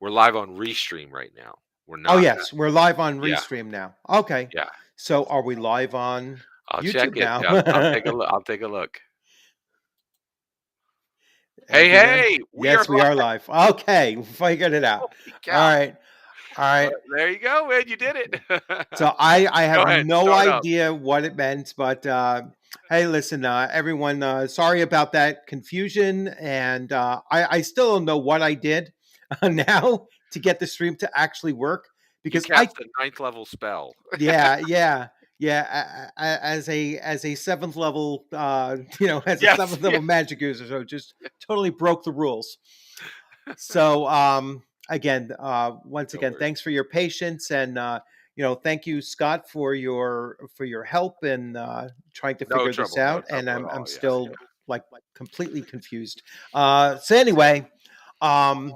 We're live on Restream right now. We're Oh, not. yes, we're live on Yeah. Restream now. Okay. Yeah. So are we live on I'll check YouTube it. now? Yeah, I'll take a look. I'll take a look. Hey, Everyone? hey, we are Yes, we live. are live. Okay, we figured it out. Holy All cow. right. All right. There you go, man. You did it. So I Go have ahead. no Start up. idea what it meant, but hey, listen, everyone, sorry about that confusion, and I still don't know what I did now to get the stream to actually work You because cast a 9th level spell. yeah. As a seventh level, as a Yes. seventh level magic user, so just totally broke the rules. So, again, once No again, worries. thanks for your patience, and thank you, Scott, for your help in trying to No figure this trouble. No out. And trouble at I'm all. Yeah. still like completely confused. So anyway, um,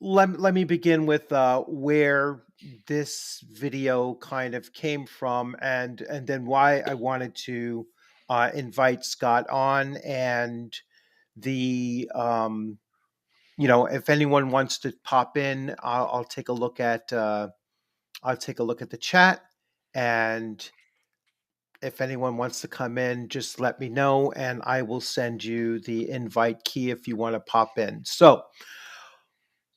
let me begin with where this video kind of came from, and then why I wanted to invite Scott on, and the if anyone wants to pop in, I'll take a look at the chat, and if anyone wants to come in, just let me know, and I will send you the invite key if you want to pop in. So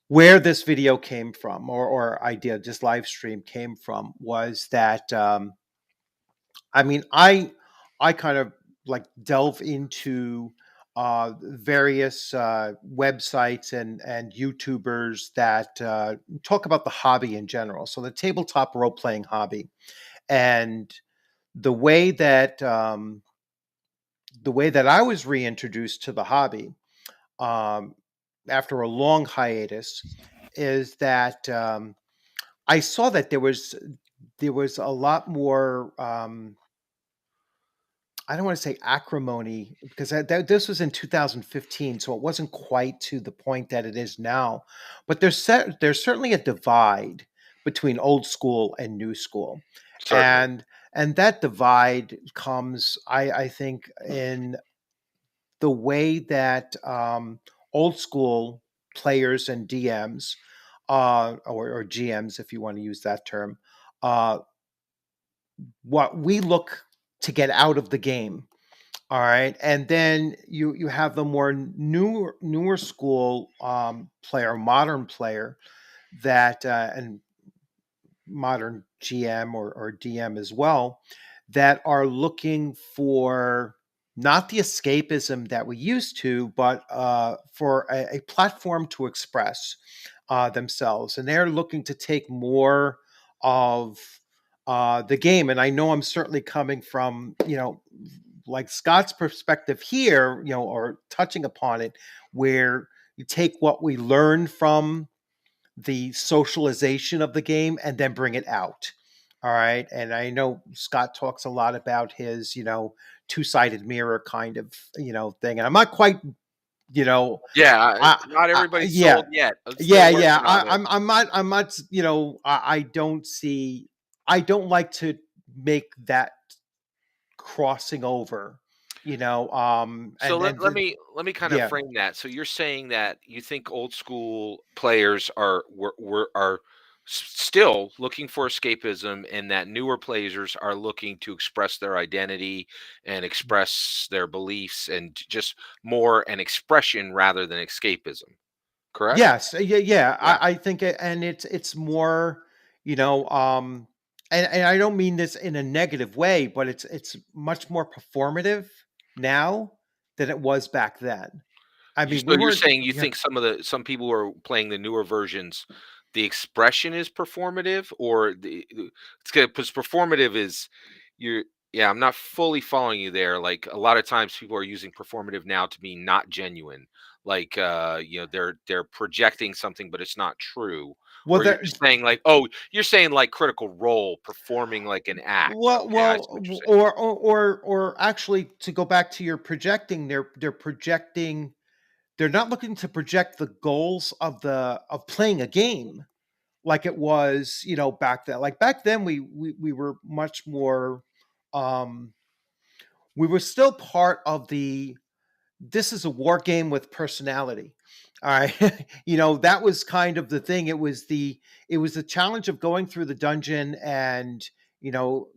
where this video came from, or idea, just live stream came from, was that I mean, I kind of like delve into various websites and YouTubers that talk about the hobby in general. So the tabletop role playing hobby, and the way that I was reintroduced to the hobby um, after a long hiatus is that I saw that there was a lot more. I don't want to say acrimony because this was in 2015, so it wasn't quite to the point that it is now. But there's certainly a divide between old school and new school, Certainly. and that divide comes, I think, in the way that old school players and DMs, or GMs, if you want to use that term, uh, what we look to get out of the game. All right, and then you have the more newer school player, modern player, that and modern GM or DM as well, that are looking for not the escapism that we used to, but for a platform to express themselves, and they're looking to take more of the game. And I know I'm certainly coming from like Scott's perspective here, or touching upon it, where you take what we learn from the socialization of the game and then bring it out. All right. And I know Scott talks a lot about his, two-sided mirror kind of, thing. And I'm not quite, Yeah. I, Not everybody's yeah, sold yet. I'm still yeah. working on it. I'm not, I don't see, I don't like to make that crossing over, So let, and let me let me kind of yeah. frame that. So you're saying that you think old school players are still looking for escapism, and that newer players are looking to express their identity and express their beliefs, and just more an expression rather than escapism. Correct? Yes, yeah. Yeah. I think, and it's more, and I don't mean this in a negative way, but it's much more performative now than it was back then. I mean, So we you're weren't, saying you yeah. think some people who are playing the newer versions, the expression is performative, or it's good because performative is you're yeah, I'm not fully following you there. Like a lot of times people are using performative now to mean not genuine. Like they're projecting something but it's not true. Well, Or you're there, just saying like, oh, you're saying like critical role performing like an act. Okay, I see what you're saying. or actually, to go back to your projecting, they're projecting. They're not looking to project the goals of playing a game like it was, back then. Like back then, we were much more. Um, we were still part of the. This is a war game with personality. I that was kind of the thing. It was the challenge of going through the dungeon and, you know,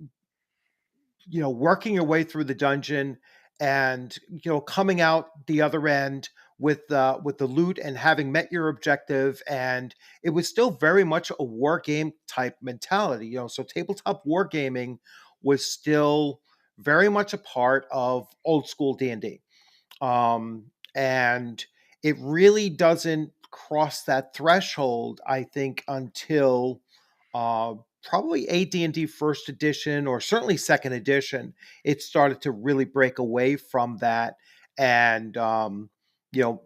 working your way through the dungeon and, coming out the other end with the loot and having met your objective. And it was still very much a war game type mentality, so tabletop wargaming was still very much a part of old school D&D. And it really doesn't cross that threshold, I think, until uh, probably AD&D first edition, or certainly second edition. It started to really break away from that. And you know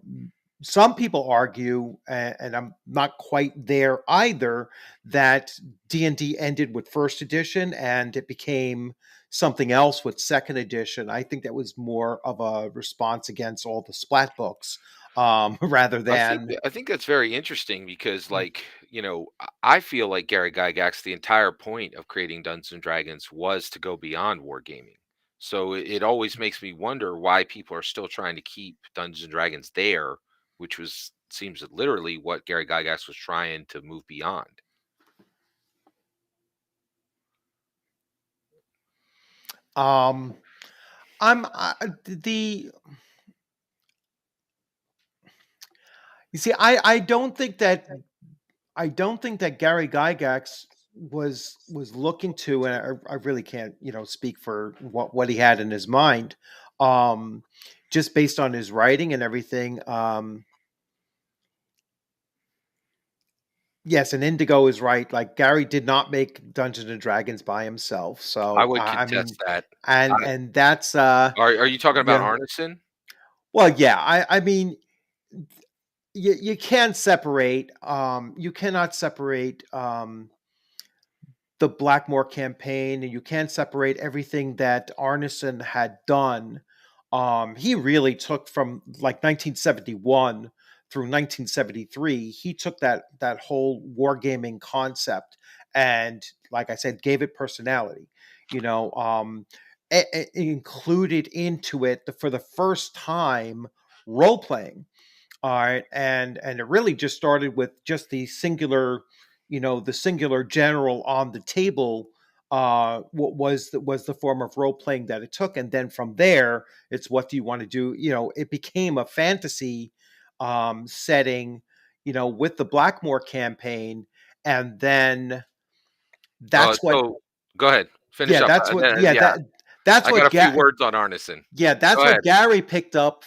some people argue, and I'm not quite there either, that D&D ended with first edition and it became something else with second edition. I think that was more of a response against all the splat books, rather than. I think that's very interesting because, like, I feel like Gary Gygax, the entire point of creating Dungeons and Dragons was to go beyond wargaming. So it always makes me wonder why people are still trying to keep Dungeons and Dragons there, which was seems literally what Gary Gygax was trying to move beyond. um I'm the You see, I don't think that Gary Gygax was looking to, and I really can't, speak for what he had in his mind, um, just based on his writing and everything. Yes, and Indigo is right. Like, Gary did not make Dungeons and Dragons by himself, I so would I contest mean, that. and I, and that's are you talking about yeah. Arneson? Well, yeah. I mean, you can't separate. You cannot separate. The Blackmore campaign, and you can't separate everything that Arneson had done. He really took from like 1971 through 1973. He took that whole wargaming concept and, like I said, gave it personality. You know, included into it for the first time role playing. All right, and it really just started with just the singular general on the table. What was the form of role playing that it took, and then from there, it's what do you want to do? It became a fantasy setting, with the Blackmore campaign, and then that's what, So go ahead, finish yeah, up. that's what, yeah, Yeah, that's I got what a few words on Arneson. yeah, Go that's ahead. what Gary picked up,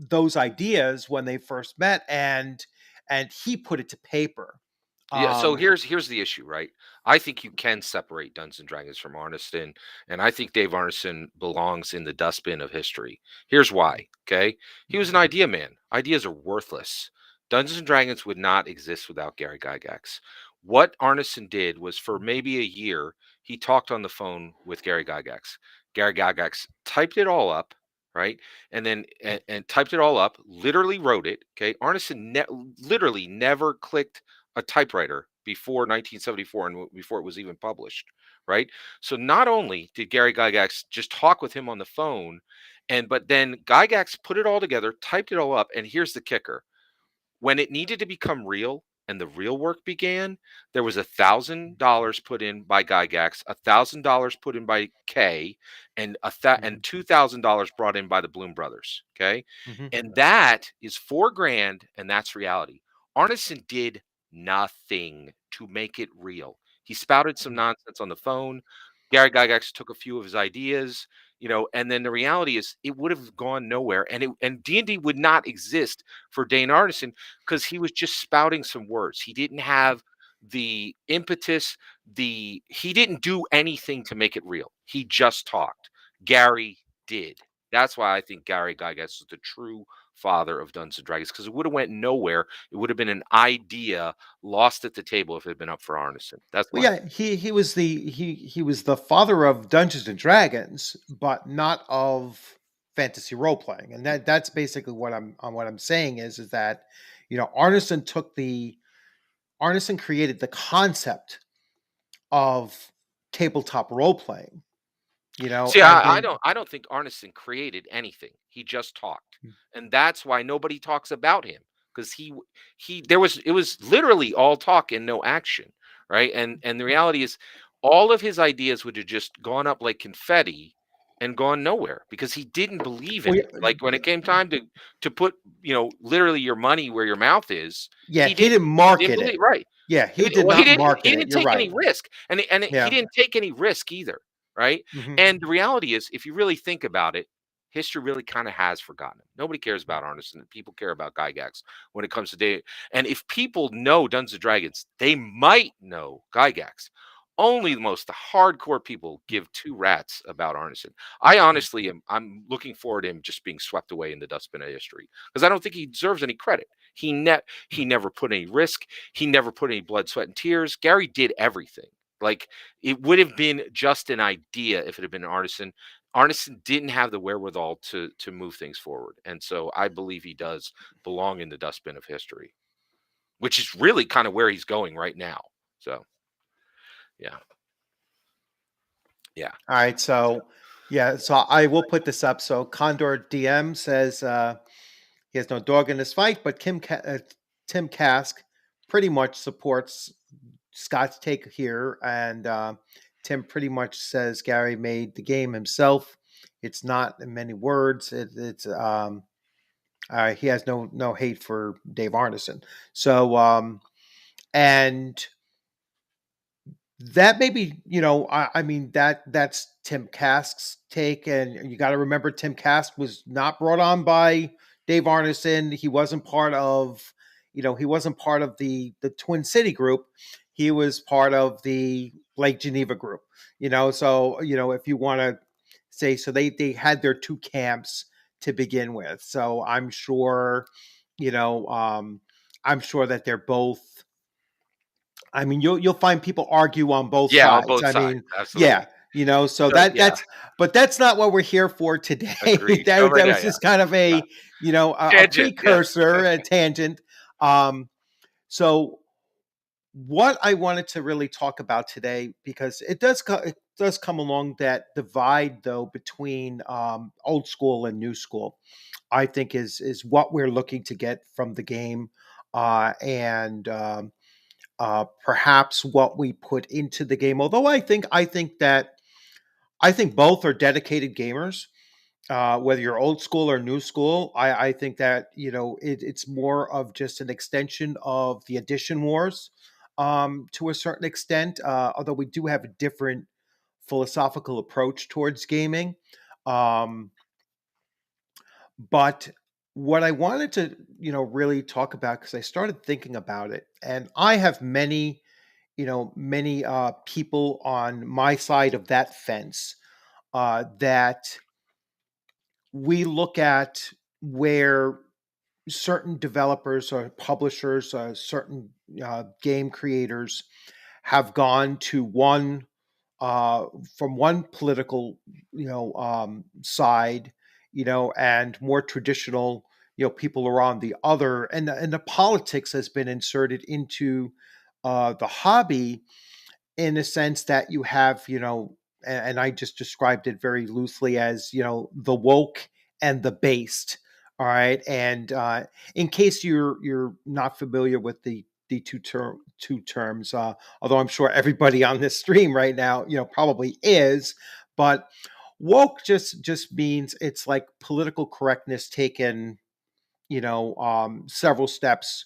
those ideas when they first met, and he put it to paper. Yeah, so Um, here's the issue, right? I think you can separate Dungeons and Dragons from Arneson, and I think Dave Arneson belongs in the dustbin of history. Here's why, okay? He was an idea man. Ideas are worthless. Dungeons and Dragons would not exist without Gary Gygax. What Arneson did was, for maybe a year, he talked on the phone with Gary Gygax. Gary Gygax typed it all up, right? And typed it all up, literally wrote it, okay? Arneson literally never clicked a typewriter before 1974 and before it was even published, right? So not only did Gary Gygax just talk with him on the phone, but then Gygax put it all together, typed it all up, and here's the kicker: when it needed to become real and the real work began, there was $1,000 put in by Gygax, $1,000 put in by Kay, and and mhm, $2,000 brought in by the Bloom brothers. Okay, mhm, and that is 4 grand, and that's reality. Arneson did nothing to make it real. He spouted some mhm, nonsense on the phone. Gary Gygax took a few of his ideas, and then the reality is it would have gone nowhere, and D&D would not exist for Dane Arneson because he was just spouting some words. He didn't have the impetus, he didn't do anything to make it real. He just talked. Gary did. That's why I think Gary Gygax is the true father of Dungeons and Dragons, because it would have went nowhere. It would have been an idea lost at the table if it had been up for Arneson. That's Well, my yeah, he was the father of Dungeons and Dragons, but not of fantasy role playing, and that's basically what I'm saying is that, Arneson created the concept of tabletop role playing, See, and I then don't I don't think Arneson created anything. He just talked. And that's why nobody talks about him, because he there was it was literally all talk and no action, right? And the reality is all of his ideas would have just gone up like confetti and gone nowhere because he didn't believe in we, it. Like when it came time to put, literally your money where your mouth is, yeah, he he didn't didn't he didn't market believe, it. right. Yeah, I he mean, did well, he not didn't market he it. didn't You're take any right. risk, and he Yeah. didn't take any risk either, right? Hmm. And the reality is, if you really think about it, history really kind of has forgotten him. Nobody cares about Arneson. People care about Gygax when it comes to day. And if people know Dungeons and Dragons, they might know Gygax. Only the most hardcore people give two rats about Arneson. I honestly am. I'm looking forward to him just being swept away in the dustbin of history because I don't think he deserves any credit. He never put any risk. He never put any blood, sweat, and tears. Gary did everything. Like it would have been just an idea if it had been Arneson. Arneson didn't have the wherewithal to move things forward, and so I believe he does belong in the dustbin of history, which is really kind of where he's going right now. So yeah, yeah, All right, so yeah, so I will put this up. So Condor DM says he has no dog in this fight, but Tim Kask pretty much supports Scott's take here, and Tim pretty much says Gary made the game himself. It's not in many words. It's he has no hate for Dave Arneson. So and that may be, I mean that's Tim Kask's take, and you got to remember Tim Kask was not brought on by Dave Arneson. He wasn't part of, he wasn't part of the Twin City group. He was part of the Lake Geneva group. So if you want to say, so they had their two camps to begin with. So you know, um, I'm sure that they're both. I mean, you'll find people argue on both yeah. On sides. both I sides, mean, absolutely. yeah, so So yeah, but that's not what we're here for today. agreed. Oh, that right, was yeah, yeah, just kind of yeah. a Tangent. Yeah, precursor, a tangent. Um, so what I wanted to really talk about today, because it does come along that divide though between old school and new school. I think is what we're looking to get from the game, and perhaps what we put into the game. Although I think both are dedicated gamers. Whether you're old school or new school, I think that it's more of just an extension of the edition wars, to a certain extent. Although we do have a different philosophical approach towards gaming. Um, but what I wanted to really talk about, because I started thinking about it, and I have many people on my side of that fence, that we look at where certain developers or publishers, certain game creators have gone to uh, from one political side, and more traditional people are on the other, and the politics has been inserted into the hobby, in a sense that you have, and I just described it very loosely as, the woke and the based. All right. And in case you're not familiar with the two terms, although I'm sure everybody on this stream right now, probably is, but woke just means it's like political correctness taken, several steps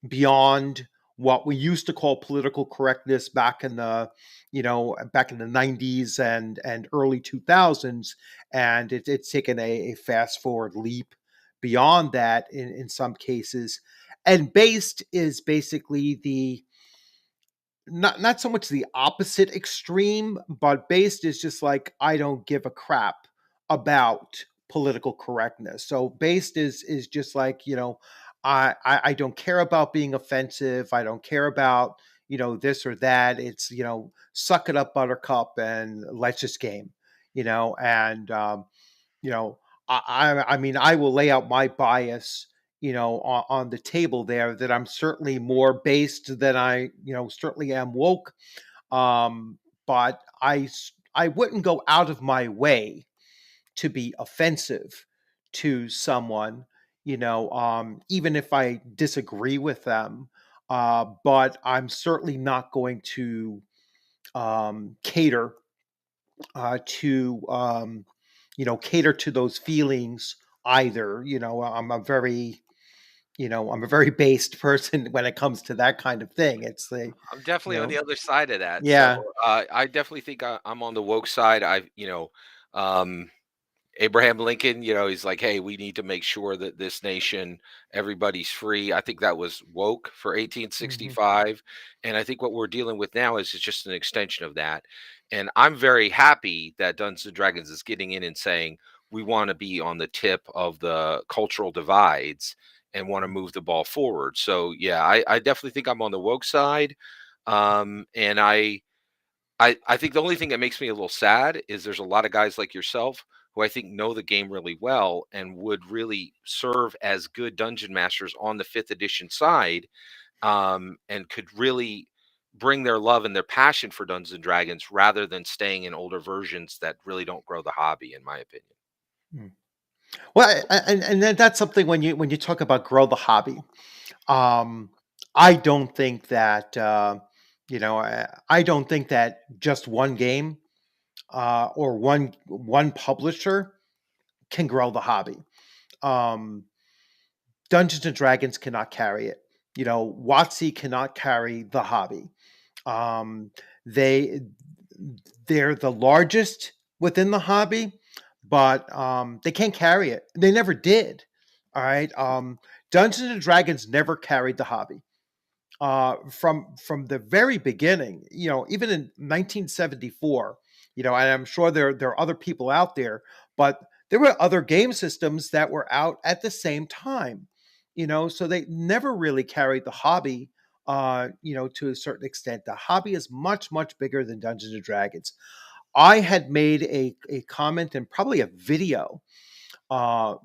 beyond what we used to call political correctness back in the 90s and early 2000s, and it's taken a fast forward leap beyond that in some cases. And based is basically the not so much the opposite extreme, but based is just like, I don't give a crap about political correctness. So based is just like, I don't care about being offensive. I don't care about this or that. It's suck it up, Buttercup, and let's just game. And you know, I mean, I will lay out my bias, on the table there, that I'm certainly more based than I, certainly am woke. Um, but I wouldn't go out of my way to be offensive to someone, even if I disagree with them. But I'm certainly not going to cater to cater to those feelings either. I'm a very based person when it comes to that kind of thing. It's the I'm you definitely on know the other side of that. So yeah. I definitely think I'm on the woke side. Um, Abraham Lincoln, he's like, hey, we need to make sure that this nation, everybody's free. I think that was woke for Mhm. 1865. And I think what we're dealing with now is just an extension of that. And I'm very happy that Dungeons and Dragons is getting in and saying, we want to be on the tip of the cultural divides and want to move the ball forward. So, yeah, I definitely think I'm on the woke side. And I think the only thing that makes me a little sad is there's a lot of guys like yourself who I think know the game really well and would really serve as good dungeon masters on the fifth edition side, and could really bring their love and their passion for Dungeons and Dragons rather than staying in older versions that really don't grow the hobby, in my opinion. Mm. Well, and then that's something when you talk about grow the hobby. Um, I don't think that I don't think that just one game or one publisher can grow the hobby. Um, Dungeons and Dragons cannot carry it. WotC cannot carry the hobby. Um, they they're the largest within the hobby, but they can't carry it. They never did. All right. Dungeons and Dragons never carried the hobby from the very beginning. Even in 1974. And I'm sure there are other people out there, but there were other game systems that were out at the same time. So they never really carried the hobby. To a certain extent, the hobby is much much bigger than Dungeons and Dragons. I had made a comment and probably a video uh,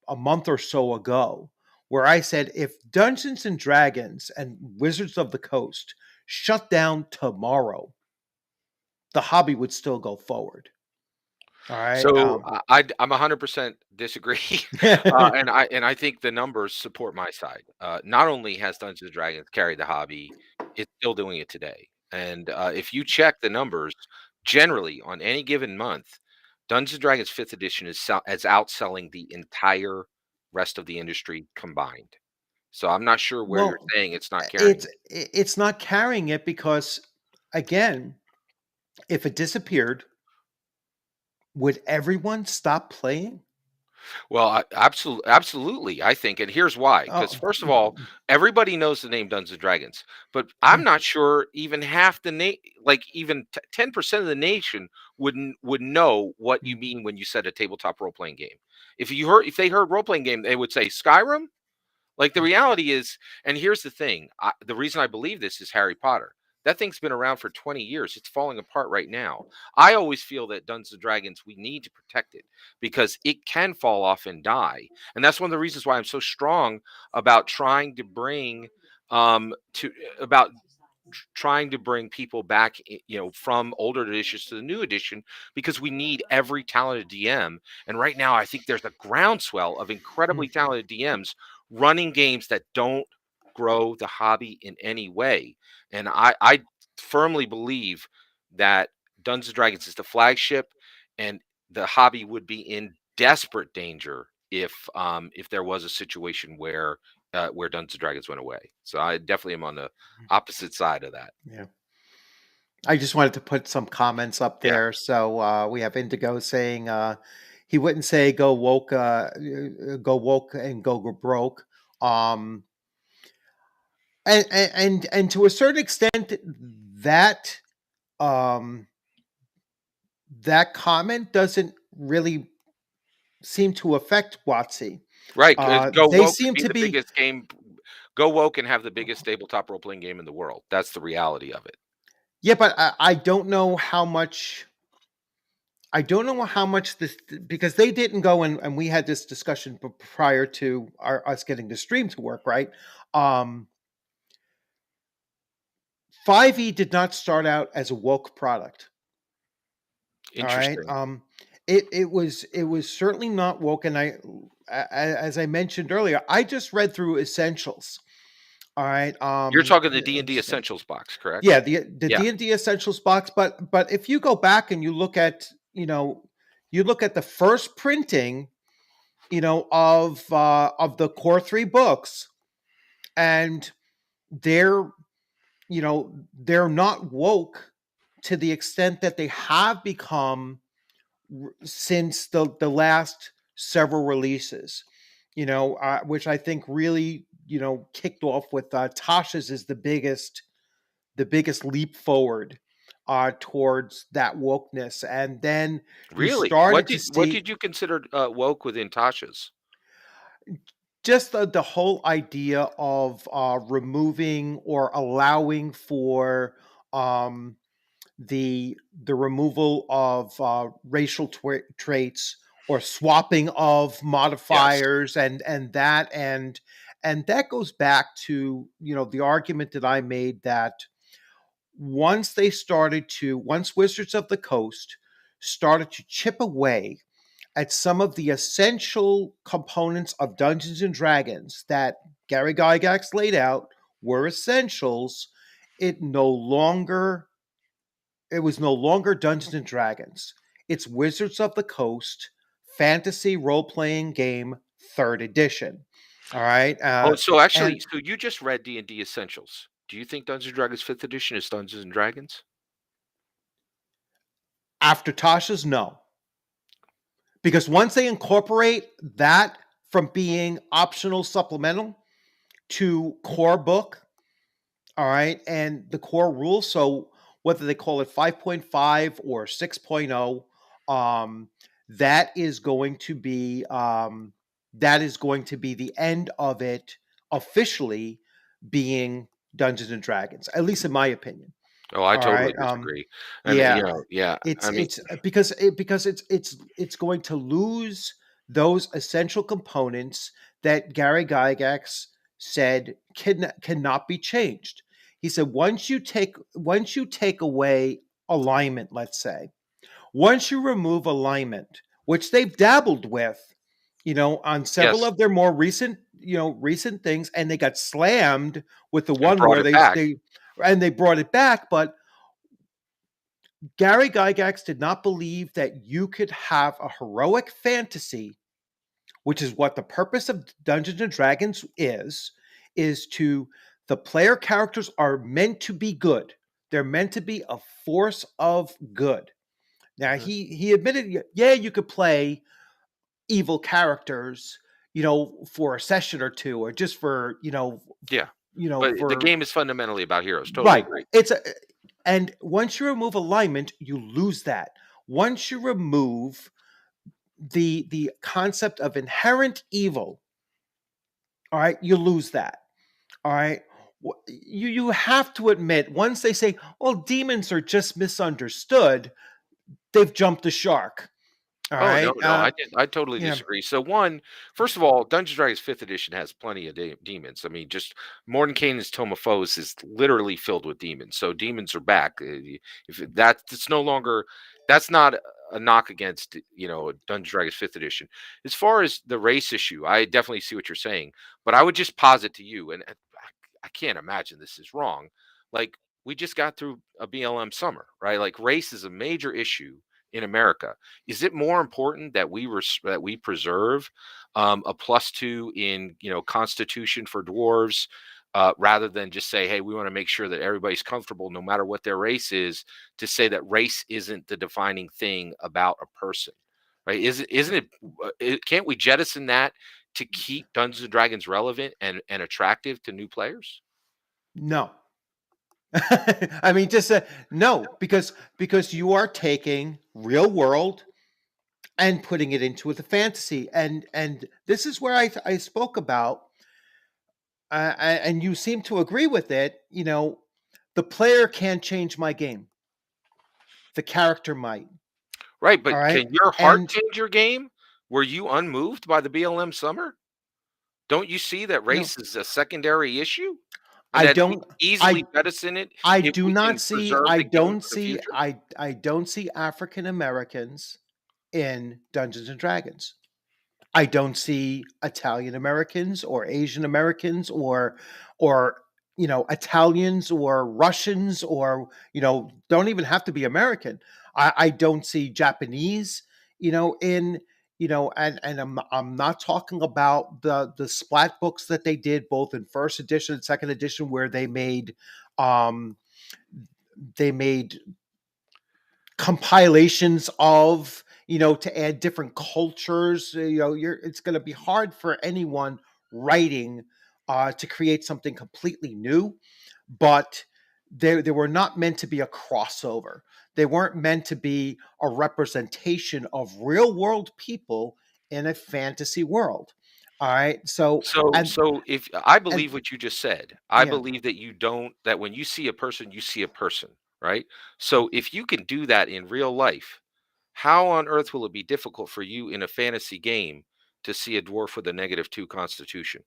a month or so ago where I said if Dungeons and Dragons and Wizards of the Coast shut down tomorrow, the hobby would still go forward. All right. So I'm 100% disagree, and I think the numbers support my side. Not only has Dungeons and Dragons carried the hobby, it's still doing it today. And if you check the numbers, generally on any given month, Dungeons and Dragons Fifth Edition is outselling the entire rest of the industry combined. So I'm not sure where you're Well, saying it's not carrying it's it. it's not carrying it because, again, if it disappeared, would everyone stop playing? Well, absolutely, I think, and here's why. Because Oh, first of all, everybody knows the name Dungeons and Dragons, but I'm mm, not sure even half the like even 10% of the nation would know what you mm, mean when you said a tabletop role playing game. If they heard role playing game, they would say Skyrim. Like the mm, reality is, and here's the thing: the reason I believe this is Harry Potter. That thing's been around for 20 years. It's falling apart right now. I always feel that Dungeons and Dragons, we need to protect it because it can fall off and die. And that's one of the reasons why I'm so strong about trying to bring to about trying to bring people back, from older editions to the new edition, because we need every talented DM. And right now, I think there's a groundswell of mm, incredibly talented DMs running games that don't grow the hobby in any way. And I firmly believe that Dungeons and Dragons is the flagship, and the hobby would be in desperate danger if there was a situation where Dungeons and Dragons went away. So I definitely am on the opposite side of that. yeah. I just wanted to put some comments up Yeah. there. So we have Indigo saying he wouldn't say go woke and go broke. Um, and to a certain extent, that um, that comment doesn't really seem to affect WotC. Right. 'Cause Go They Woke could seem be to the be, biggest game. Go Woke and have the biggest tabletop role playing game in the world. That's the reality of it. yeah, but I don't know how much. I don't know how much this because they didn't go and we had this discussion prior to us getting the stream to work, right? Um, 5e did not start out as a woke product. All right. Interesting. It was certainly not woke, and as I mentioned earlier, I just read through Essentials. All right. You're talking the D&D Essentials box, correct? Yeah, the Yeah. D&D Essentials box, but if you go back and you look at, you look at the first printing, of the core 3 books, and they're, they're not woke to the extent that they have become since the last several releases, which I think really, kicked off with Tasha's is the biggest leap forward towards that wokeness. And then you Really? What started to did what see did you consider, woke within Tasha's? just the whole idea of removing or allowing for um, the removal of racial traits or swapping of Yes. modifiers, and that goes back to, the argument that I made, that once Wizards of the Coast started to chip away at some of the essential components of Dungeons and Dragons that Gary Gygax laid out were essentials, it no longer it was no longer Dungeons and Dragons. It's Wizards of the Coast fantasy role-playing game 3rd edition. All right. Oh, so And actually so you just read D&D Essentials. Do you think Dungeons& and Dragons 5th edition is Dungeons& and Dragons? after Tasha's, no. Because once they incorporate that from being optional supplemental to core book, all right, and the core rules, so whether they call it 5.5 or 6.0, um, that is going to be the end of it officially being Dungeons and Dragons, at least in my opinion. Oh, I All totally right. disagree. And, Yeah, yeah, it's I mean it's because it's going to lose those essential components that Gary Gygax said cannot be changed. He said once you take away alignment, let's say, once you remove alignment, which they've dabbled with, on several yes, of their more recent things, and they got slammed with the and one brought where it they back. they and they brought it back, but Gary Gygax did not believe that you could have a heroic fantasy, which is what the purpose of Dungeons and Dragons is to the player characters are meant to be good. They're meant to be a force of good. Now Mhm. he admitted, yeah, you could play evil characters, for a session or two, or just for Yeah. But the for game is fundamentally about heroes. Totally right. agree. And once you remove alignment, you lose that. Once you remove the concept of inherent evil, all right, you lose that. All right. You have to admit, once they say, "Well, demons are just misunderstood," they've jumped the shark. All Oh, no, right. no, I totally Yeah. disagree. So first of all, Dungeons& and Dragons 5th edition has plenty of demons. I mean, just Mordenkainen's Tome of Foes is literally filled with demons. So demons are back. If it's no longer that's not a knock against, Dungeons& and Dragons 5th edition. As far as the race issue, I definitely see what you're saying, but I would just posit to you, and I can't imagine this is wrong. Like, we just got through a BLM summer, right? Like, race is a major issue in America. Is it more important that we preserve a +2 in, constitution for dwarves, rather than just say, hey, we want to make sure that everybody's comfortable no matter what their race is, to say that race isn't the defining thing about a person, right? Can't we jettison that to keep Dungeons and Dragons relevant and attractive to new players? No. I mean, just no, because you are taking real world and putting it into the fantasy, and this is where I spoke about, and you seem to agree with it. The player can't change my game. The character might. Right, All but right, can your heart and change your game? Were you unmoved by the BLM summer? Don't you see that you know, race is a secondary issue? and I that we don't can easily I jettison it I if do we not can see preserve I the game don't for the see future? I don't see African Americans in Dungeons and Dragons. I don't see Italian Americans or Asian Americans or Italians or Russians or don't even have to be American. I don't see Japanese, in and I'm not talking about the splat books that they did both in first edition and second edition where um they made compilations of to add different cultures. It's going to be hard for anyone writing to create something completely new, but they were not meant to be a crossover. They weren't meant to be a representation of real world people in a fantasy world. All right, so So if I and believe what you just said, I yeah, believe that you don't that when you see a person, you see a person, right? So if you can do that in real life, how on earth will it be difficult for you in a fantasy game to see a dwarf with a -2 constitution?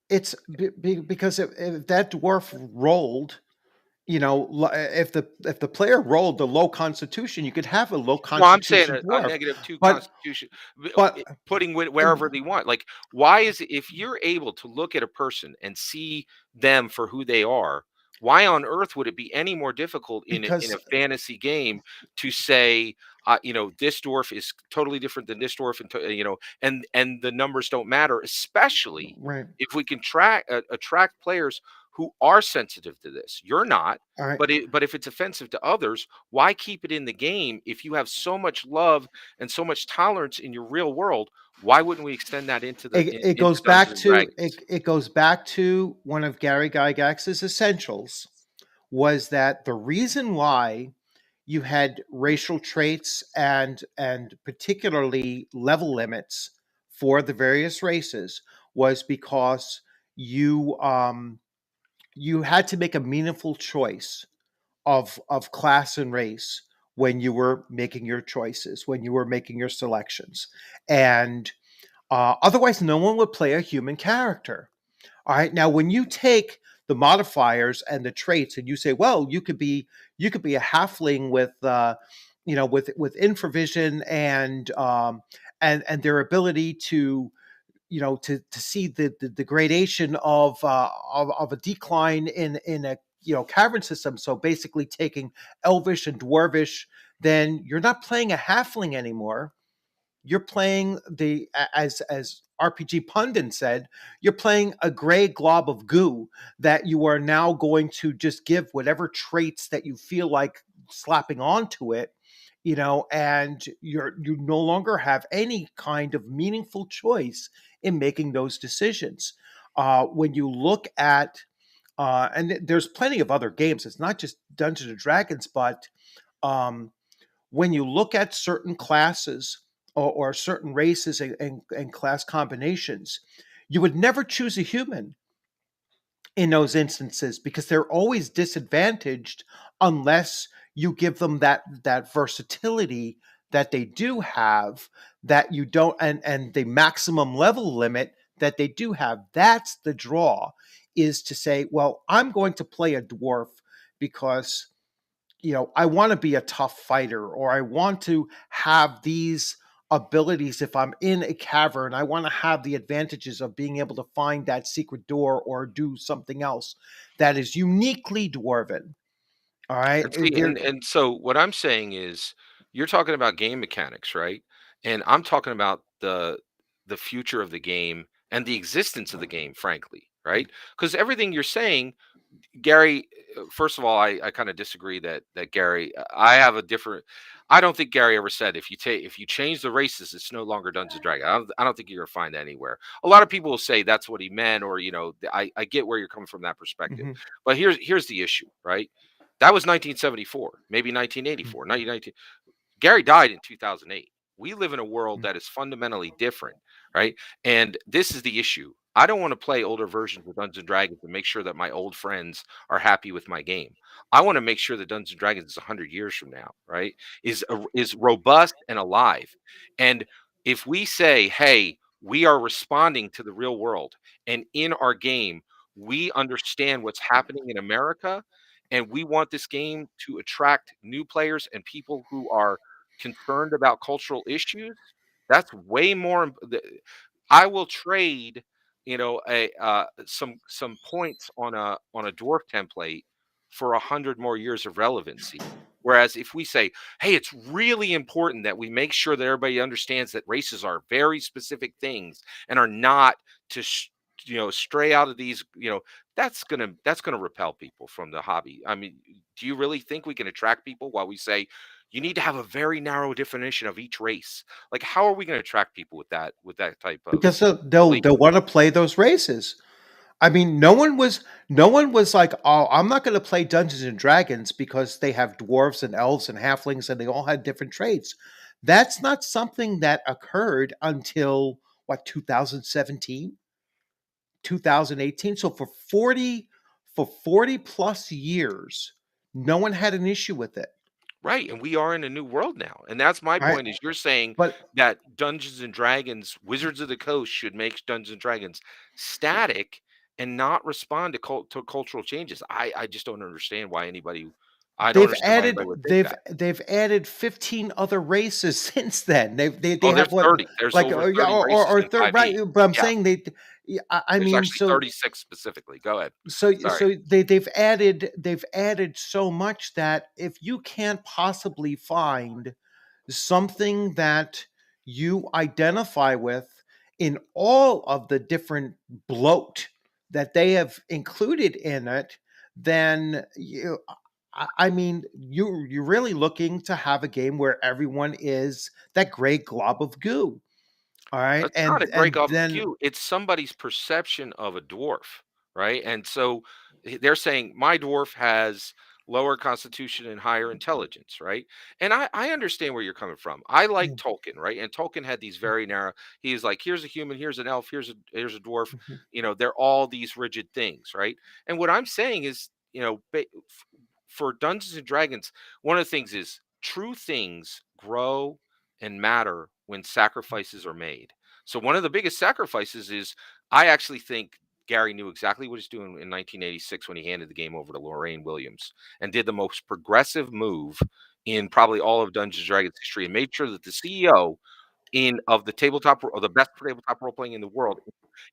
because if that dwarf rolled, if the player rolled the low constitution, you could have a low No, I'm saying constitution a dwarf, -2 but constitution, but putting uh, wherever they want. Like, why is it if you're able to look at a person and see them for who they are, why on earth would it be any more difficult in because a fantasy game to say, this dwarf is totally different than this dwarf, and the numbers don't matter, especially right, if we can attract players who are sensitive to this. You're not, all right. but if it's offensive to others, why keep it in the game if you have so much love and so much tolerance in your real world? Why wouldn't we extend that It into goes Dungeons back and to Dragons? it goes back to one of Gary Gygax's essentials was that the reason why you had racial traits and particularly level limits for the various races was because you had to make a meaningful choice of class and race when you were making your choices, when you were making your selections, and otherwise no one would play a human character. All right. Now, when you take the modifiers and the traits, and you say, well, you could be a halfling with with infravision and their ability to to see the gradation of a decline in a cavern system. So basically, taking elvish and dwarvish, then you're not playing a halfling anymore. You're playing as RPG pundit said, you're playing a gray glob of goo that you are now going to just give whatever traits that you feel like slapping onto it, and you no longer have any kind of meaningful choice in making those decisions. When you look at and there's plenty of other games. It's not just Dungeons and Dragons, but um, when you look at certain classes or certain races and class combinations, you would never choose a human in those instances because they're always disadvantaged unless you give them that versatility that they do have that you don't and the maximum level limit that they do have. That's the draw, is to say, well, I'm going to play a dwarf because I want to be a tough fighter, or I want to have these abilities. If I'm in a cavern, I want to have the advantages of being able to find that secret door or do something else that is uniquely dwarven. All right. And see, There. and so what I'm saying is, you're talking about game mechanics, right? And I'm talking about the future of the game and the existence of the game, frankly, right? Because everything you're saying, Gary, first of all, I kind of disagree that Gary. I have a different. I don't think Gary ever said if you change the races, it's no longer Dungeons and Dragons. I don't think you're gonna find that anywhere. A lot of people will say that's what he meant, or I get where you're coming from that perspective. Mhm. But here's the issue, right? That was 1974, maybe 1984, 1919. Gary died in 2008. We live in a world Mhm. that is fundamentally different, right? And this is the issue. I don't want to play older versions of Dungeons and Dragons and make sure that my old friends are happy with my game. I want to make sure that Dungeons and Dragons is 100 years from now, right? Is robust and alive. And if we say, "Hey, we are responding to the real world and in our game we understand what's happening in America, and we want this game to attract new players and people who are concerned about cultural issues. That's way more. I will trade, some points on a dwarf template for 100 more years of relevancy. Whereas if we say, hey, it's really important that we make sure that everybody understands that races are very specific things and are not to stray out of these, that's gonna repel people from the hobby. I mean, do you really think we can attract people while we say you need to have a very narrow definition of each race? Like, how are we going to attract people with that type of because belief? they'll want to play those races. I mean, no one was like, "Oh, I'm not going to play Dungeons and Dragons because they have dwarves and elves and halflings and they all had different traits." That's not something that occurred until what, 2017, 2018. So for 40 plus years, no one had an issue with it. Right, and we are in a new world now, and that's my All right, point. Is you're saying but that Dungeons and Dragons, Wizards of the Coast should make Dungeons and Dragons static and not respond to cultural changes. I just don't understand why anybody. I don't they've understand why anybody added would think they've that. they've added 15 other races since then. They Oh, have there's what, 30. There's like, over yeah, 30 races or in third, right? 5e. But I'm Yeah, saying yeah, I there's mean, actually 36 specifically. Go ahead. Sorry. they've added so much that if you can't possibly find something that you identify with in all of the different bloat that they have included in it, then I mean, you're really looking to have a game where everyone is that gray glob of goo. All right, It's not a and break off of then cue, it's somebody's perception of a dwarf, right? And so they're saying my dwarf has lower constitution and higher intelligence, right? And I understand where you're coming from. I like mm, Tolkien, right? And Tolkien had these very narrow. He's like, here's a human, here's an elf, here's a dwarf. mhm. They're all these rigid things, right? And what I'm saying is, for Dungeons and Dragons, one of the things is true things grow and matter when sacrifices are made. So one of the biggest sacrifices is, I actually think Gary knew exactly what he's doing in 1986 when he handed the game over to Lorraine Williams and did the most progressive move in probably all of Dungeons and Dragons history, and made sure that the CEO in of the tabletop or the best tabletop role playing in the world,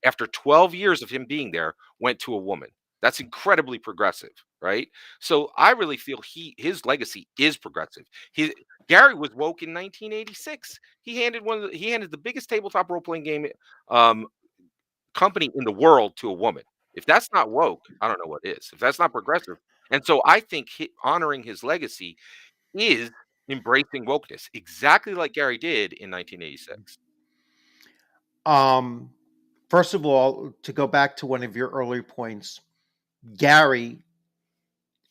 after 12 years of him being there, went to a woman. That's incredibly progressive, right? So I really feel his legacy is progressive. Gary was woke in 1986. He handed the biggest tabletop role playing game um, company in the world to a woman. If that's not woke, I don't know what is. If that's not progressive, and so I think honoring his legacy is embracing wokeness, exactly like Gary did in 1986. um, first of all, to go back to one of your earlier points, Gary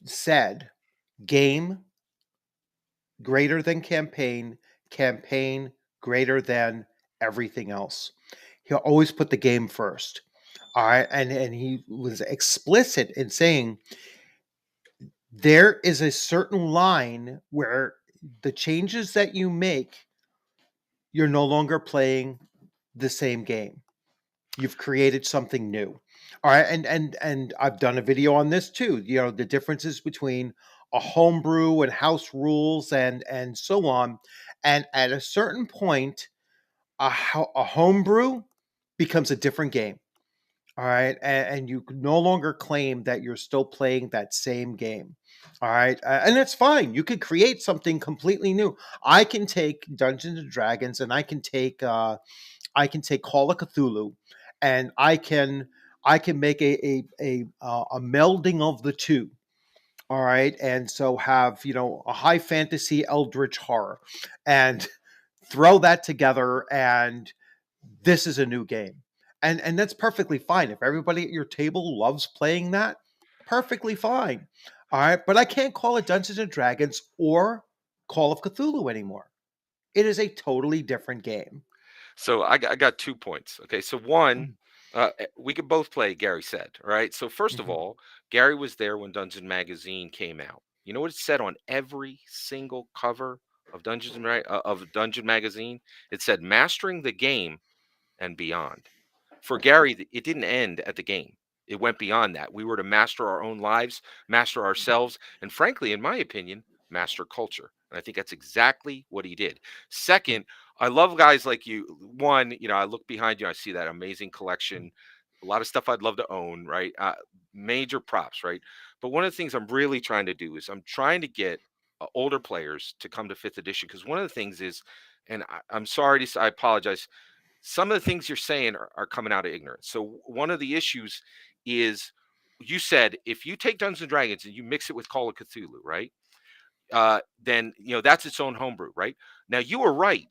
said, "Game greater than campaign, campaign greater than everything else." He'll always put the game first. All right. And he was explicit in saying there is a certain line where the changes that you make, you're no longer playing the same game. You've created something new. All right. And I've done a video on this too. The differences between a homebrew and house rules and so on. And at a certain point, a homebrew becomes a different game. All right. And you can no longer claim that you're still playing that same game. All right. And that's fine. You could create something completely new. I can take Dungeons and Dragons and I can take Call of Cthulhu, and I can make a melding of the two. All right, and so have a high fantasy eldritch horror, and throw that together, and this is a new game, and that's perfectly fine. If everybody at your table loves playing that, perfectly fine. All right, but I can't call it Dungeons and Dragons or Call of Cthulhu anymore. It is a totally different game. So I got 2 points. Okay, so one, we could both play, Gary said, all right? So first of Mhm. all, Gary was there when Dungeon Magazine came out. You know what it said on every single cover of Dungeon Magazine? It said mastering the game and beyond. For Gary, it didn't end at the game. It went beyond that. We were to master our own lives, master ourselves, and frankly, in my opinion, master culture. And I think that's exactly what he did. Second, I love guys like you. One, I look behind you, I see that amazing collection, a lot of stuff I'd love to own, right? Major props, right? But one of the things I'm really trying to do is I'm trying to get older players to come to fifth edition, because one of the things is, and I'm sorry to say, I apologize, some of the things you're saying are coming out of ignorance. So one of the issues is, you said if you take Dungeons and Dragons and you mix it with Call of Cthulhu, right? Then that's its own homebrew, right? Now you were right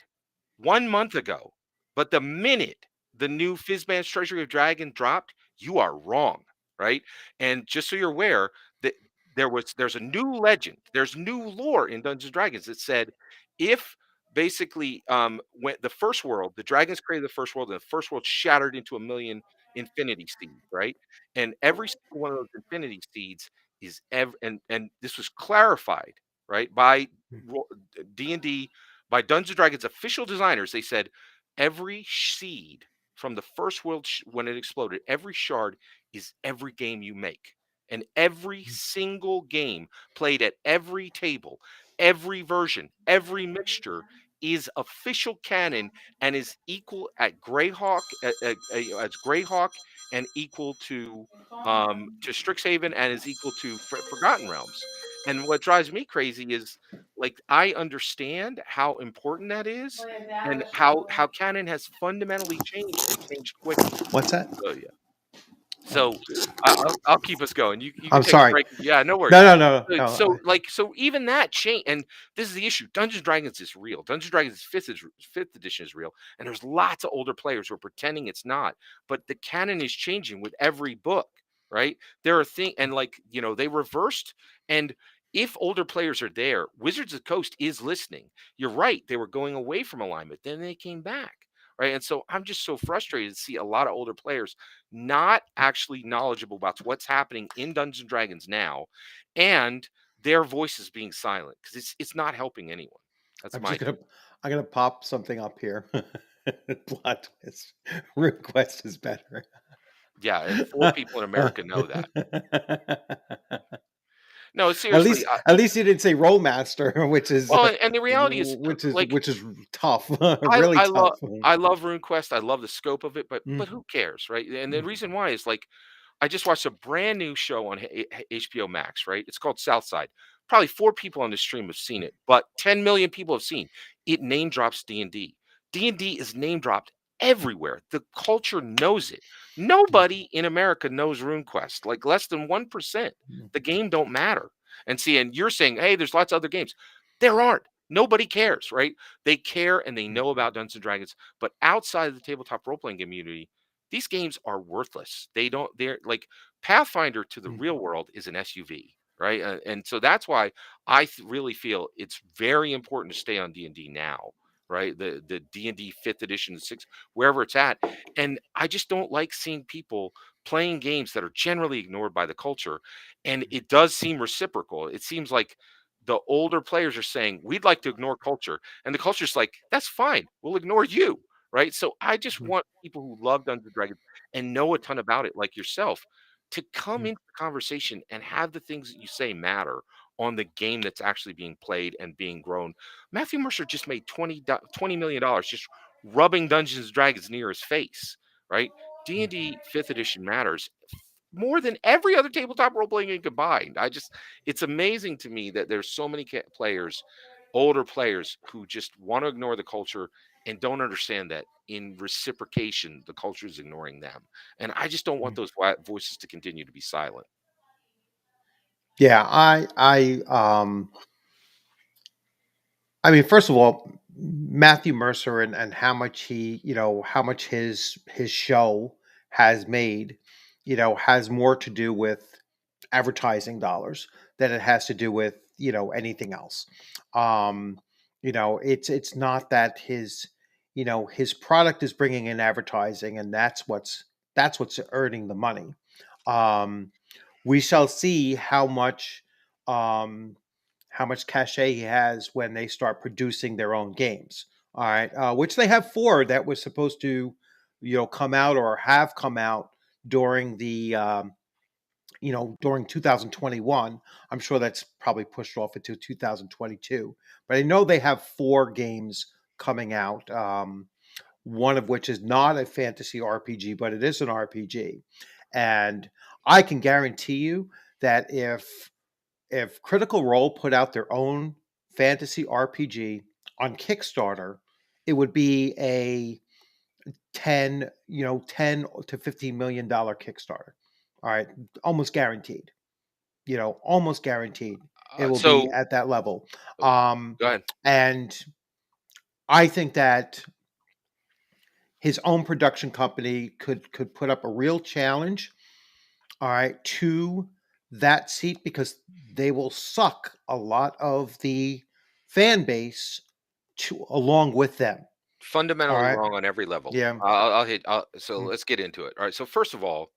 1 month ago, but the minute the new Fizban's Treasury of Dragon dropped, you are wrong, right? And just so you're aware that there's a new legend, there's new lore in Dungeons and Dragons that said, if basically when the first world, the dragons created the first world, and the first world shattered into a million infinity seeds, right? And every single one of those infinity seeds is and this was clarified, right, by D&D, by Dungeons and Dragons official designers. They said every seed from the first world, when it exploded, every shard is every game you make. And every single game played at every table, every version, every mixture is official canon and is equal at Greyhawk, as Greyhawk, and equal to Strixhaven, and is equal to Forgotten Realms. And what drives me crazy is, like, I understand how important that is, and how canon has fundamentally changed, and changed quickly. What's that? So yeah. Oh, So I'll keep us going. You can I'm take a sorry. break. Yeah, no No, worries. no, no, no. So even that change, and this is the issue. Dungeons and Dragons is real. Dungeons and Dragons fifth edition is real, and there's lots of older players who are pretending it's not. But the canon is changing with every book, right? There are things, and like they reversed. And if older players are there, Wizards of the Coast is listening. You're right; they were going away from alignment, then they came back. Right. And so I'm just so frustrated to see a lot of older players not actually knowledgeable about what's happening in Dungeons and Dragons now, and their voices being silent, because it's not helping anyone. That's I'm my just gonna opinion. I'm gonna pop something up here. Plot twist. Request is better. Yeah, and 4 people in America know that. No, At seriously. least at least you didn't say Rollmaster, which is Well, and the reality is, like, which is tough, I really I love tough. I love RuneQuest. I love the scope of it, but Mm, who cares, right? And the mm, reason why is, like, I just watched a brand new show on HBO Max, right? It's called Southside. Probably 4 people on the stream have seen it, but 10 million people have seen it. Name drops D&D. D&D is name dropped everywhere. The culture knows it. mm, Nobody in America knows RuneQuest, like less than 1%. mm, The game don't matter. And see, and you're saying, hey, there's lots of other games. There aren't. Nobody cares, right? They care and they mm, know about Dungeons and Dragons, but outside of the tabletop role playing community, these games are worthless. They're like, Pathfinder to the mm, real world is an SUV, right? And so that's why really feel it's very important to stay on D&D now, right? The D&D fifth edition, sixth, wherever it's at. And I just don't like seeing people playing games that are generally ignored by the culture. And it does seem reciprocal. It seems like the older players are saying, we'd like to ignore culture. And the culture's like, that's fine. We'll ignore you. Right. So I just mm, want people who love Dungeons and Dragons and know a ton about it, like yourself, to come mm, into the conversation and have the things that you say matter on the game that's actually being played and being grown. Matthew Mercer just made $20 million just rubbing Dungeons and Dragons near his face, right? D&D 5th edition matters more than every other tabletop role playing game combined. It's amazing to me that there's so many players, older players, who just want to ignore the culture and don't understand that in reciprocation, the culture is ignoring them. And I just don't want mm. those voices to continue to be silent. Yeah, I mean, first of all, Matthew Mercer and how much he, how much his show has made, has more to do with advertising dollars than it has to do with, anything else. Um, it's not that his product is bringing in advertising, and that's what's earning the money. Um, we shall see um, how much cachet he has when they start producing their own games. All right, which they have four that was supposed to, come out or have come out during the during 2021. I'm sure that's probably pushed off into 2022. But I know they have 4 games coming out. One of which is not a fantasy RPG, but it is an RPG. And I can guarantee you that if Critical Role put out their own fantasy RPG on Kickstarter, it would be a 10 to $15 million Kickstarter. All right, almost guaranteed. Almost guaranteed it will be So at that level. oh, Um, go ahead. and I think that his own production company could put up a real challenge, all right, to that seat, because they will suck a lot of the fan base to along with them. All Fundamentally right. wrong on every level. Yeah. I'll hit. So Mm. let's get into it. All right. So first of all,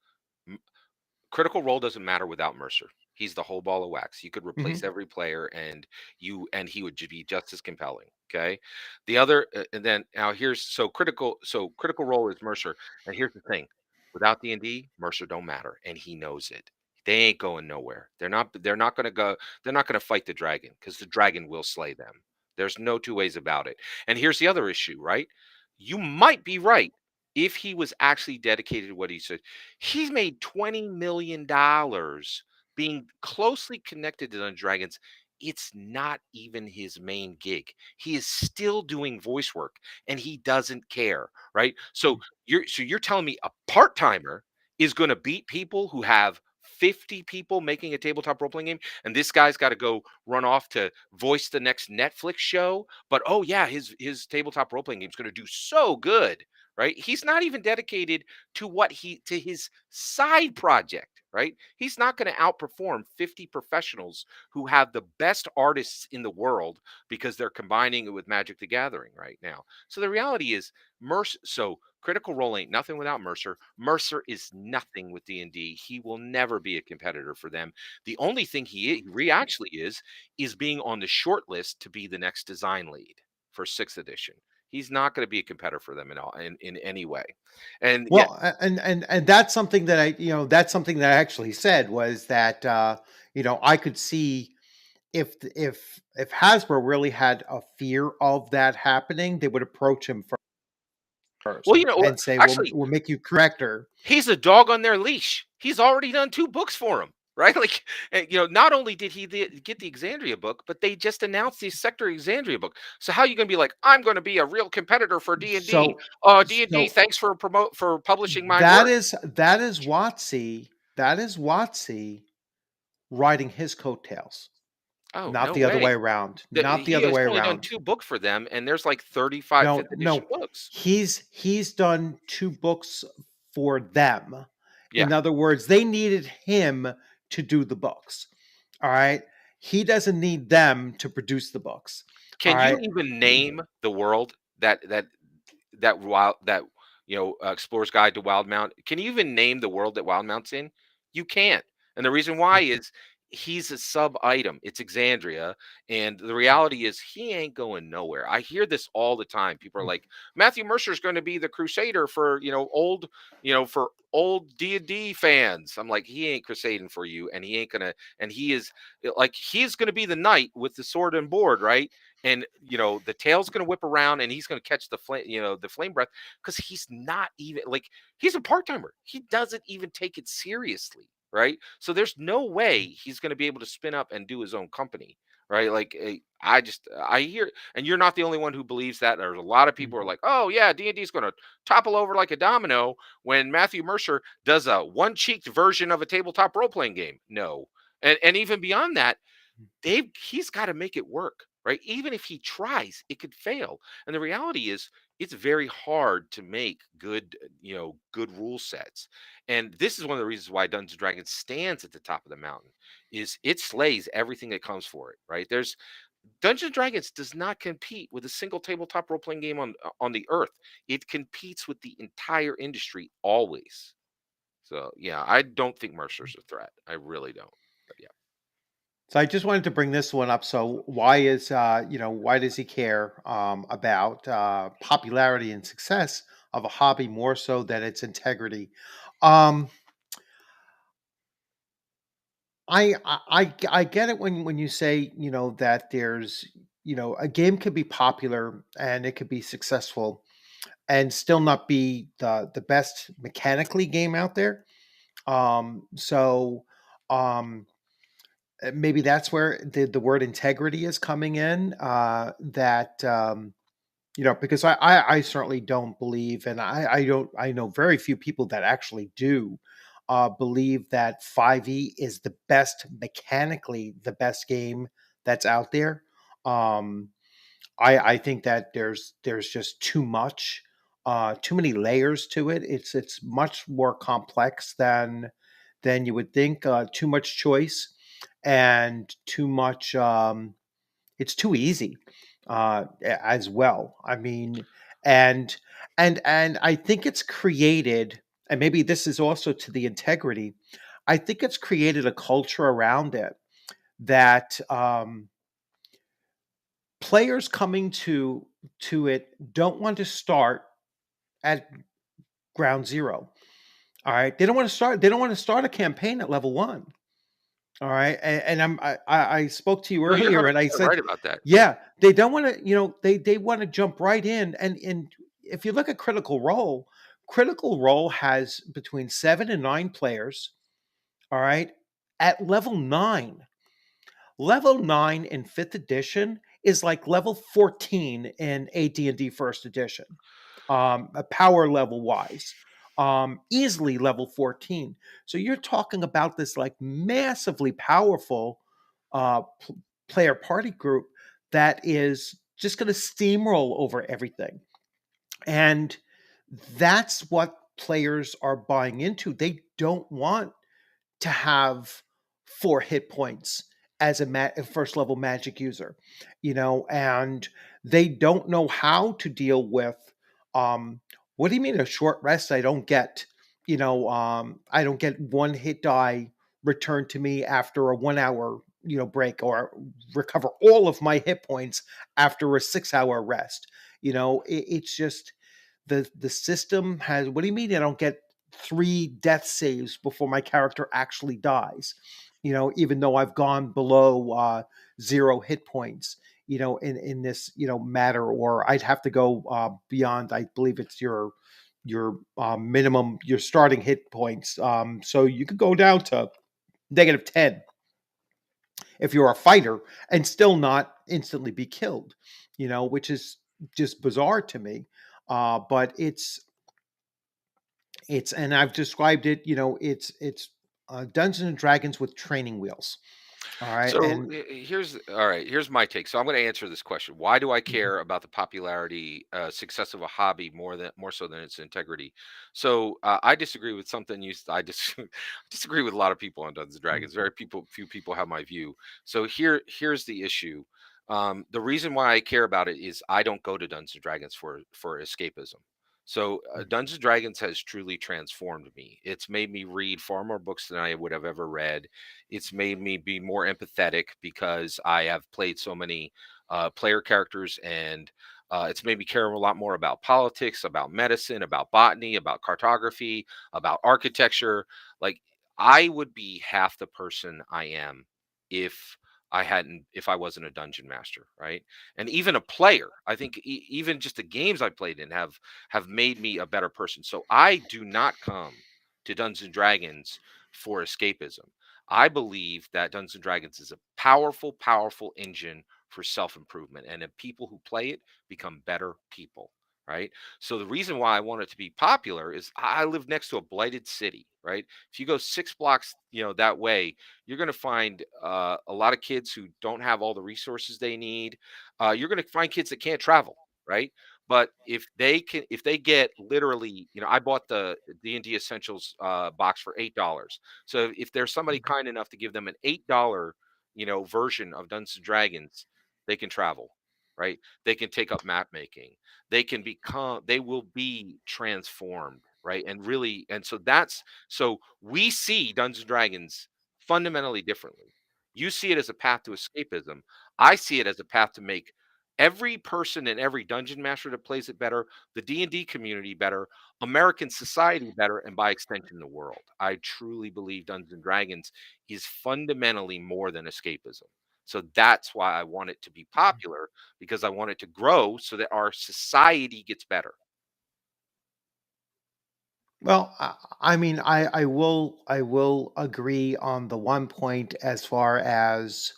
Critical Role doesn't matter without Mercer. He's the whole ball of wax. You could replace Hmm. every player, and he would be just as compelling. Okay. The other, and then now here's Critical Role is Mercer, and here's the thing: without D&D, Mercer don't matter, and he knows it. They ain't going nowhere. They're not going to go. They're not going to fight the dragon because the dragon will slay them. There's no two ways about it. And here's the other issue, right? You might be right if he was actually dedicated to what he said. He's made $20 million being closely connected to Dungeons& Dragons. It's not even his main gig. He is still doing voice work and he doesn't care, right? So you're telling me a part-timer is going to beat people who have 50 people making a tabletop role-playing game, and this guy's got to go run off to voice the next Netflix show, but oh yeah, his tabletop role-playing game is going to do so good, right? He's not even dedicated to his side project, right? He's not going to outperform 50 professionals who have the best artists in the world because they're combining it with Magic the Gathering right now. So the reality is Critical Role ain't nothing without Mercer. Mercer is nothing with D&D. He will never be a competitor for them. The only thing actually is being on the short list to be the next design lead for 6th edition. He's not going to be a competitor for them at all in any way. And yeah, Well, and that's something that that's something that I actually said, was that I could see if Hasbro really had a fear of that happening, they would approach him well, first you know, and say, "We'll actually, we'll make you corrector." he's a dog on their leash. He's already done 2 books for him, right? Like, not only did get the Exandria book, but they just announced the Sector Exandria book. So how are you going to be like, I'm going to be a real competitor for D&D? So D&D, so thanks for publishing my that work. is Watsy riding his coattails, Oh, not no the other way way. around. Not the He other has way only done around. 2 book for them, and there's like 35 No, fifth edition no. books. He's done 2 books for them. Yeah. In other words, they needed him to do the books. All right. He doesn't need them to produce the books. All Can you right. even name the world Explorer's Guide to Wildmount? Can you even name the world that Wildmount's in? You can't. And the reason why is he's a sub item. It's Exandria, and the reality is he ain't going nowhere. I hear this all the time. People are like, Matthew Mercer's going to be the crusader for for old D&D fans. I'm like, he ain't crusading for you, and he ain't gonna. And he's gonna be the knight with the sword and board, right? And the tail's going to whip around and he's going to catch the flame breath, because he's not even like, he's a part-timer. He doesn't even take it seriously, right? So there's no way he's going to be able to spin up and do his own company, right? Like, I hear, and you're not the only one who believes that. There's a lot of people who are like, oh yeah, D&D is going to topple over like a domino when Matthew Mercer does a one-cheeked version of a tabletop role-playing game. No. And even beyond that, he's got to make it work, right? Even if he tries, it could fail. And the reality is, it's very hard to make good rule sets. And this is one of the reasons why Dungeons and Dragons stands at the top of the mountain, is it slays everything that comes for it, right? There's Dungeons and Dragons does not compete with a single tabletop role playing game on the earth. It competes with the entire industry always. So yeah, I don't think Mercer's a threat. I really don't. But yeah. So I just wanted to bring this one up. So why does he care about popularity and success of a hobby more so than its integrity? Um, I get it when you say, that there's, a game could be popular and it could be successful and still not be the best mechanically game out there. So um maybe that's where the word integrity is coming in. That because I certainly don't believe, and I know very few people that actually do believe that 5e is the best mechanically the best game that's out there. Um, I think that there's just too many layers to it. It's much more complex than you would think. Too much choice and too much. It's too easy as well. I mean, and and I think it's created, and maybe this is also to the integrity. I think it's created a culture around it that players coming to it don't want to start at ground zero. All right, they don't want to start. They don't want to start a campaign at level one. All right, and I spoke to you No, you're earlier, and I 100% said, right about that. Yeah. yeah, they don't want to. They want to jump right in, and if you look at Critical Role has between 7 and 9 players. All right, at level nine in fifth edition is like level 14 in AD&D first edition, power level wise, easily level 14. So you're talking about this like massively powerful player party group that is just going to steamroll over everything. And that's what players are buying into. They don't want to have 4 hit points as a first level magic user, and they don't know how to deal with, um, what do you mean a short rest? I don't get, I don't get one hit die returned to me after a 1 hour, break, or recover all of my hit points after a 6 hour rest. It's just the system has, what do you mean I don't get 3 death saves before my character actually dies? Even though I've gone below 0 hit points, in this, matter, or I'd have to go beyond. I believe it's your minimum, your starting hit points. So you could go down to -10 if you're a fighter and still not instantly be killed. Which is just bizarre to me. But it's and I've described it, it's Dungeons and Dragons with training wheels. All right. So And here's all right. Here's my take. So I'm going to answer this question. Why do I mhm, care about the popularity, success of a hobby more so than its integrity? So I disagree with something disagree with a lot of people on Dungeons and mhm, Dragons. Few people have my view. So here's the issue. The reason why I care about it is I don't go to Dungeons and Dragons for escapism. So mhm, Dungeons and Dragons has truly transformed me. It's made me read far more books than I would have ever read. It's made me be more empathetic because I have played so many player characters, and it's made me care a lot more about politics, about medicine, about botany, about cartography, about architecture. Like, I would be half the person I am if if I wasn't a dungeon master, right? And even a player, I think even just the games I played in have made me a better person. So I do not come to Dungeons and Dragons for escapism. I believe that Dungeons and Dragons is a powerful, powerful engine for self improvement. And then people who play it become better people. Right. So the reason why I want it to be popular is I live next to a blighted city. Right. If you go 6 blocks, that way, you're going to find a lot of kids who don't have all the resources they need. You're going to find kids that can't travel. Right. But if they get literally, I bought the D&D Essentials box for $8. So if there's somebody mhm, kind enough to give them an $8, version of Dungeons and Dragons, they can travel, right? They can take up map making. They will be transformed, right? And really, and so so we see Dungeons and Dragons fundamentally differently. You see it as a path to escapism. I see it as a path to make every person and every dungeon master that plays it better, the D&D community better, American society better, and by extension, the world. I truly believe Dungeons and Dragons is fundamentally more than escapism. So that's why I want it to be popular, because I want it to grow so that our society gets better. Well, I mean, I will agree on the one point as far as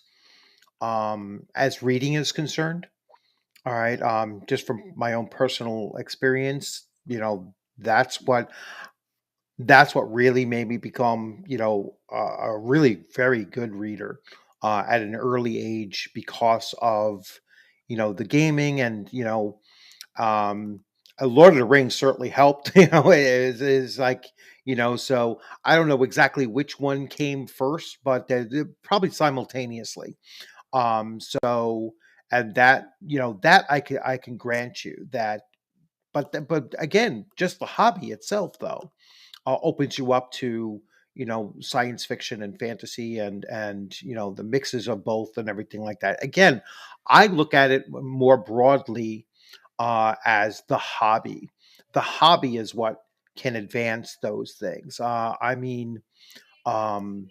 reading is concerned. All right, just from my own personal experience, that's what that's what really made me become, a really very good reader at an early age because of, the gaming and um, Lord of the Rings certainly helped. It is like, so I don't know exactly which one came first, but they're probably simultaneously. So, and that, that I can grant you that, but again, just the hobby itself, though, opens you up to, science fiction and fantasy and the mixes of both and everything like that. Again, I look at it more broadly as the hobby. The hobby is what can advance those things. I mean, um,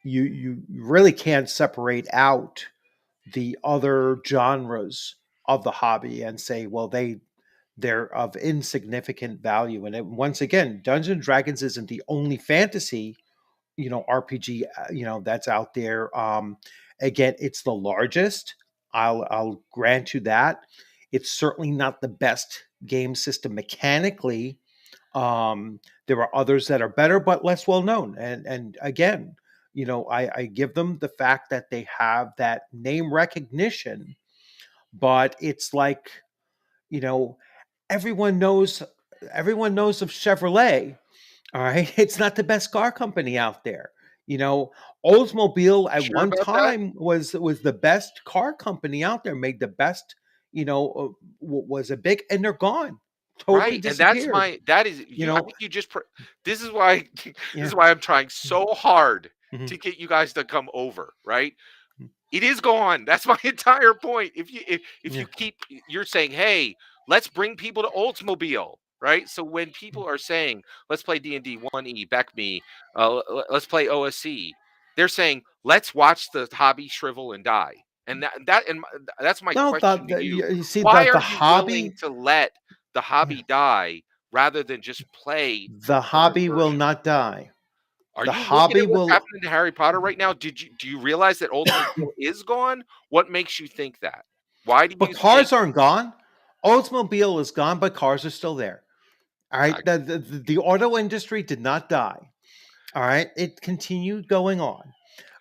you really can't separate out the other genres of the hobby and say, well, they're of insignificant value. And once again, Dungeons and Dragons isn't the only fantasy, RPG, that's out there. Again, it's the largest. I'll grant you that. It's certainly not the best game system mechanically. There are others that are better, but less well known. And again, I give them the fact that they have that name recognition, but it's like, you know, everyone knows everyone knows of Chevrolet. All right. It's not the best car company out there. You know, Oldsmobile You at sure one about that? time was the best car company out there, made the best, was a big, and they're gone. Totally Right, and that's disappeared. my that is You you I know, think you just this is why this yeah. is why I'm trying so hard Mhm. to get you guys to come over, right? It is gone. That's my entire point. If Yeah. you keep you're saying, "Hey, let's bring people to Oldsmobile," right? So when people are saying, "Let's play D&D 1E, Beck me, let's play OSC," they're saying, "Let's watch the hobby shrivel and die." And that's my No, question to you. you see Why the are you willing hobby. to let the Yeah, hobby die rather than just play the other hobby will versions? not die. Are The you looking hobby at what's will. happening to Harry Potter right now? Do you realize that Oldsmobile is gone? What makes you think that? Why do But you think cars aren't gone. Oldsmobile is gone, but cars are still there. All right. I The auto industry did not die. All right. It continued going on.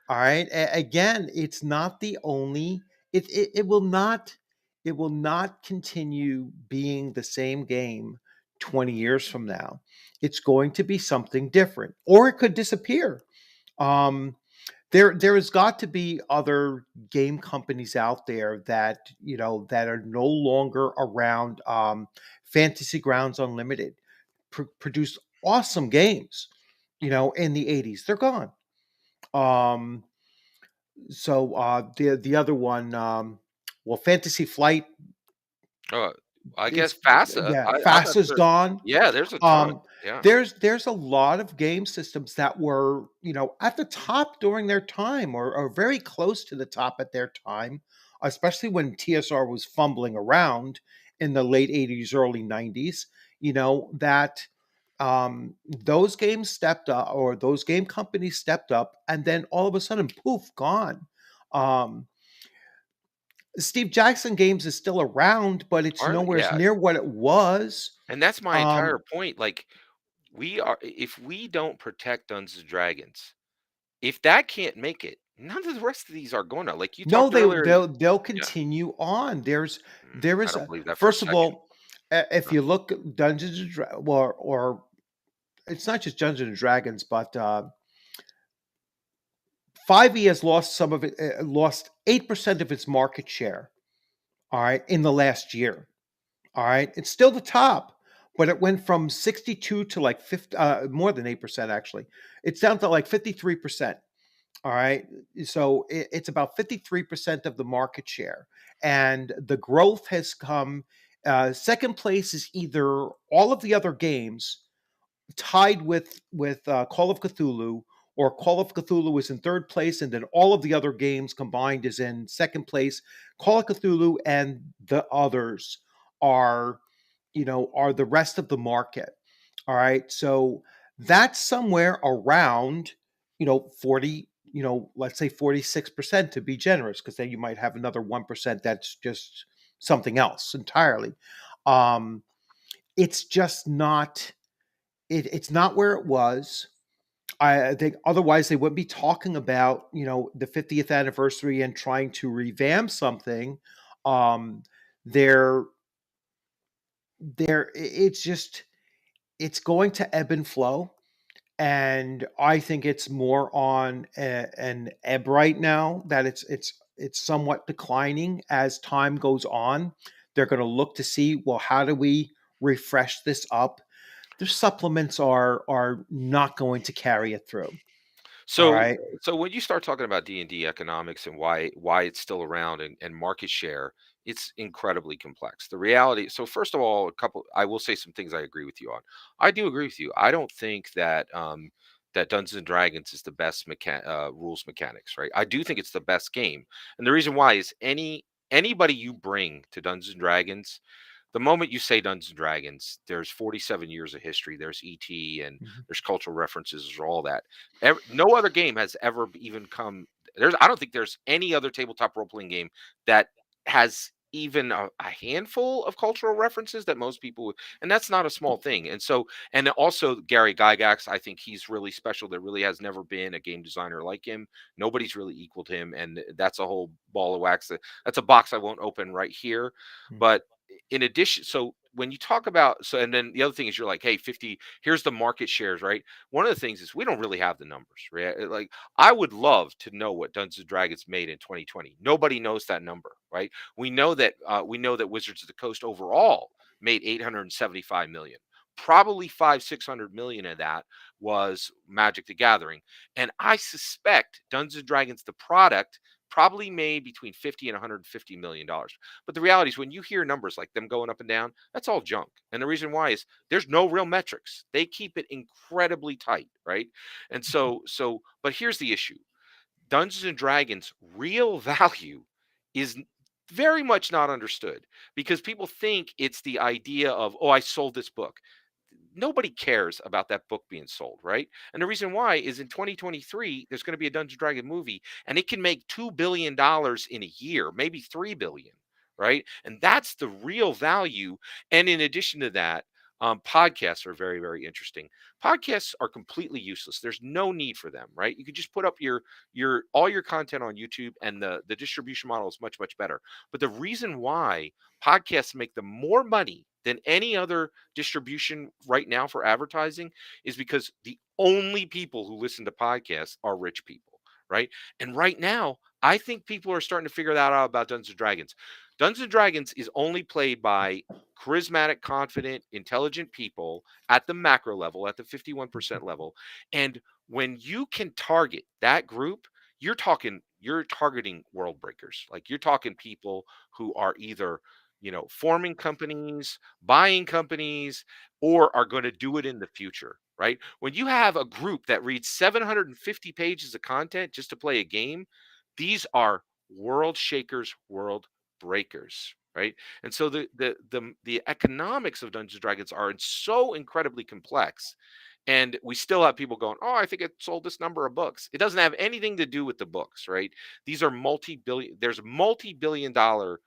All right. Again, it's not the only, it will not, it will not continue being the same game 20 years from now. It's going to be something different, or it could disappear. Um, there has got to be other game companies out there that, that are no longer around. Fantasy Grounds Unlimited produced awesome games, in the 80s. They're gone. Um, the other one, well, Fantasy Flight, uh, I guess it's FASA. yeah, I'm not FASA's sure. gone. Yeah, there's a ton. Um, Yeah. there's a lot of game systems that were, at the top during their time, or very close to the top at their time, especially when TSR was fumbling around in the late 80s, early 90s, that those games stepped up, or those game companies stepped up, and then all of a sudden, poof, gone. Um, Steve Jackson Games is still around, but it's Are they? nowhere Yeah. near what it was. And that's my Um, entire point. Like we are if we don't protect Dungeons and Dragons, if that can't make it, none of the rest of these are gonna. Like you no, talked earlier. they'll Yeah. continue on. There I is don't believe that for a first of second. all, if you look at Dungeons and or it's not just Dungeons and Dragons, but 5e has lost some of it, lost 8% of its market share. All right, in the last year. All right, it's still the top, but it went from 62 to like 50, more than 8% actually. It's down to like 53%. All right. So it's about 53% of the market share. And the growth has come, second place is either all of the other games tied with Call of Cthulhu, or Call of Cthulhu is in third place, and then all of the other games combined is in second place. Call of Cthulhu and the others are, are the rest of the market. All right, so that's somewhere around, 40, let's say 46% to be generous, because then you might have another 1% that's just something else entirely. Um, it's just not it's not where it was. I think otherwise they wouldn't be talking about, the 50th anniversary and trying to revamp something. Um, they're it's just it's going to ebb and flow, and I think it's more on an ebb right now, that it's somewhat declining as time goes on. They're going to look to see, well, how do we refresh this up? Their supplements are not going to carry it through. All So right. so when you start talking about D&D economics and why it's still around and market share, it's incredibly complex. The reality, so first of all, a couple I will say some things I agree with you on. I do agree with you. I don't think that that Dungeons and Dragons is the best rules mechanics, right? I do think it's the best game. And the reason why is anybody you bring to Dungeons and Dragons, the moment you say Dungeons and Dragons, there's 47 years of history. There's ET and Mhm. there's cultural references, there's all that. No other game has ever even come. I don't think there's any other tabletop role playing game that has even a handful of cultural references that most people would, and that's not a small thing. And so, and also Gary Gygax, I think he's really special. There really has never been a game designer like him. Nobody's really equaled him, and that's a whole ball of wax. That's a box I won't open right here. Mhm. But in addition, so when you talk about, so and then the other thing is you're like, hey, 50, here's the market shares, right? One of the things is we don't really have the numbers, right? Like I would love to know what Dungeons and Dragons made in 2020. Nobody knows that number, right? We know that Wizards of the Coast overall made 875 million. Probably 500-600 million of that was Magic the Gathering, and I suspect Dungeons and Dragons, the product, probably made between 50 and 150 million dollars. But the reality is, when you hear numbers like them going up and down, that's all junk. And the reason why is there's no real metrics. They keep it incredibly tight, right? And but here's the issue. Dungeons and Dragons real value is very much not understood, because people think it's the idea of, oh, I sold this book. Nobody cares about that book being sold, right? And the reason why is in 2023, there's going to be a Dungeon Dragon movie, and it can make $2 billion in a year, maybe 3 billion, right? And that's the real value. And in addition to that, podcasts are very, very interesting. Podcasts are completely useless. There's no need for them, right? You could just put up your all your content on YouTube, and the distribution model is much, much better. But the reason why podcasts make them more money than any other distribution right now for advertising is because the only people who listen to podcasts are rich people, right? And right now, I think people are starting to figure that out about Dungeons and Dragons. Dungeons and Dragons is only played by charismatic, confident, intelligent people at the macro level, at the 51% level. And when you can target that group, you're targeting world breakers. Like you're talking people who are either, forming companies, buying companies, or are going to do it in the future, right? When you have a group that reads 750 pages of content just to play a game, these are world shakers, world breakers, right? And so the economics of Dungeons and Dragons are so incredibly complex, and we still have people going, oh, I think it sold this number of books. It doesn't have anything to do with the books, right? These are there's multi-billion dollar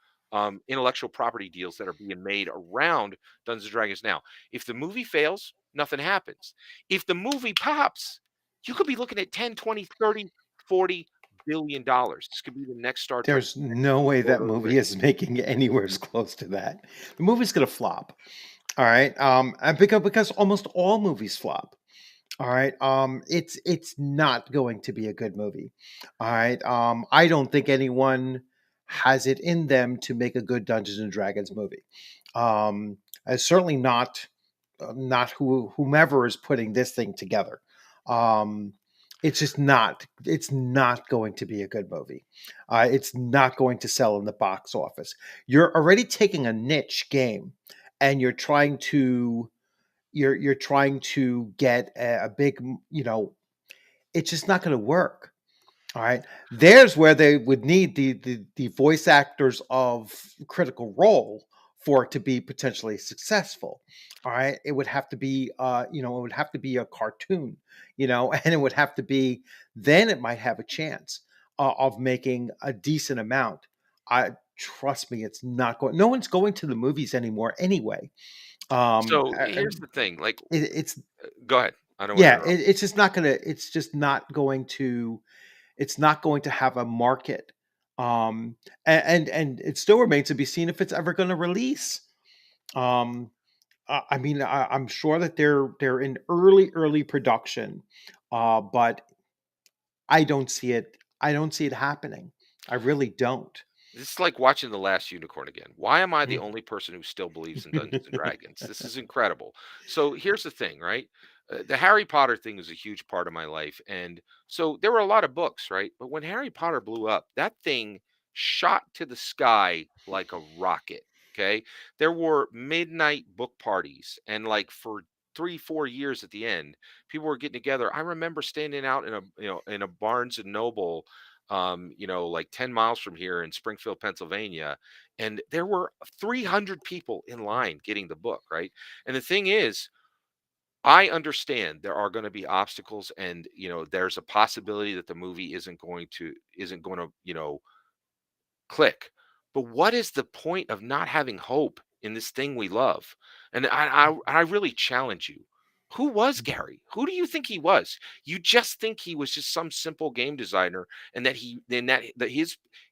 intellectual property deals that are being made around Dungeons and Dragons now. If the movie fails, nothing happens. If the movie pops, you could be looking at 10, 20, 30, 40 billion dollars. This could be the next Star Trek, There's next no way Lord that of the movie Rings. is making anywhere as close to that. The movie's gonna flop. All right. And because almost all movies flop. All right. It's not going to be a good movie. All right. I don't think anyone has it in them to make a good Dungeons and Dragons movie. Certainly not whomever is putting this thing together. Um, It's not going to be a good movie. It's not going to sell in the box office. You're already taking a niche game, and you're trying to get a big, it's just not going to work. All right. There's where they would need the voice actors of Critical Role for it to be potentially successful. All right. It would have to be it would have to be a cartoon, and it would have to be, then it might have a chance of making a decent amount. I Trust me, it's not going, no one's going to the movies anymore anyway. So here's the thing. Like, It's go ahead. I don't want to yeah, interrupt. it's just not gonna, it's not going to have a market. And it still remains to be seen if it's ever going to release. Um, I mean, I'm sure that they're in early production, but I don't see it. I don't see it happening. I really don't. This is like watching The Last Unicorn again. Why am I the Mm. only person who still believes in Dungeons and Dragons? This is incredible. So here's the thing, right? The Harry Potter thing is a huge part of my life. And so there were a lot of books, right? But when Harry Potter blew up, that thing shot to the sky like a rocket. Okay. There were midnight book parties. And like for 3, 4 years at the end, people were getting together. I remember standing out in a Barnes and Noble, like 10 miles from here in Springfield, Pennsylvania. And there were 300 people in line getting the book, right? And the thing is, I understand there are going to be obstacles, and there's a possibility that the movie isn't going to click. But what is the point of not having hope in this thing we love? And I really challenge you. Who was Gary? Who do you think he was? You just think he was just some simple game designer, and that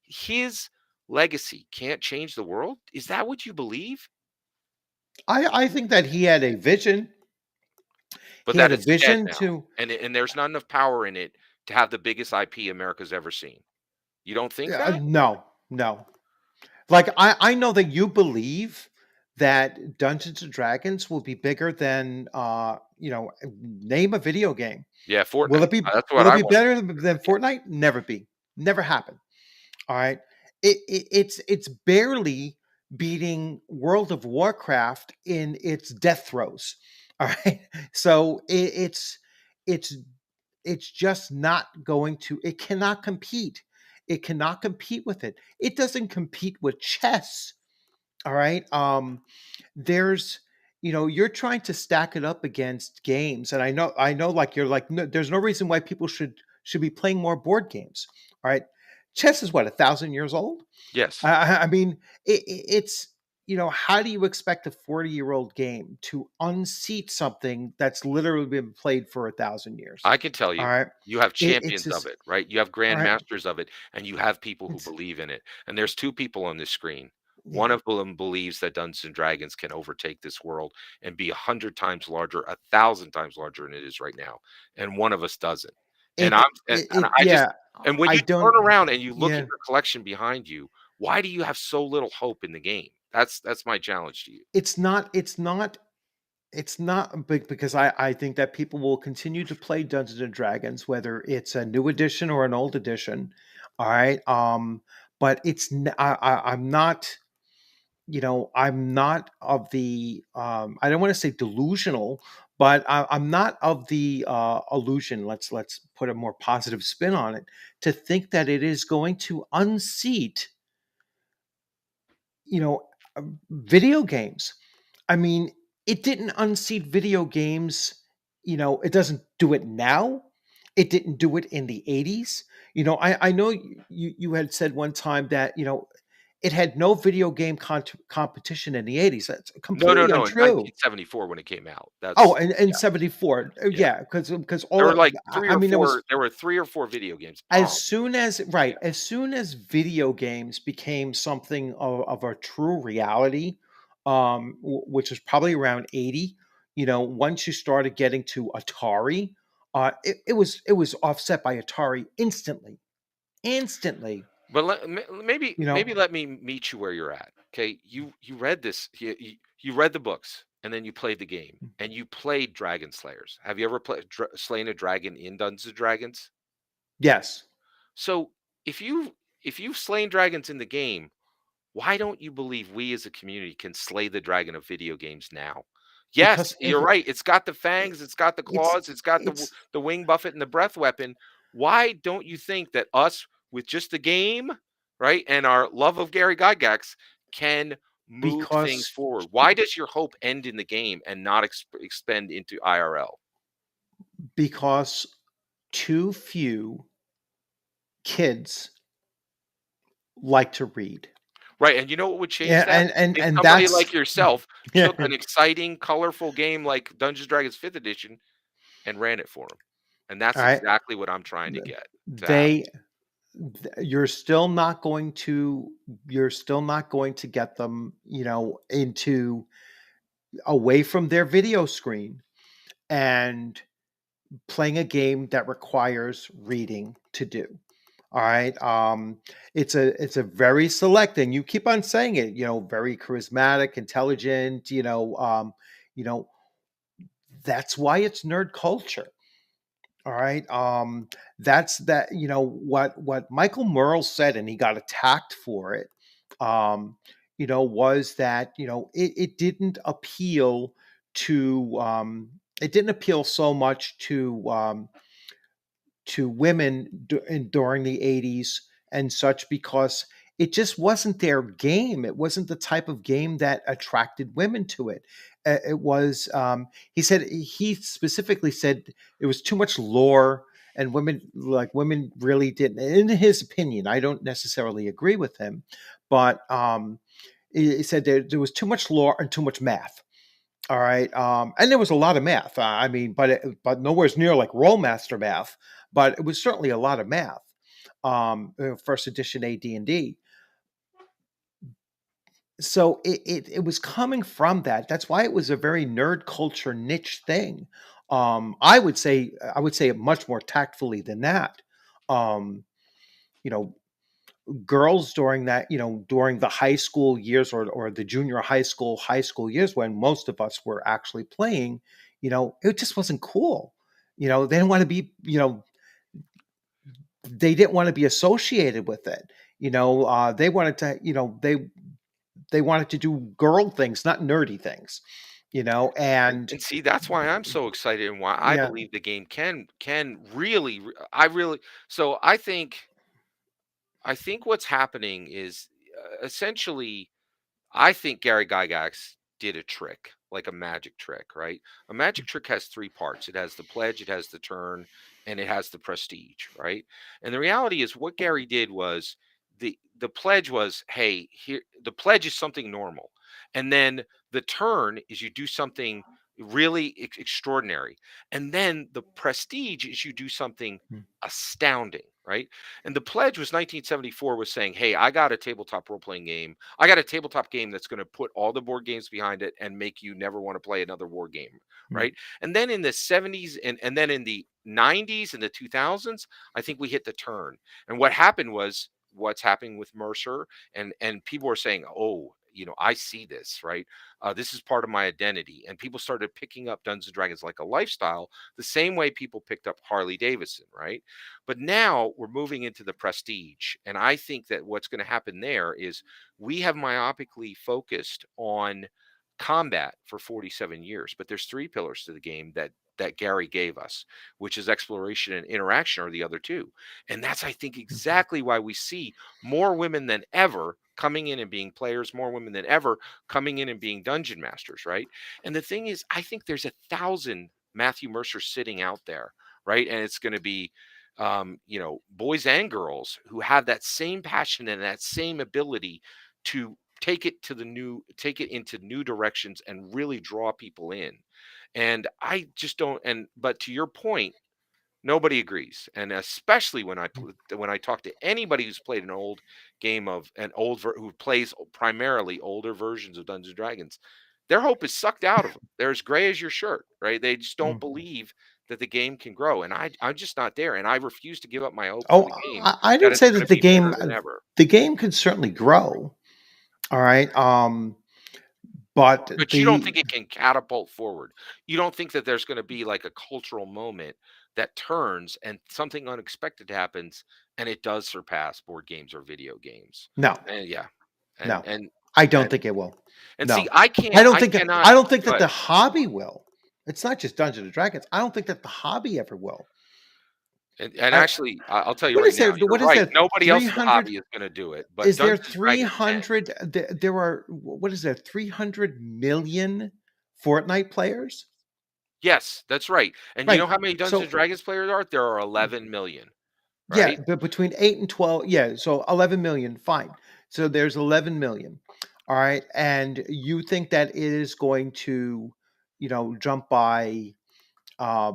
his legacy can't change the world? Is that what you believe? I think that he had a vision. But He had that a it's dead vision now, to. and there's not enough power in it to have the biggest IP America's ever seen. You don't think that? No, no. Like, I know that you believe that Dungeons and Dragons will be bigger than, name a video game. Yeah, Will Fortnite. it be That's what will it I be want. better than Fortnite? Never be. Never happen. All right. It's barely beating World of Warcraft in its death throes. All right. So it's it's just not going to, it cannot compete. It cannot compete with it. It doesn't compete with chess. All right. There's, you're trying to stack it up against games, and I know, like, you're like, no, there's no reason why people should be playing more board games. All right. Chess is what, 1,000 years old. Yes. I mean, it's, how do you expect a 40-year-old game to unseat something that's literally been played for 1,000 years? I can tell All you, right. you have It's champions of just, it, right? You have all right. grandmasters of it, and you have people who It's, believe in it. And there's two people on this screen. One yeah. of them believes that Dungeons and Dragons can overtake this world and be 100 times larger, 1,000 times larger than it is right now. And one of us doesn't. And It, I'm it, and it I just yeah. and when I you don't, turn around and you look at yeah. your collection behind you, why do you have so little hope in the game? That's my challenge to you. It's not big, because I think that people will continue to play Dungeons and Dragons, whether it's a new edition or an old edition. All right. But I'm not, I'm not of the, I don't want to say delusional, but I'm not of the illusion. Let's put a more positive spin on it, to think that it is going to unseat, you know, video games. I mean, it didn't unseat video games. It doesn't do it now. It didn't do it in the 80s. I know you had said one time that, it had no video game competition in the 80s. That's No, no, completely no, in untrue. 1974 when it came out. Oh, That's and yeah, 74. yeah. Yeah, because There all, were like I mean, there were 3 or 4 video games, as bomb. soon as, Yeah. right, as soon as video games became something of a true reality, which is probably around 80, once you started getting to Atari, it was offset by Atari instantly. Instantly, But maybe you know. maybe let me meet you where you're at. Okay, you read this, you read the books, and then you played the game, and you played Dragon Slayers. Have you ever slain a dragon in Dungeons and Dragons? Yes, So if you've slain dragons in the game, why don't you believe we as a community can slay the dragon of video games now? Yes, because you're right. It's got the it, fangs, it's got the it's claws, it's got it's the wing buffet and the breath weapon. Why don't you think that us with just the game, right, and our love of Gary Gygax can move things because forward? Why does your hope end in the game and not expend into IRL? because too few kids like to read. Right, and you know what would change Yeah, that? If and somebody that's like yourself yeah. took an exciting, colorful game like Dungeons& and Dragons 5th edition and ran it for them, and All that's right. exactly what I'm trying to get to happen. They you're still not going to get them, into away from their video screen and playing a game that requires reading to do. All right. It's a very select, and you keep on saying it, very charismatic, intelligent, you know, that's why it's nerd culture. All right. That's that, what Michael Merle said, and he got attacked for it, was that, to it didn't appeal so much to women during the 80s and such, because it just wasn't their game. It wasn't the type of game that attracted women to it. It was, he specifically said it was too much lore, and women really didn't, in his opinion. I don't necessarily agree with him, but he said there was too much lore and too much math. All right, and there was a lot of math. I mean, but nowhere's near like Rollmaster math. But it was certainly a lot of math. First edition AD&D. So it was coming from that. That's why it was a very nerd culture niche thing. I would say it much more tactfully than that. Um, you know, Girls during the high school years, or the junior high school years, when most of us were actually playing, it just wasn't cool. They didn't want to be, they didn't want to be associated with it. They wanted to, they wanted to do girl things, not nerdy things. And And see, that's why I'm so excited and why I yeah. believe the game can really I really so I think what's happening is, essentially I think Gary Gygax did a trick, like a magic trick, right? A magic trick has three parts. It has the pledge, it has the turn, and it has the prestige, right? And the reality is what Gary did was the pledge was, hey, here the pledge is something normal. And then the turn is you do something really extraordinary. And then the prestige is you do something astounding, right? And the pledge was 1974 was saying, "Hey, I got a tabletop role playing game. I got a tabletop game that's going to put all the board games behind it and make you never want to play another war game." Mm, Right. And then in the 70s and then in the 90s and the 2000s, I think we hit the turn. And what happened was what's happening with Mercer, and people were saying, "Oh, I see this, right? This is part of my identity." And people started picking up Dungeons and Dragons like a lifestyle, the same way people picked up Harley Davidson, right? But now we're moving into the prestige. And I think that what's going to happen there is we have myopically focused on combat for 47 years, but there's three pillars to the game that Gary gave us, which is exploration and interaction are the other two. And that's, I think, mhm, exactly why we see more women than ever coming in and being players, more women than ever coming in and being dungeon masters, right? And the thing is, I think there's 1,000 Matthew Mercer sitting out there, right? And it's going to be boys and girls who have that same passion and that same ability to take it into new directions and really draw people in. And I just don't, and but to your point, nobody agrees. And especially when I talk to anybody who's played an old game of an who plays primarily older versions of Dungeons and Dragons, their hope is sucked out of them. They're as gray as your shirt, right? They just don't mhm. believe that the game can grow. And I'm just not there. And I refuse to give up my hope for Oh, the game I that didn't it's say going that to be better than ever. the game could certainly grow. All right. But But you don't the think it can catapult forward. You don't think that there's gonna be like a cultural moment that turns and something unexpected happens and it does surpass board games or video games. no, And yeah. And no, and I don't and think it will. and see, No, I cannot don't think go that ahead. the hobby will. It's not just Dungeons and Dragons. I don't think that the hobby ever will. And I actually, I'll tell you What right is now, there? you're What is right. there? Nobody else in the 300? hobby is gonna do it, but Is there Dungeons& and Dragons can. 300? There are, what is there? 300 million Fortnite players, Yes, that's right. And you know right? how many Dungeons& and So Dragons players are? There are 11,000,000, yeah, right? but between 8 and 12, yeah, so 11 million, fine. So there's 11 million. All right. And you think that it is going to, jump uh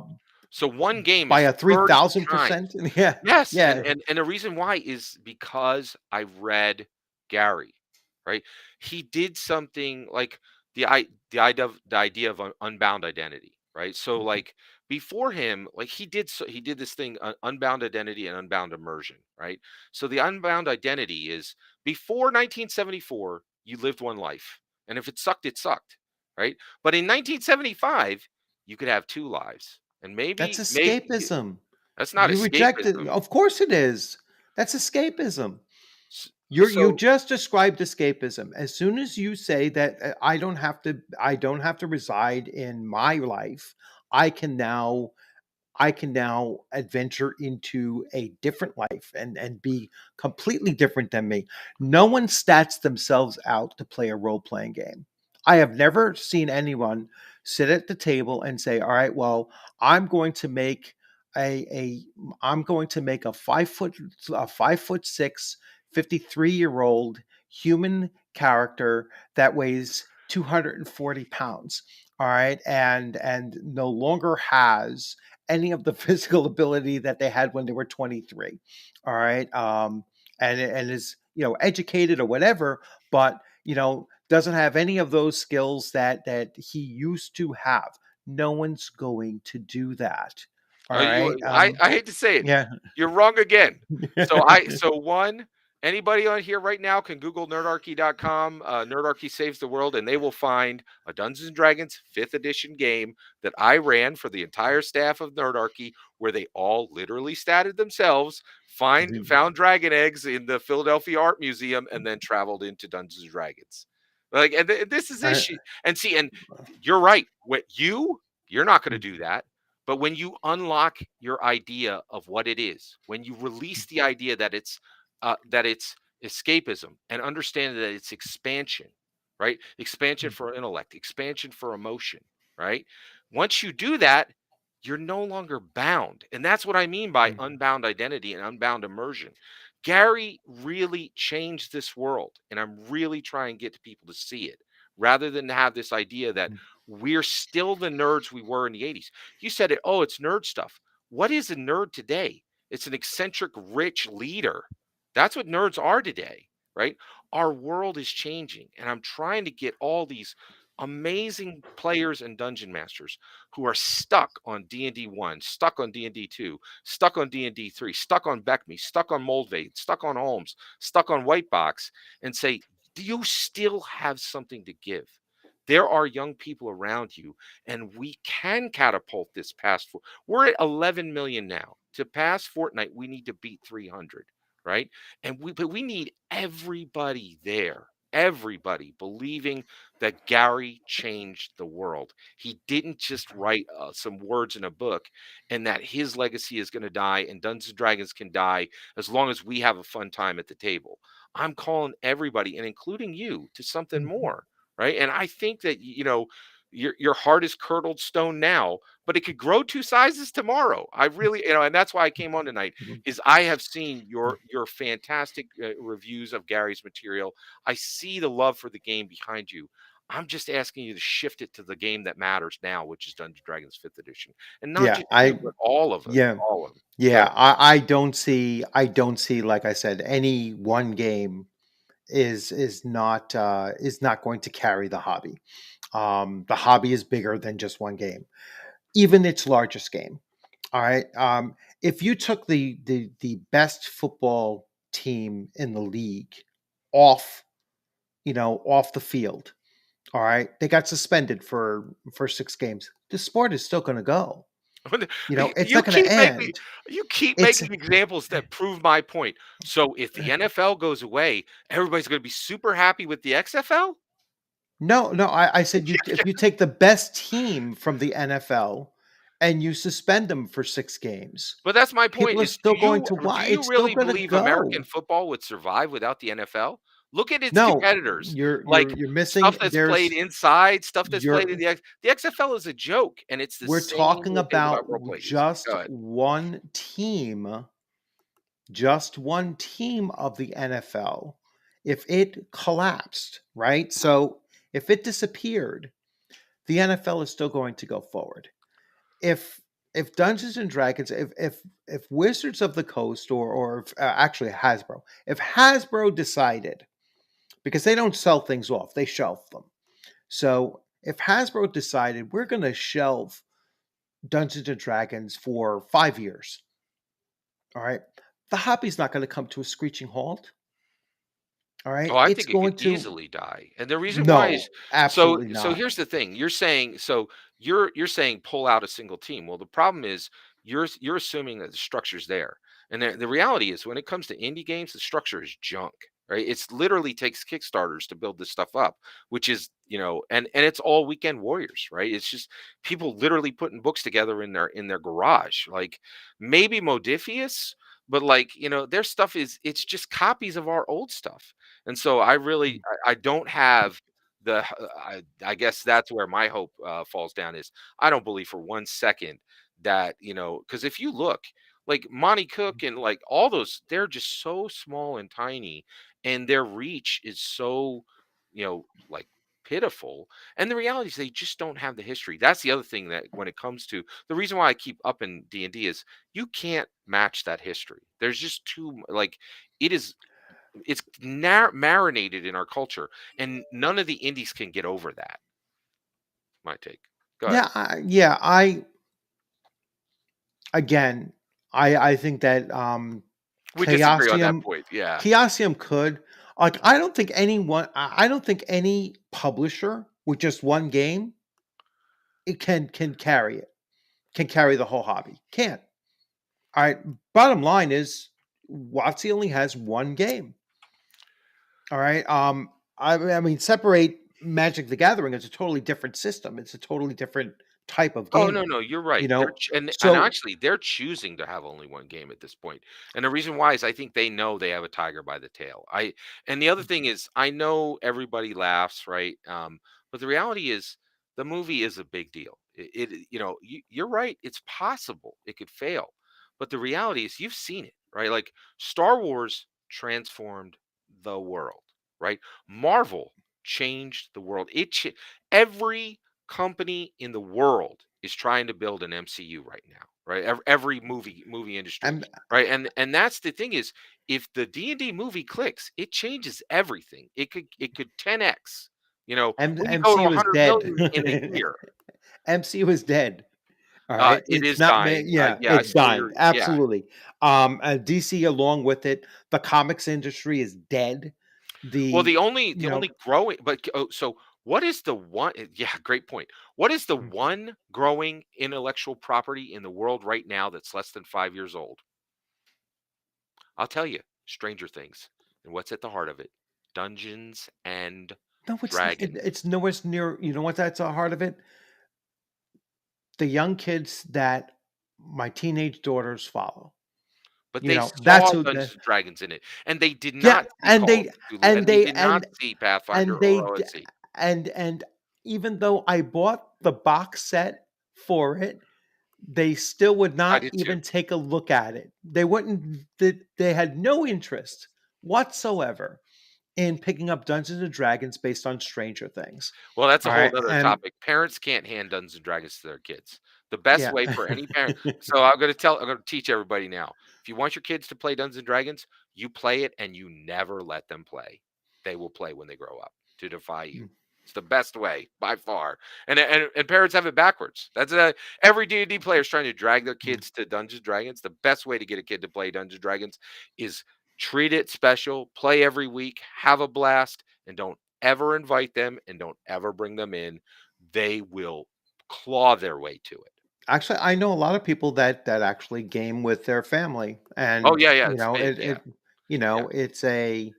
So one game by is a 30 times. 3,000%? Yeah. Yes, and Yeah. and and the reason why is because I read Gary, right? He did something like the idea of unbound identity, right? So Mhm. like before him, like he did this thing, unbound identity and unbound immersion, right? So the unbound identity is before 1974, you lived one life, and if it sucked, right? But in 1975, you could have two lives, and That's maybe escapism. that's not You reject it. escapism. Of course it is. That's escapism. S You so just described escapism. As soon as you say that, I don't have to reside in my life, I can now I can now adventure into a different life and be completely different than me. No one stats themselves out to play a role-playing game. I have never seen anyone sit at the table and say, "All right, well, I'm going to make a I'm going to make a 5 foot 6, 53 year old human character that weighs 240 pounds. All right, and no longer has any of the physical ability that they had when they were 23. All right. And is, educated or whatever, but, doesn't have any of those skills that he used to have. No one's going to do that. All right. I hate to say it, Yeah. you're wrong again. So one, anybody on here right now can Google nerdarchy.com, Nerdarchy Saves the World, and they will find a Dungeons& and Dragons 5th edition game that I ran for the entire staff of Nerdarchy, where they all literally statted themselves, found dragon eggs in the Philadelphia Art Museum, and then traveled into Dungeons& and Dragons. Like, and this is I- issue. And see, and you're right. You're not going to mm, do that. But when you unlock your idea of what it is, when you release the idea that it's escapism and understand that it's expansion, right? Expansion mm, for intellect, expansion for emotion, right? Once you do that, you're no longer bound. And that's what I mean by mm, unbound identity and unbound immersion. Gary really changed this world, and I'm really trying to get to people to see it rather than have this idea that mm, we're still the nerds we were in the 80s. You said it, oh, it's nerd stuff. What is a nerd today? It's an eccentric, rich leader. That's what nerds are today, right? Our world is changing, and I'm trying to get all these amazing players and dungeon masters who are stuck on D&D 1, stuck on D&D 2, stuck on D&D 3, stuck on Beckme, stuck on Moldvade, stuck on Holmes, stuck on Whitebox, and say, do you still have something to give? There are young people around you, and we can catapult this past. We're at 11 million now. To pass Fortnite, we need to beat 300, right? But we need everybody there, everybody believing that Gary changed the world. He didn't just write some words in a book, and that his legacy is going to die, and Dungeons and Dragons can die as long as we have a fun time at the table. I'm calling everybody, and including you, to something mhm, more, right? And I think that your heart is curdled stone now, but it could grow two sizes tomorrow. I really, and that's why I came on tonight. mhm. Is I have seen your fantastic reviews of Gary's material. I see the love for the game behind you. I'm just asking you to shift it to the game that matters now, which is Dungeons and Dragons 5th edition, and not Yeah. just you, but all of us, Yeah. all of them. So Yeah. I don't see, like I said, any one game is not going to carry the hobby. The hobby is bigger than just one game, even its largest game. All right. If you took the best football team in the league off, off the field, All right, they got suspended for 6 games. The sport is still going to go. It's You not going to keep making end. you keep It's making examples that prove my point. So if the NFL goes away, everybody's going to be super happy with the XFL? no, no. I said if you take the best team from the NFL and you suspend them for 6 games, But that's my point people are is still going to do watch. you It's still really going to believe American go. football would survive without the NFL? Look at its No, competitors, you're like you're you're missing. stuff that's played inside, stuff that's played in You're the XFL is a joke, and it's the We're same talking thing about about role playing games. just Go ahead. one team, just one team of the NFL. If it collapsed, right? So if it disappeared, the NFL is still going to go forward. If if Dungeons and Dragons, if Wizards of the Coast or if, actually Hasbro, if Hasbro decided, because they don't sell things off, they shelf them. So if Hasbro decided we're going to shelve Dungeons and Dragons for 5 years. All right. The hobby's not going to come to a screeching halt. All right. Oh, I It's think it could going to, easily die, and the reason why is no, absolutely so not. here's the thing, you're saying you're saying pull out a single team. Well, the problem is you're assuming that the structure's there, and the reality is when it comes to indie games, the structure is junk, right? It's literally takes Kickstarters to build this stuff up, which is, and it's all weekend warriors, right? It's just people literally putting books together in their garage, like maybe Modifius, but like, their stuff it's just copies of our old stuff. And so I don't have I guess that's where my hope falls down is I don't believe for 1 second that, because if you look like Monty Cook and like all those, they're just so small and tiny, and their reach is so, like pitiful. And the reality is they just don't have the history. That's the other thing that when it comes to the reason why I keep up in D&D is you can't match that history. There's just like it is it's marinated in our culture, and none of the indies can get over that. My take. Go ahead. Yeah. Again, I think that We disagree on that Chaosium, point. Yeah. Chaosium could, like, I don't think any publisher with just one game, it can carry it, can carry the whole hobby. Can't. All right. Bottom line is, WotC only has one game. All right. I mean, separate Magic the Gathering is a totally different system. It's a totally different type of Oh, no, gaming. no, you're You right. know, And so actually they're choosing to have only one game at this point. And the reason why is I think they know they have a tiger by the tail. And the other thing is I know everybody laughs, right? But the reality is the movie is a big deal. You're right. It's possible it could fail. But the reality is you've seen it, right? Like Star Wars transformed the world, right? Marvel changed the world. Every company in the world is trying to build an MCU right now, right? Every movie industry, and right? And that's the thing is, if the D&D movie clicks, it changes everything. It could 10x. We could go to MCU is 100 dead. million in a year. MCU is dead. All right, It it's is not. dying. Yeah, Yeah, I it's saw dying. your yeah. Absolutely. And DC along with it. The comics industry is dead. Well, The the you know only growing, but so what is the one? Yeah, great point. What is the one growing intellectual property in the world right now that's less than 5 years old? I'll tell you, Stranger Things. And what's at the heart of it? Dungeons and no, Dragons. it's nowhere near. You know what? That's a heart of it. The young kids that my teenage daughters follow. But You they know, that's saw who Dungeons the and Dragons in it, and they did yeah, not see Call of Cthulhu, and and they they did not see Pathfinder and or they OSC. and even though I bought the box set for it, they still would I not did too. even take a look at it. They wouldn't. They had no interest whatsoever in picking up Dungeons and Dragons based on Stranger Things. Well, that's a All whole right, other and topic. Parents can't hand Dungeons and Dragons to their kids. The best yeah, way for any parent. So I'm gonna teach everybody now. If you want your kids to play Dungeons and Dragons, you play it and you never let them play. They will play when they grow up to defy you. It's the best way by far. And parents have it backwards. That's every D&D player is trying to drag their kids to Dungeons and Dragons. The best way to get a kid to play Dungeons and Dragons is treat it special, play every week, have a blast, and don't ever invite them and don't ever bring them in. They will claw their way to it. Actually, I know a lot of people that actually game with their family, Oh, and yeah, yeah, you it's know, big, yeah, yeah. it's a,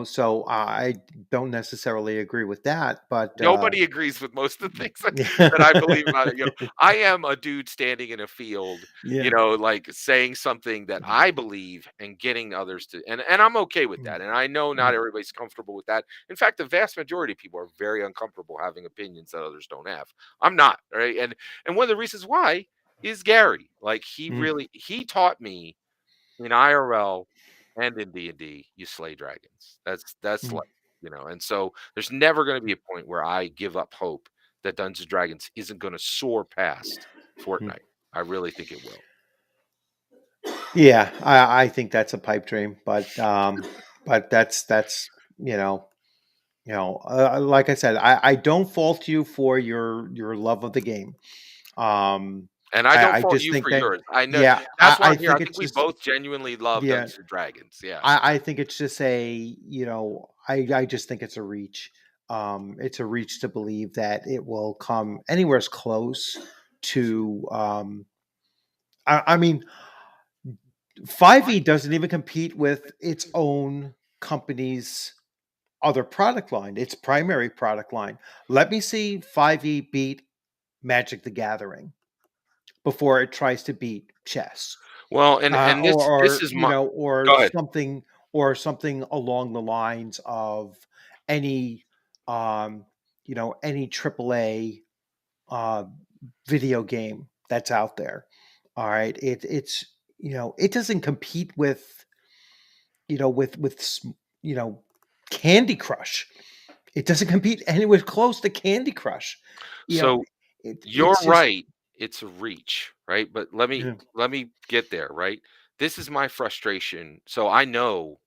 so I don't necessarily agree with that, but Nobody agrees with most of the things that I believe yeah, about it, I am a dude standing in a field, yeah, like, saying something that I believe and getting others to, and I'm okay with mm, that, and I know not mm, everybody's comfortable with that. In fact, the vast majority of people are very uncomfortable having opinions that others don't have. I'm not, right? And one of the reasons why is Gary. Like, mm, he taught me in IRL and in D&D, you slay dragons. That's mm, like, and so there's never going to be a point where I give up hope that Dungeons and Dragons isn't going to soar past mm. Fortnite. I really think it will. Yeah, I think that's a pipe dream, but that's like I said, I don't fault you for your love of the game. Um, And I don't I fault just you think for that, yours. I know yeah, that's why I I'm here. I think think it's we just, both genuinely love yeah, Dungeons and Dragons. Yeah. I think it's just I just think it's a reach. It's a reach to believe that it will come anywhere as close to. I mean, 5e doesn't even compete with its own company's other product line, its primary product line. Let me see 5e beat Magic the Gathering before it tries to beat chess. Well, and this is my Or go ahead. something along the lines of any any AAA uh, video game that's out there. All right, it's it doesn't compete with you know Candy Crush. It doesn't compete anywhere close to Candy Crush. You know, So you're it's just right, it's a reach, right? But let me yeah. let me get there, right? This is my frustration. So I know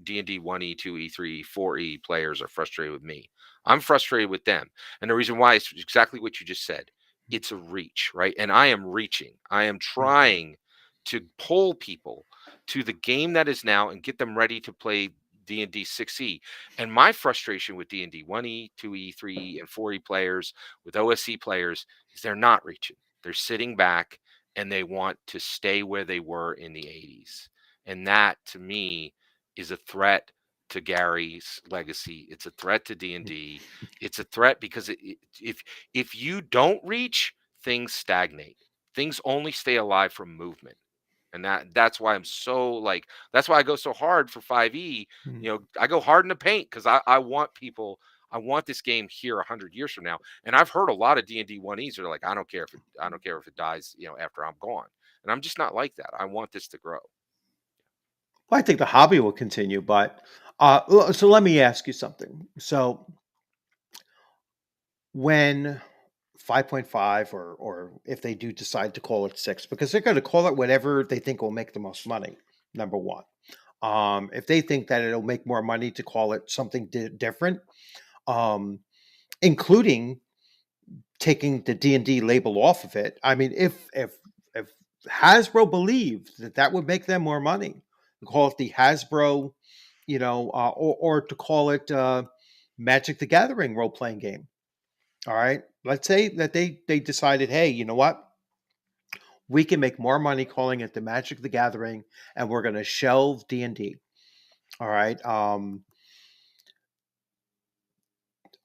D&D 1E, 2E, 3E, 4E players are frustrated with me. I'm frustrated with them. And the reason why is exactly what you just said. It's a reach, right? And I am reaching. I am Mm, trying to pull people to the game that is now and get them ready to play D&D 6E. And my frustration with D&D 1E, 2E, 3E, and 4E players, with OSC players, is they're not reaching. They're sitting back and they want to stay where they were in the 80s. And that to me is a threat to Gary's legacy. It's a threat to D&D. It's a threat because if you don't reach, things stagnate. Things only stay alive from movement. And that's why I'm so like that's why I go so hard for 5e. mm. I go hard in the paint because I want people, I want this game here 100 years from now. And I've heard a lot of D&D 1Es that are like, I don't care if it dies, after I'm gone. And I'm just not like that. I want this to grow. Well, I think the hobby will continue, but so let me ask you something. So when 5.5, or if they do decide to call it 6, because they're going to call it whatever they think will make the most money. Number one, if they think that it'll make more money to call it something different, um, including taking the D&D label off of it. I mean, if Hasbro believed that that would make them more money, to call it the Hasbro, or to call it Magic the Gathering role playing game. All right, let's say that they decided, hey, you know what? We can make more money calling it the Magic the Gathering, and we're going to shelve D&D. All right.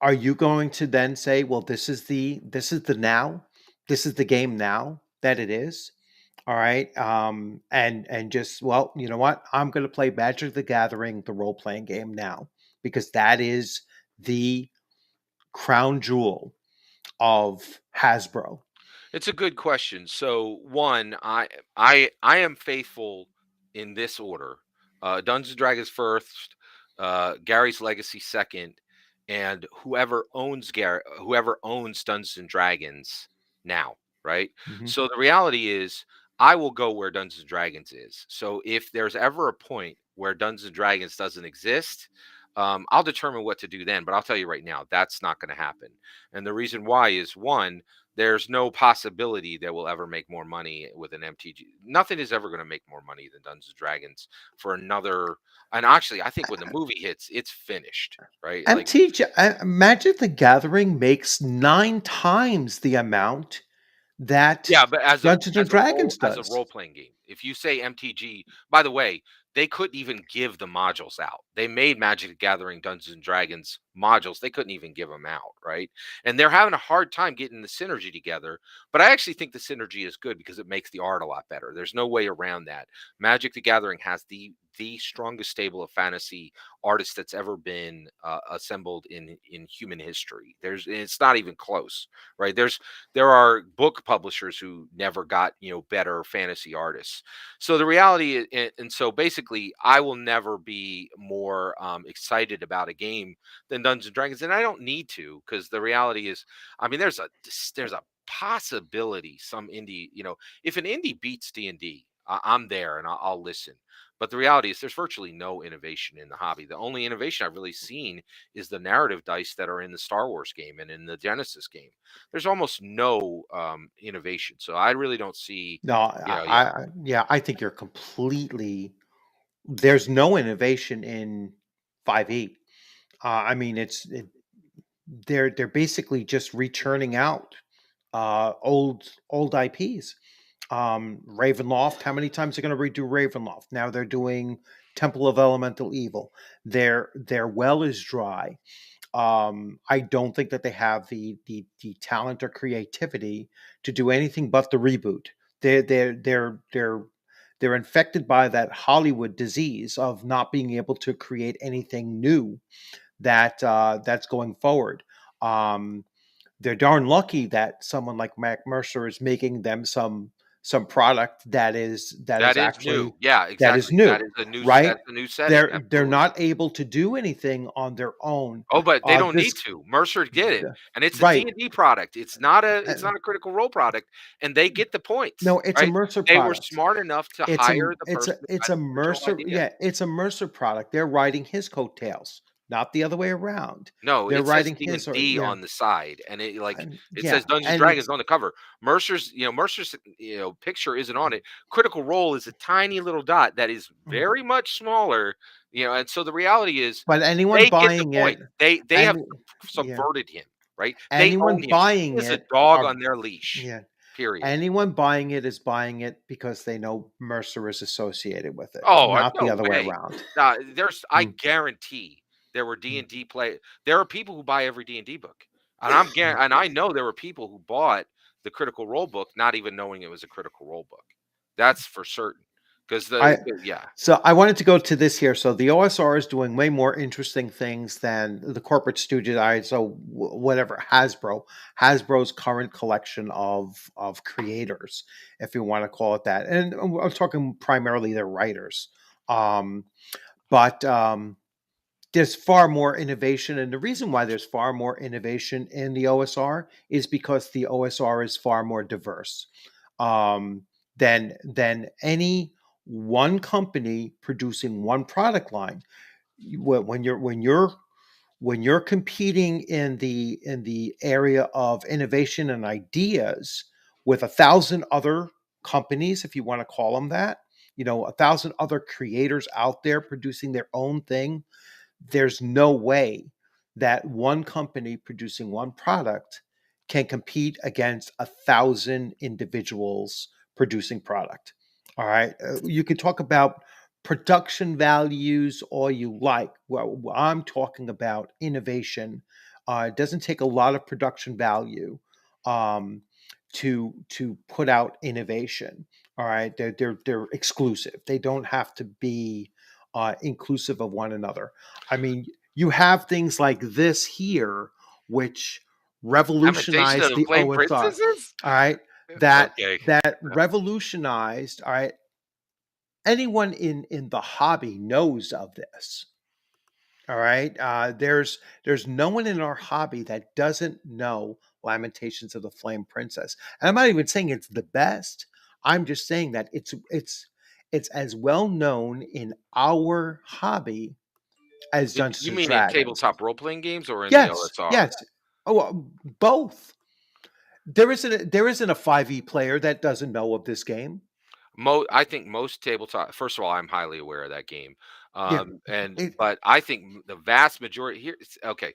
Are you going to then say, well, this is the now, this is the game now that it is? All right. And just, well, you know what? I'm going to play Magic the Gathering, the role playing game now, because that is the crown jewel of Hasbro. It's a good question. So one, I am faithful in this order. Dungeons and Dragons first, Gary's legacy second, and whoever owns Dungeons and Dragons now, right? Mhm. So the reality is I will go where Dungeons and Dragons is. So if there's ever a point where Dungeons and Dragons doesn't exist, I'll determine what to do then. But I'll tell you right now, that's not going to happen. And the reason why is one, There's no possibility that we'll ever make more money with an MTG. Nothing is ever going to make more money than Dungeons and Dragons for another. And actually, I think when the movie hits, it's finished, right? Like, MTG, Magic the Gathering makes 9 times the amount that yeah, but Dungeons and Dragons as a does. role playing game, if you say MTG, by the way, they couldn't even give the modules out. They made Magic the Gathering Dungeons and Dragons modules. They couldn't even give them out, right? And they're having a hard time getting the synergy together. But I actually think the synergy is good because it makes the art a lot better. There's no way around that. Magic the Gathering has the strongest stable of fantasy artists that's ever been assembled in human history. It's not even close, right? There are book publishers who never got, better fantasy artists. So the reality and so basically I will never be more excited about a game than Dungeons and Dragons, and I don't need to, because the reality is, I mean, there's a possibility some indie, if an indie beats D&D, I'm there and I'll listen. But the reality is there's virtually no innovation in the hobby. The only innovation I've really seen is the narrative dice that are in the Star Wars game and in the Genesis game. There's almost no innovation. So I really don't see, No, yeah. yeah, I think you're completely. There's no innovation in 5e. I mean, they're basically just returning out old IPs. Ravenloft. How many times are going to redo Ravenloft? Now they're doing Temple of Elemental Evil. Their well is dry. I don't think that they have the talent or creativity to do anything but the reboot. They're infected by that Hollywood disease of not being able to create anything new that's going forward. Um, they're darn lucky that someone like Mac Mercer is making them some product that is That is new. actually Yeah, that is exactly. new, That's right? a new setting. They're Absolutely. not able to do anything on their own. Oh, but they don't This need to. Mercer get it, and it's a right? D&D product. uh, It's not a Critical Role product, and they get the points, No, it's a right? Mercer They were product. smart enough to It's a hire the it's a person that it's had a the original Mercer, idea. yeah, it's a Mercer product. They're riding his coattails, not the other way around. No, They're it says riding his, or D&D yeah, on the side, and and it says yeah, Dungeons& and and Dragons it's on the cover. Mercer's, picture isn't on it. Critical Role is a tiny little dot that is mm, very much smaller, and so the reality is but anyone they get the buying point. it, They have and yeah, subverted him, right? They anyone own him. buying He is a it dog are on their leash. yeah, Period. anyone buying it is buying it because they know Mercer is associated with it, Oh, not the no other way way. around. I Mm, guarantee there were mm, D&D play there are people who buy every D&D book. And I know there were people who bought the Critical Role book not even knowing it was a Critical Role book. That's for certain. Because I yeah. So I wanted to go to this here. So the OSR is doing way more interesting things than the corporate stooges. Whatever Hasbro's current collection of creators, if you want to call it that, and I'm talking primarily their writers. Um, but there's far more innovation, and the reason why there's far more innovation in the OSR is because the OSR is far more diverse um, than any one company producing one product line. When you're competing in the area of innovation and ideas with 1,000 other companies, if you want to call them that, 1,000 other creators out there producing their own thing, there's no way that one company producing one product can compete against 1,000 individuals producing product. All right. You can talk about production values all you like. Well, I'm talking about innovation. It doesn't take a lot of production value um, to put out innovation. All right. They're exclusive. They don't have to be inclusive of one another. I mean, you have things like this here, which Lamentation of revolutionized the the Flame OSR. Princesses? All right, that Okay. that Yeah. revolutionized. All right, anyone in the hobby knows of this. All right, there's no one in our hobby that doesn't know Lamentations of the Flame Princess, and I'm not even saying it's the best. I'm just saying that it's as well known in our hobby as Dungeons You and mean in Dragons. tabletop role playing games or in the Yes, OSR? yes. Oh, both. There isn't a 5e player that doesn't know of this game. I think most tabletop. First of all, I'm highly aware of that game, Yeah. and It, but I think the vast majority here. Okay,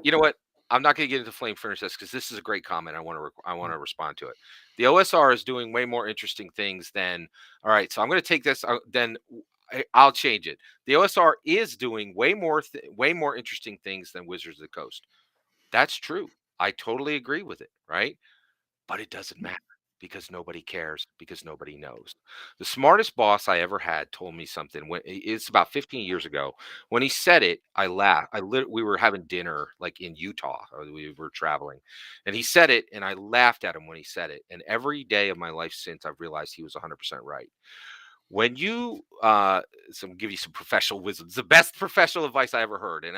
you know what? I'm not going to get into flame furnace because this is a great comment. I want to respond to it. The OSR is doing way more interesting things than. All right, so I'm going to take this. Then I'll change it. The OSR is doing way more interesting things than Wizards of the Coast. That's true. I totally agree with it. Right, but it doesn't matter because nobody cares, because nobody knows. The smartest boss I ever had told me something when it's about 15 years ago. When he said it, I laughed. We were having dinner like in Utah, or we were traveling, and he said it, and I laughed at him when he said it. And every day of my life since, I've realized he was 100% right. When you some give you some professional wisdom. It's the best professional advice I ever heard, and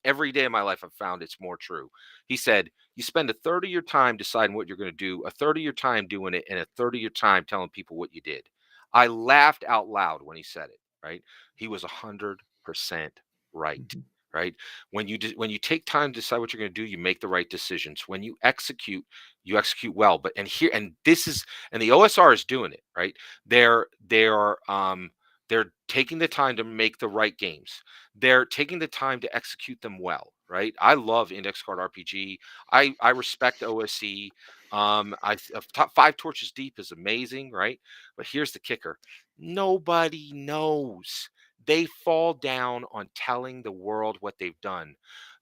every day of my life I've found it's more true. He said, "You spend a third of your time deciding what you're going to do, a third of your time doing it, and a third of your time telling people what you did." I laughed out loud when he said it. Right? He was 100% right. Mhm. Right? When you take time to decide what you're going to do, you make the right decisions. When you execute well. But and here and this is and the OSR is doing it right. They're taking the time to make the right games. They're taking the time to execute them well, right? I love index card RPG. I respect OSE. Top five torches deep is amazing, right? But here's the kicker: nobody knows. They fall down on telling the world what they've done.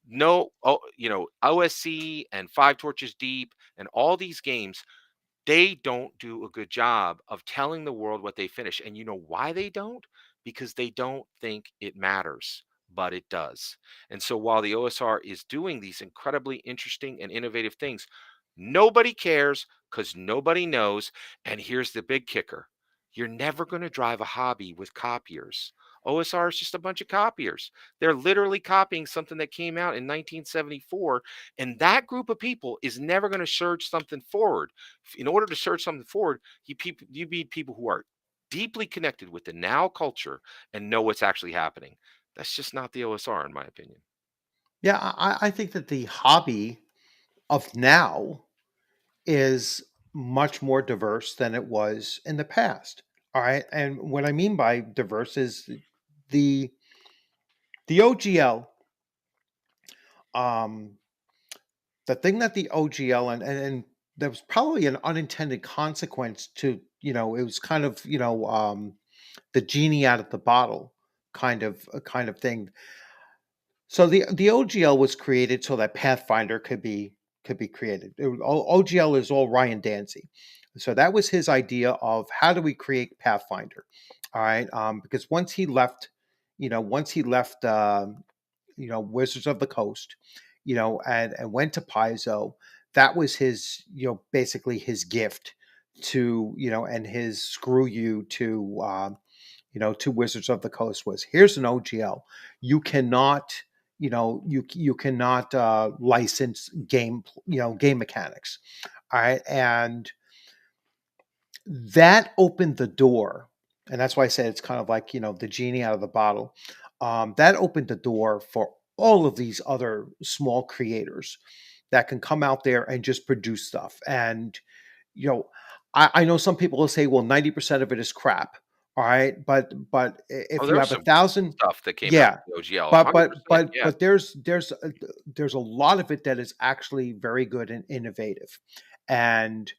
No, oh, OSC and Five Torches Deep and all these games they don't do a good job of telling the world what they finish. And you know why they don't? Because they don't think it matters, but it does. And so while the OSR is doing these incredibly interesting and innovative things, nobody cares because nobody knows. And here's the big kicker: you're never going to drive a hobby with copiers. OSR is just a bunch of copiers. They're literally copying something that came out in 1974. And that group of people is never going to surge something forward. In order to search something forward, you need people who are deeply connected with the now culture and know what's actually happening. That's just not the OSR, in my opinion. Yeah, I think that the hobby of now is much more diverse than it was in the past. All right. And what I mean by diverse is the the OGL. Um, the thing that the OGL and there was probably an unintended consequence to, it was kind of, the genie out of the bottle kind of thing. So the OGL was created so that Pathfinder could be created. OGL is all Ryan Dancy, so that was his idea of how do we create Pathfinder. All right, because once he left, Wizards of the Coast, and went to Paizo. That was his, basically his gift to, and his screw you to Wizards of the Coast was here's an OGL. You cannot, you cannot license game mechanics. All right. And that opened the door. And that's why I said it's kind of like, the genie out of the bottle. That opened the door for all of these other small creators that can come out there and just produce stuff. And, you know, I know some people will say, well, 90% of it is crap. All right. But Oh, if you there's have a some thousand, stuff that came out yeah. of the OGL, But but 100%. but Yeah. but there's a lot of it that is actually very good and innovative. And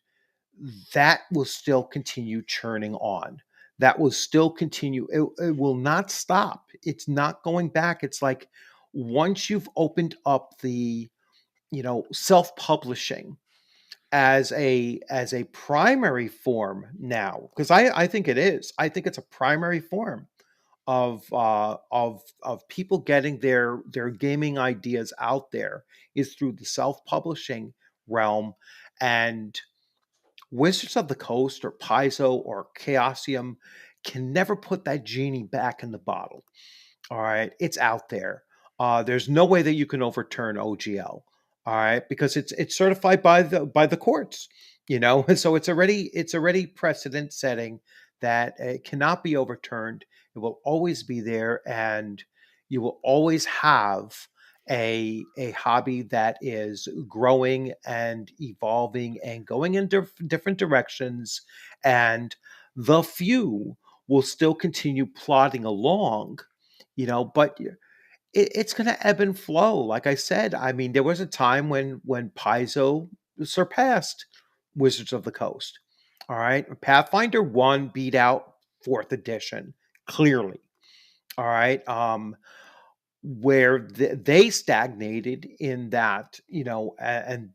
that will still continue churning on. That will still continue. It will not stop. It's not going back. It's like once you've opened up the, self-publishing as a primary form now, because I think it is. I think it's a primary form of people getting their gaming ideas out there is through the self-publishing realm. And Wizards of the Coast or Paizo or Chaosium can never put that genie back in the bottle. All right, it's out there. There's no way that you can overturn OGL. All right, because it's certified by the courts. So it's already precedent setting that it cannot be overturned. It will always be there, and you will always have a hobby that is growing and evolving and going in different directions, and the few will still continue plodding along, but it's going to ebb and flow. Like I said, I mean, there was a time when Paizo surpassed Wizards of the Coast. All right, Pathfinder 1 beat out 4th edition clearly. All right, where they stagnated in that, and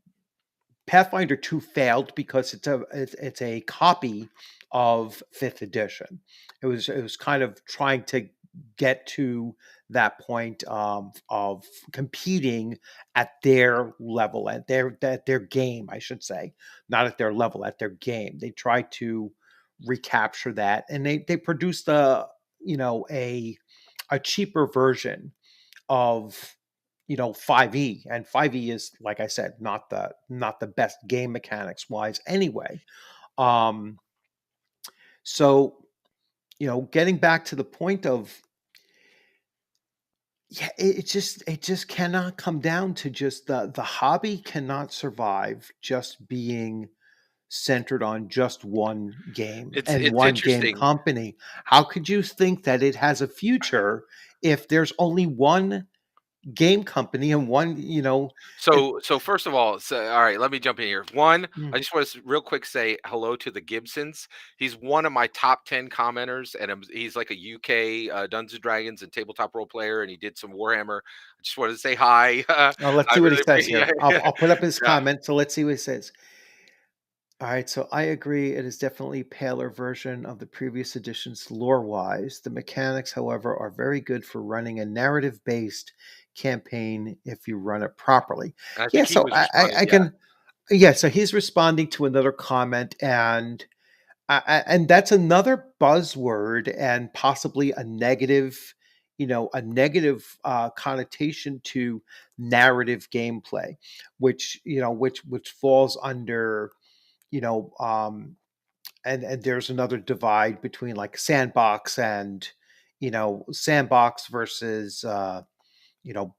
Pathfinder 2 failed because it's a copy of 5th edition. It was kind of trying to get to that point of competing at their level, at their game, I should say, not at their level, at their game. They tried to recapture that, and they produced a cheaper version of 5e, and 5e is, like I said, not the best game mechanics wise anyway. um so getting back to the point of, yeah, it just cannot come down to just the hobby cannot survive just being centered on just one game and It's one game interesting. company. How could you think that it has a future if there's only one game company and one, it, So first of all, all right, let me jump in here. One, mm, I just want to real quick say hello to the Gibsons. He's one of my top 10 commenters, and he's like a UK Dungeons and Dragons and tabletop role player, and he did some Warhammer. I just wanted to say hi. let's I see what he really says appreciate. here. Yeah, I'll put up his yeah. comment. So let's see what he says. All right, so I agree. It is definitely a paler version of the previous editions lore wise. The mechanics, however, are very good for running a narrative based campaign if you run it properly. I Yeah, think he so was I responding. I Yeah, can, yeah, so he's responding to another comment, and that's another buzzword and possibly a negative connotation to narrative gameplay, which falls under, you know and there's another divide between like sandbox and, sandbox versus, you know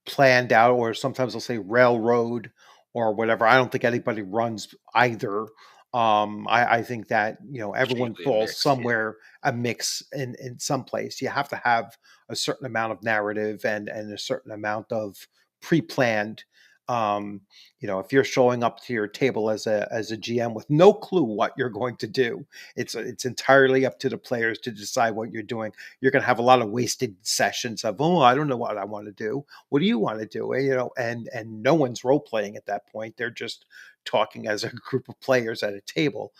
planned out, or sometimes they'll say railroad or whatever. I don't think anybody runs either. I think that, it's everyone usually a falls mix. Yeah. somewhere, a mix in some place. You have to have a certain amount of narrative and a certain amount of pre-planned. If you're showing up to your table as a GM with no clue what you're going to do, it's entirely up to the players to decide what you're doing. You're going to have a lot of wasted sessions of, oh, I don't know what I want to do. What do you want to do? And no one's role playing at that point. They're just talking as a group of players at a table.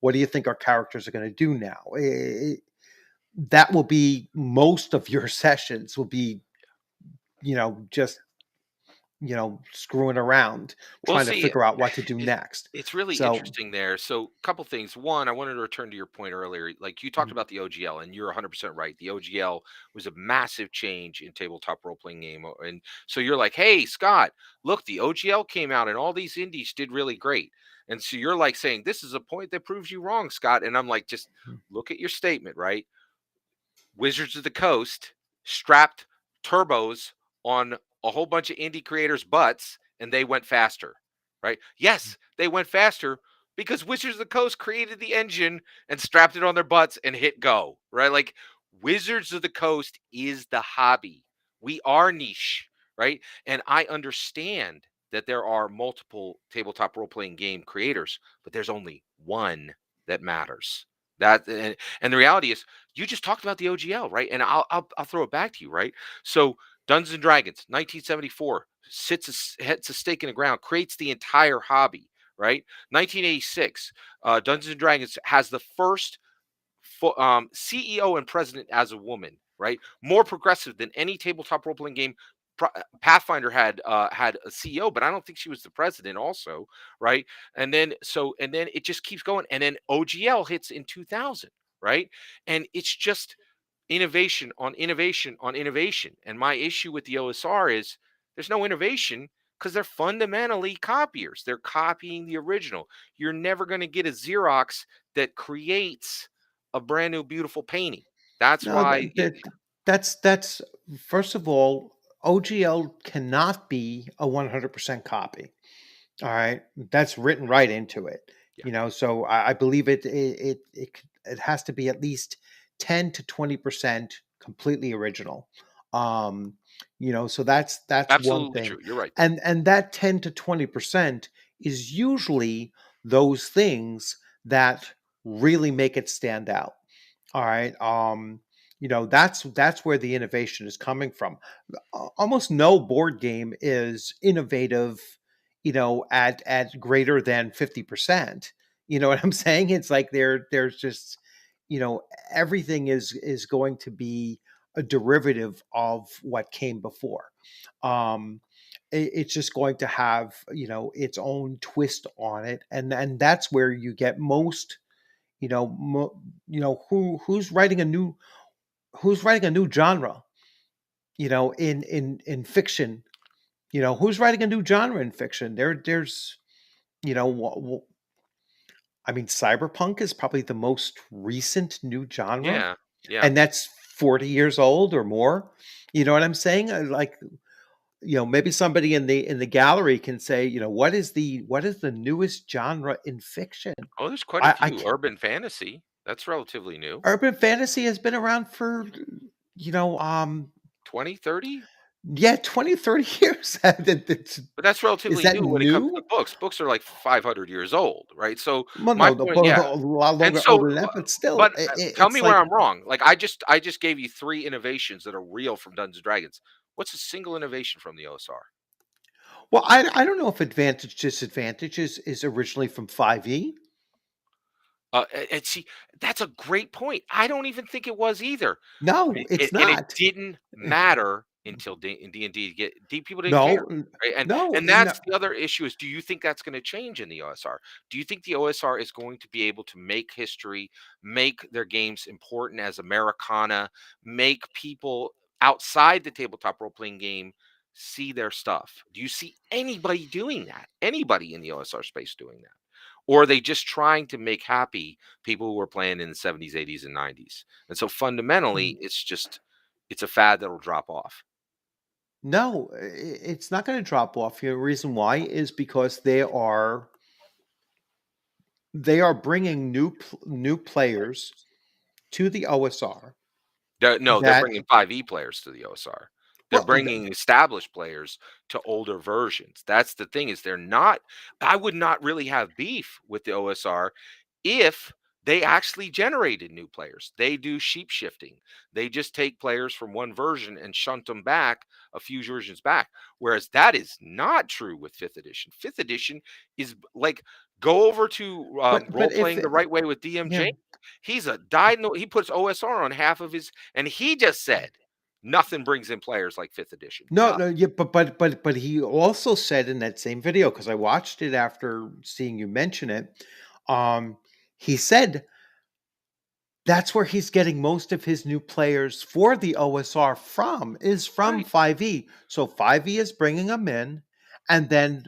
What do you think our characters are going to do now? That will be most of your sessions will be, just, screwing around, Well, trying to see, figure out what to do it's next. it's really So, interesting there. So, couple things. One, I wanted to return to your point earlier. Like you talked mm, about the OGL, and you're 100% right. The OGL was a massive change in tabletop role playing game, and so you're like, "Hey, Scott, look, the OGL came out, and all these indies did really great." And so you're like saying, "This is a point that proves you wrong, Scott." And I'm like, "Just mm, look at your statement, right? Wizards of the Coast strapped turbos on a whole bunch of indie creators' butts and they went faster, right? Yes, they went faster because Wizards of the Coast created the engine and strapped it on their butts and hit go, right? Like Wizards of the Coast is the hobby. We are niche, right? And I understand that there are multiple tabletop role playing game creators, but there's only one that matters. And the reality is you just talked about the OGL, right? And I'll throw it back to you, right? So Dungeons and Dragons, 1974, hits a stake in the ground, creates the entire hobby, right? 1986, Dungeons and Dragons has the first CEO and president as a woman, right? More progressive than any tabletop role playing game. Pathfinder had a CEO, but I don't think she was the president. Also, right? And then it just keeps going, and then OGL hits in 2000, right? And it's just innovation on innovation on innovation. And my issue with the OSR is there's no innovation because they're fundamentally copiers. They're copying the original. You're never going to get a Xerox that creates a brand new beautiful painting. That's no, why that's first of all. OGL cannot be a 100% copy. All right, that's written right into it. Yeah, So I believe it has to be at least 10 to 20% completely original. Um, so that's one absolutely thing, true. You're right there. and that 10 to 20% is usually those things that really make it stand out. All right. That's where the innovation is coming from. Almost no board game is innovative, at greater than 50%. You know what I'm saying? It's like there's just, you know, everything is going to be a derivative of what came before. Um it's just going to have, its own twist on it, and that's where you get most, who's writing a new genre, in fiction. Who's writing a new genre in fiction? There's, you know, I mean, cyberpunk is probably the most recent new genre, Yeah, yeah. and that's 40 years old or more. You know what I'm saying? Like, maybe somebody in the gallery can say, what is the newest genre in fiction? Oh, there's quite a I few. can Urban fantasy, that's relatively new. Urban fantasy has been around for, you know, um, 20, 30. yeah, 20, 30 years. But that's Is relatively that new when it comes to new? books. Books are like 500 years old, right? So Well, my no, the point, book yeah. a lot And longer so, older than that, but still, but tell it's me where like, I'm wrong. Like I just gave you three innovations that are real from Dungeons and Dragons. What's a single innovation from the OSR? well, I don't know if Advantage Disadvantage is originally from 5e. And see, that's a great point. I don't even think it was either. But No, it, it's it and it not. didn't matter until in D&D people didn't care. No, Right? no, And no. that's the other issue is do you think that's going to change in the OSR? Do you think the OSR is going to be able to make history, make their games important as Americana, make people outside the tabletop role playing game see their stuff? Do you see anybody doing that? Anybody in the OSR space doing that? Or are they just trying to make happy people who were playing in the 70s, 80s, and 90s? And so fundamentally, it's a fad that'll drop off. No, it's not going to drop off. The reason why is because they are bringing new players to the OSR No, they're that bringing 5e players to the OSR. They're well bringing established players to older versions. That's the thing is they're not I would not really have beef with the OSR if they actually generated new players. They do sheep shifting. They just take players from one version and shunt them back a few versions back. Whereas that is not true with 5th edition. 5th edition is like go over to role but if playing the right way with DM yeah. James. He's a dyed no he puts OSR on half of his and he just said nothing brings in players like 5th edition. No, No. no, yeah, but he also said in that same video, because I watched it after seeing you mention it, um, he said that's where he's getting most of his new players for the OSR is from Right. 5e. So 5e is bringing them in, and then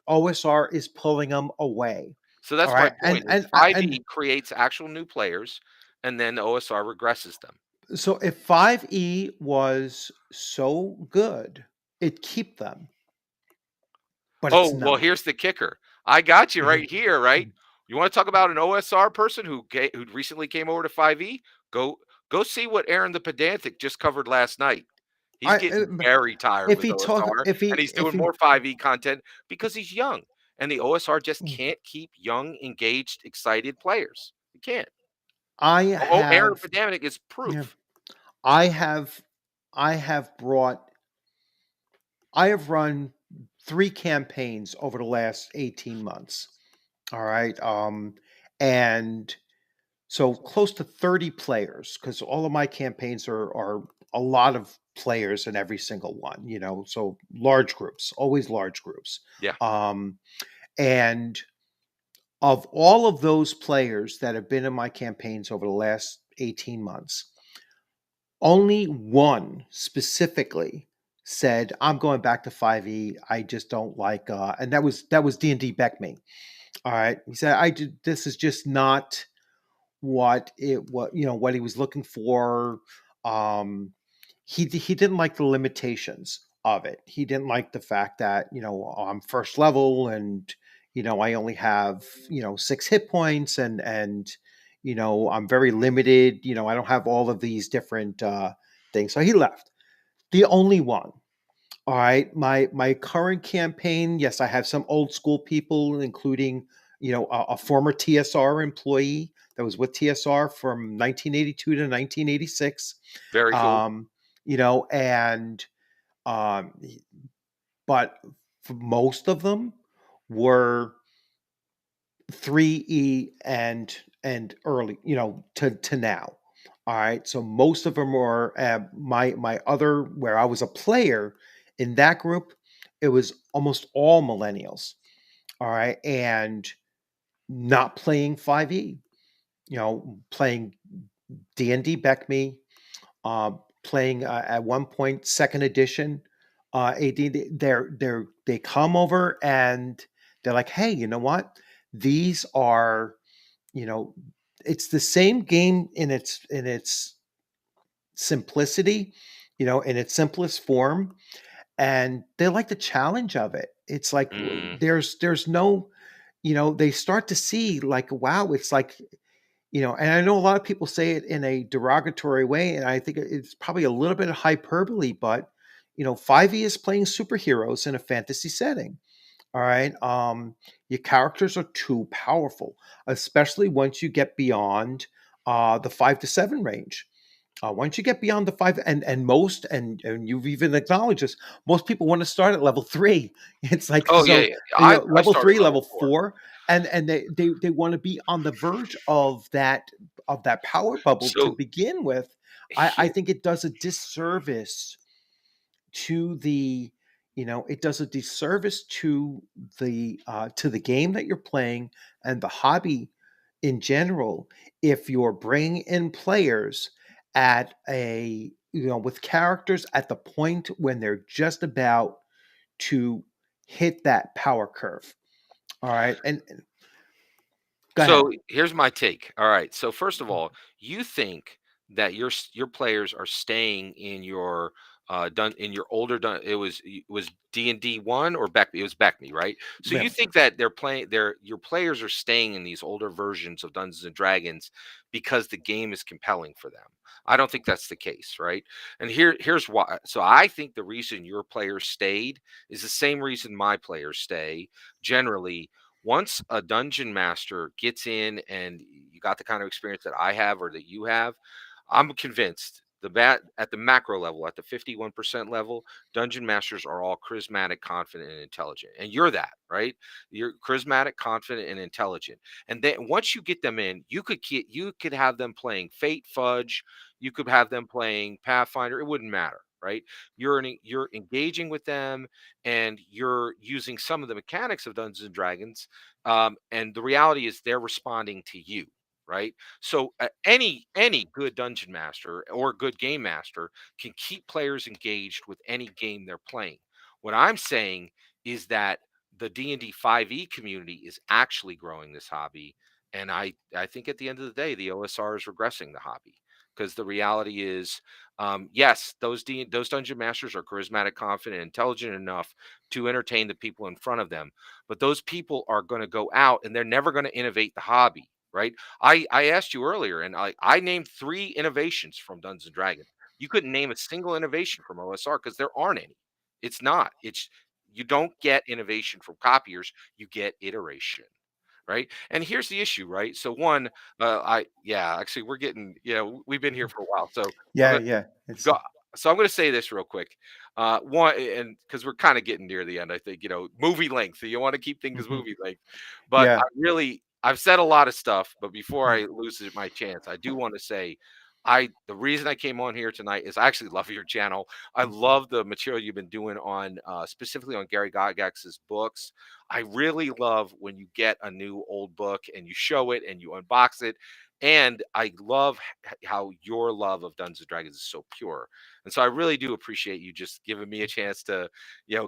OSR is pulling them away. So All that's my right, point is and 5e creates actual new players and then the OSR regresses them. so if 5e was so good, it keep them, but it's Oh, well, not. here's the kicker. I got you Mhm. right here, right? You want to talk about an OSR person who recently came over to 5e? Go go see what Aaron the Pedantic just covered last night. He's I getting very tired If with he talk OSR and he's if doing he more 5e content because he's young. And the OSR just mm, can't keep young, engaged, excited players. You can't. I Oh, Aaron have Pedantic is yeah, proof. I have I have brought I have run 3 campaigns over the last 18 months. All right. And so close to 30 players, because all of my campaigns are a lot of players in every single one, so large groups, always large groups. Yeah. Um, and of all of those players that have been in my campaigns over the last 18 months, only one specifically said, "I'm going back to 5e. I just don't like," and that was D&D Beck me. All right, he said, "I did. This is just not what he was looking for." Um, he didn't like the limitations of it. He didn't like the fact that, I'm first level and, I only have, 6 hit points and, I'm very limited. I don't have all of these different things. So he left. The only one. All right. My current campaign, yes, I have some old school people, including, a former TSR employee that was with TSR from 1982 to 1986. Very cool. And um, but for most of them were 3E and early, to now. All right, so most of them were my other where I was a player in that group. It was almost all millennials. All right, and not playing 5E. Playing D&D Beckme, playing at one point second edition AD. They come over and they're like, hey, you know what? These are, you know, it's the same game in its simplicity, in its simplest form, and they like the challenge of it. It's like Mm. there's no, they start to see like, wow, it's like, and I know a lot of people say it in a derogatory way, and I think it's probably a little bit of hyperbole, but 5e is playing superheroes in a fantasy setting. All right. Your characters are too powerful, especially once you get beyond the 5 to 7 range. Once you get beyond the five, and you've even acknowledged this, most people want to start at level 3. It's like, Oh yeah, so, yeah. I level started 3, level level 4. 4, and they want to be on the verge of that power bubble to So begin with. I here, think it does a disservice to the it does a disservice to the game that you're playing and the hobby in general if you're bringing in players at a with characters at the point when they're just about to hit that power curve. All right, and go ahead. here's my take. All right. So first of all, you think that your players are staying in your done in your older done it was D&D 1 or Beck it was Beckme, right? So Yeah. you think that they're playing your players are staying in these older versions of Dungeons and Dragons because the game is compelling for them. I don't think that's the case, right? And here's why. So I think the reason your players stayed is the same reason my players stay generally. Once a dungeon master gets in and you got the kind of experience that I have or that you have, I'm convinced at the macro level, at the 51% level, dungeon masters are all charismatic, confident, and intelligent. And you're that, right? You're charismatic, confident, and intelligent. And then once you get them in, you could have them playing Fate Fudge, you could have them playing Pathfinder. It wouldn't matter, right? You're engaging with them, and you're using some of the mechanics of Dungeons and Dragons, and the reality is they're responding to you, right? So any good dungeon master or good game master can keep players engaged with any game they're playing. What I'm saying is that the D&D 5e community is actually growing this hobby, and I think at the end of the day the OSR is regressing the hobby, because the reality is, yes, those dungeon masters are charismatic, confident, intelligent enough to entertain the people in front of them, but those people are going to go out and they're never going to innovate the hobby, right? I asked you earlier, and I named 3 innovations from Dungeons and Dragons. You couldn't name a single innovation from OSR because there aren't any. It's not. It's You don't get innovation from copiers. You get iteration, right? And here's the issue, right? So one, I yeah, actually we're getting we've been here for a while, so I'm Yeah, gonna yeah. It's go. So I'm going to say this real quick. One, and because we're kind of getting near the end, I think movie length. So you want to keep things Mhm. movie length, but Yeah. I've said a lot of stuff. But before I lose my chance, I do want to say, the reason I came on here tonight is I actually love your channel. I love the material you've been doing on specifically on Gary Gygax's books. I really love when you get a new old book and you show it and you unbox it. And I love how your love of Dungeons and Dragons is so pure. And so I really do appreciate you just giving me a chance to,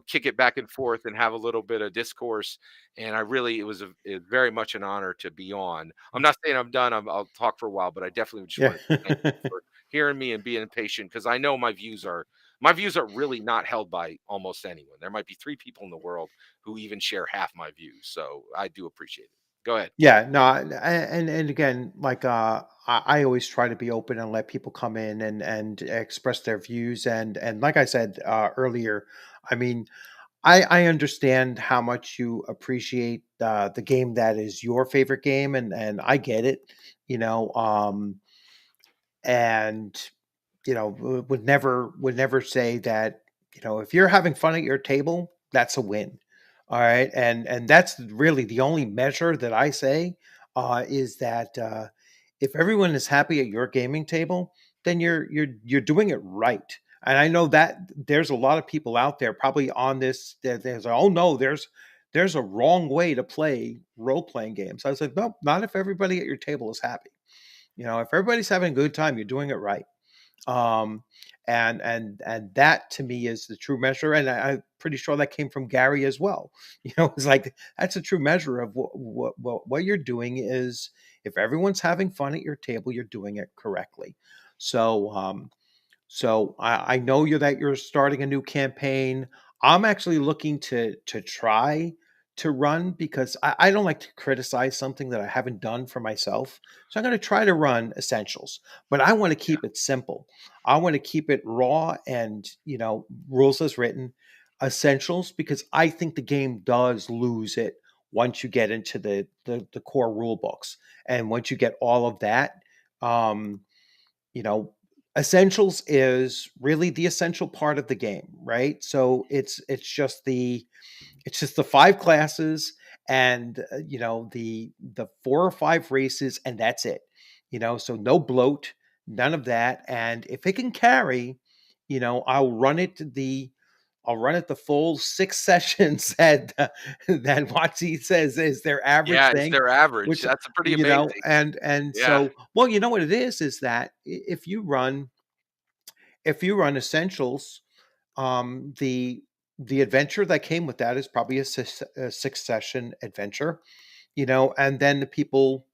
kick it back and forth and have a little bit of discourse. And it was very much an honor to be on. I'm not saying I'm done. I'll talk for a while, but I definitely just Yeah. want to thank you for hearing me and being patient, because I know my views are My views are really not held by almost anyone. There might be 3 people in the world who even share half my views, so I do appreciate it. Go ahead. Yeah, no, and again, like I always try to be open and let people come in and express their views, and like I said earlier, I mean, I understand how much you appreciate the game that is your favorite game, and I get it, you know, and would never say that, if you're having fun at your table, that's a win. All right, and that's really the only measure that I say is that if everyone is happy at your gaming table, then you're doing it right. And I know that there's a lot of people out there probably on this that there's, oh no, there's a wrong way to play role playing games. I was like, no, not if everybody at your table is happy. If everybody's having a good time, you're doing it right. um and that to me is the true measure, and I'm pretty sure that came from Gary as well. It's like that's a true measure of what you're doing is, if everyone's having fun at your table, you're doing it correctly. So I know you're starting a new campaign. I'm actually looking to try to run, because I don't like to criticize something that I haven't done for myself. So I'm going to try to run Essentials, but I want to Yeah. keep it simple. I want to keep it raw and, rules as written, Essentials, because I think the game does lose it once you get into the core rule books. And once you get all of that, um, you know essentials is really the essential part of the game, right? So it's just the five classes, and the four or five races, and that's it. So no bloat, none of that. And if it can carry, I'll run it the full 6 sessions that Watsi says is their average Yeah, it's thing, their average. which, That's pretty amazing. and Yeah. so, well, what it is that if you run essentials, the adventure that came with that is probably a 6 session adventure, and then the people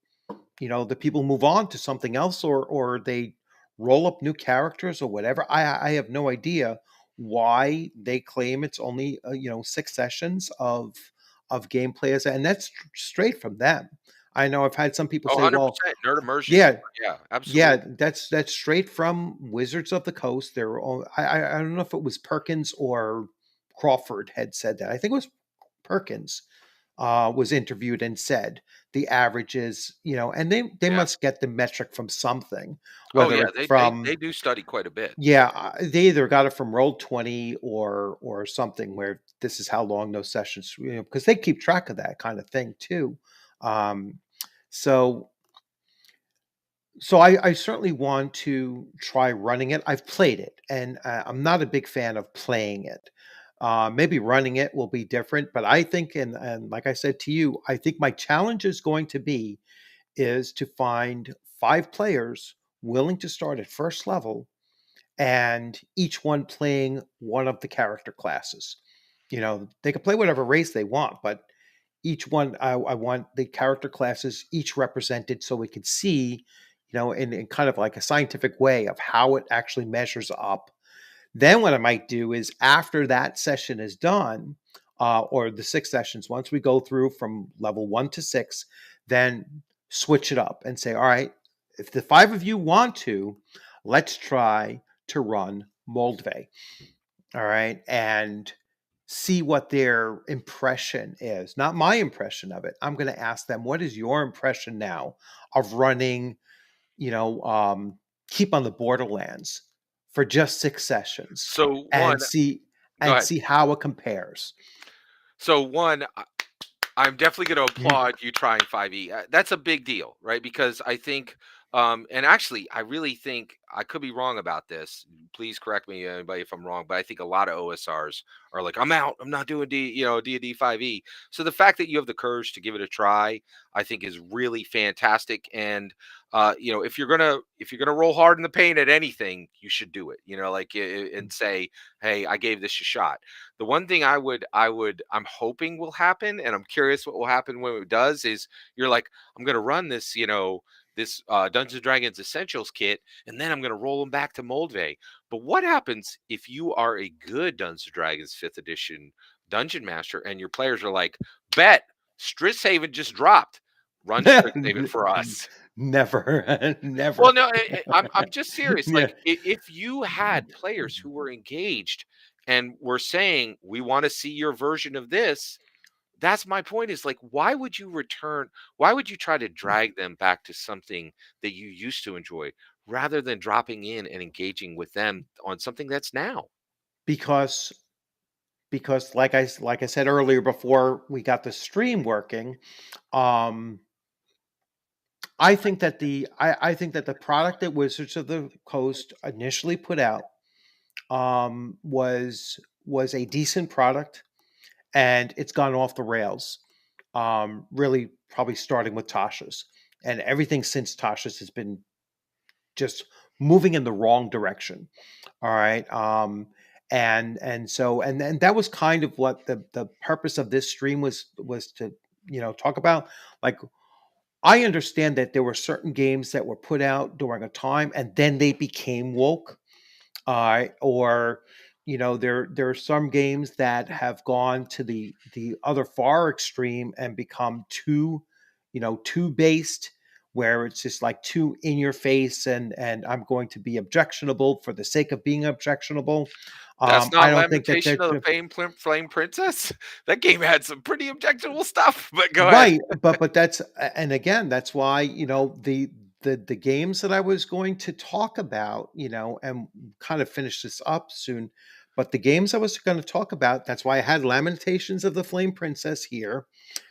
move on to something else, or they roll up new characters or whatever. I have no idea why they claim it's only 6 sessions of gameplay, and that's straight from them. I know I've had some people Oh, say, well, 100%. Nerd immersion. yeah, Yeah, yeah, absolutely. that's straight from Wizards of the Coast. They're all, I don't know if it was Perkins or Crawford had said that. I think it was Perkins was interviewed and said the averages, and they Yeah. must get the metric from something, Oh, whether yeah, it's they from, do study quite a bit. yeah, they either got it from Roll 20 or something, where this is how long those sessions, because they keep track of that kind of thing too. Um, so so I certainly want to try running it. I've played it, and I'm not a big fan of playing it. Maybe running it will be different, but I think, and like I said to you, I think my challenge is going to be is to find 5 players willing to start at first level, and each one playing one of the character classes. They can play whatever race they want, but each one, I want the character classes each represented, so we can see, in kind of like a scientific way of how it actually measures up. Then what I might do is, after that session is done, or the 6 sessions, once we go through from level 1 to 6, then switch it up and say, all right, if the 5 of you want to, let's try to run Moldve. All right. And see what their impression is. Not my impression of it. I'm going to ask them, what is your impression now of running, you know, um, Keep on the Borderlands for just 6 sessions, So, one and see Go and ahead. see how it compares. So, one, I'm definitely going to Mhm. applaud you trying 5e. That's a big deal, right? Because I think, and actually, I really think I could be wrong about this. Please correct me, anybody, if I'm wrong. But I think a lot of OSRs are like, I'm out. I'm not doing D&D 5e. So the fact that you have the courage to give it a try, I think, is really fantastic. And if you're gonna roll hard in the paint at anything, you should do it. And say, hey, I gave this a shot. The one thing I'm hoping will happen, and I'm curious what will happen when it does, is you're like, I'm gonna run this Dungeons and Dragons Essentials kit, and then I'm gonna roll them back to Moldve. But what happens if you are a good Dungeons and Dragons 5th edition dungeon master and your players are like, bet Strixhaven just dropped. Run Strixhaven for us. Never, Well, never. no, I'm just serious. Yeah, Like, if you had players who were engaged and were saying, "We want to see your version of this," that's my point. Is like, why would you return? Why would you try to drag them back to something that you used to enjoy, rather than dropping in and engaging with them on something that's now? because like I said earlier before we got the stream working, um, I think that the product that Wizards of the Coast initially put out was a decent product, and it's gone off the rails. Really, probably starting with Tasha's, and everything since Tasha's has been just moving in the wrong direction. All right. And that was kind of what the purpose of this stream was to, talk about. Like, I understand that there were certain games that were put out during a time and then they became woke. Or there are some games that have gone to the other far extreme and become too based, where it's just like too in your face, and I'm going to be objectionable for the sake of being objectionable. That's I not don't think that Lamentation of the Flame Princess. That game had some pretty objectionable stuff. But go ahead. right, but that's and again, that's why, the games that I was going to talk about, and kind of finish this up soon, but the games I was going to talk about, that's why I had Lamentations of the Flame Princess here.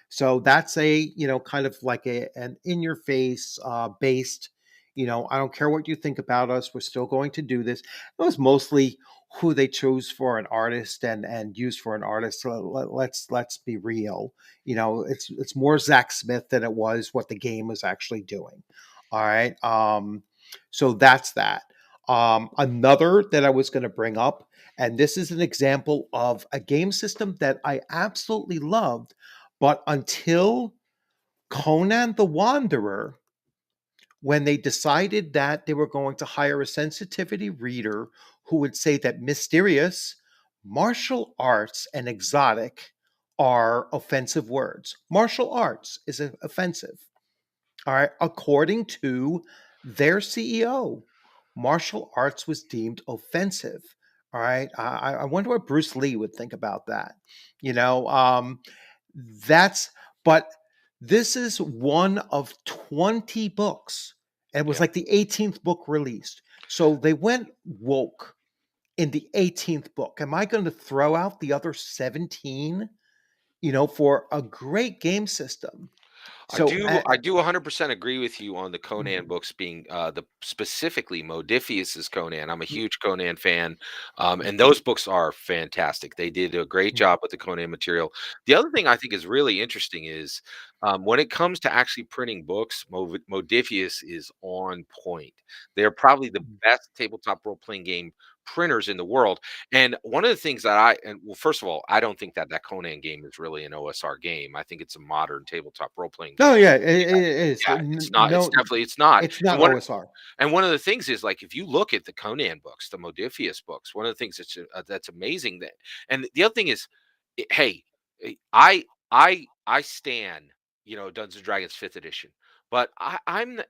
So that's a, kind of like an in your face based, I don't care what you think about us, we're still going to do this. It was mostly who they chose for an artist and used for an artist. So let's be real. It's more Zach Smith than it was what the game was actually doing. All right. So that's that. Another that I was going to bring up, and this is an example of a game system that I absolutely loved, but until Conan the Wanderer, when they decided that they were going to hire a sensitivity reader who would say that mysterious, martial arts, and exotic are offensive words. Martial arts is offensive. All right. According to their CEO, martial arts was deemed offensive. All right. I wonder what Bruce Lee would think about that. You know, that's, but this is one of 20 books. And it was Yeah. like the 18th book released. So they went woke in the 18th book. Am I going to throw out the other 17, for a great game system? So, I do 100% agree with you on the Conan books being the specifically Modiphius's Conan. I'm a huge Conan fan, and those books are fantastic. They did a great job with the Conan material. The other thing I think is really interesting is when it comes to actually printing books, Modiphius is on point. They're probably the best tabletop role playing game printers in the world. And one of the things that well, first of all, I don't think that Conan game is really an OSR game. I think it's a modern tabletop role playing game. no, yeah, it is. Yeah, it's not. It's No, definitely it's not. it's not OSR. And one of the things is like if you look at the Conan books, the Modiphius books, one of the things that's amazing that, and the other thing is, hey, I stand, Dungeons and Dragons 5th edition, but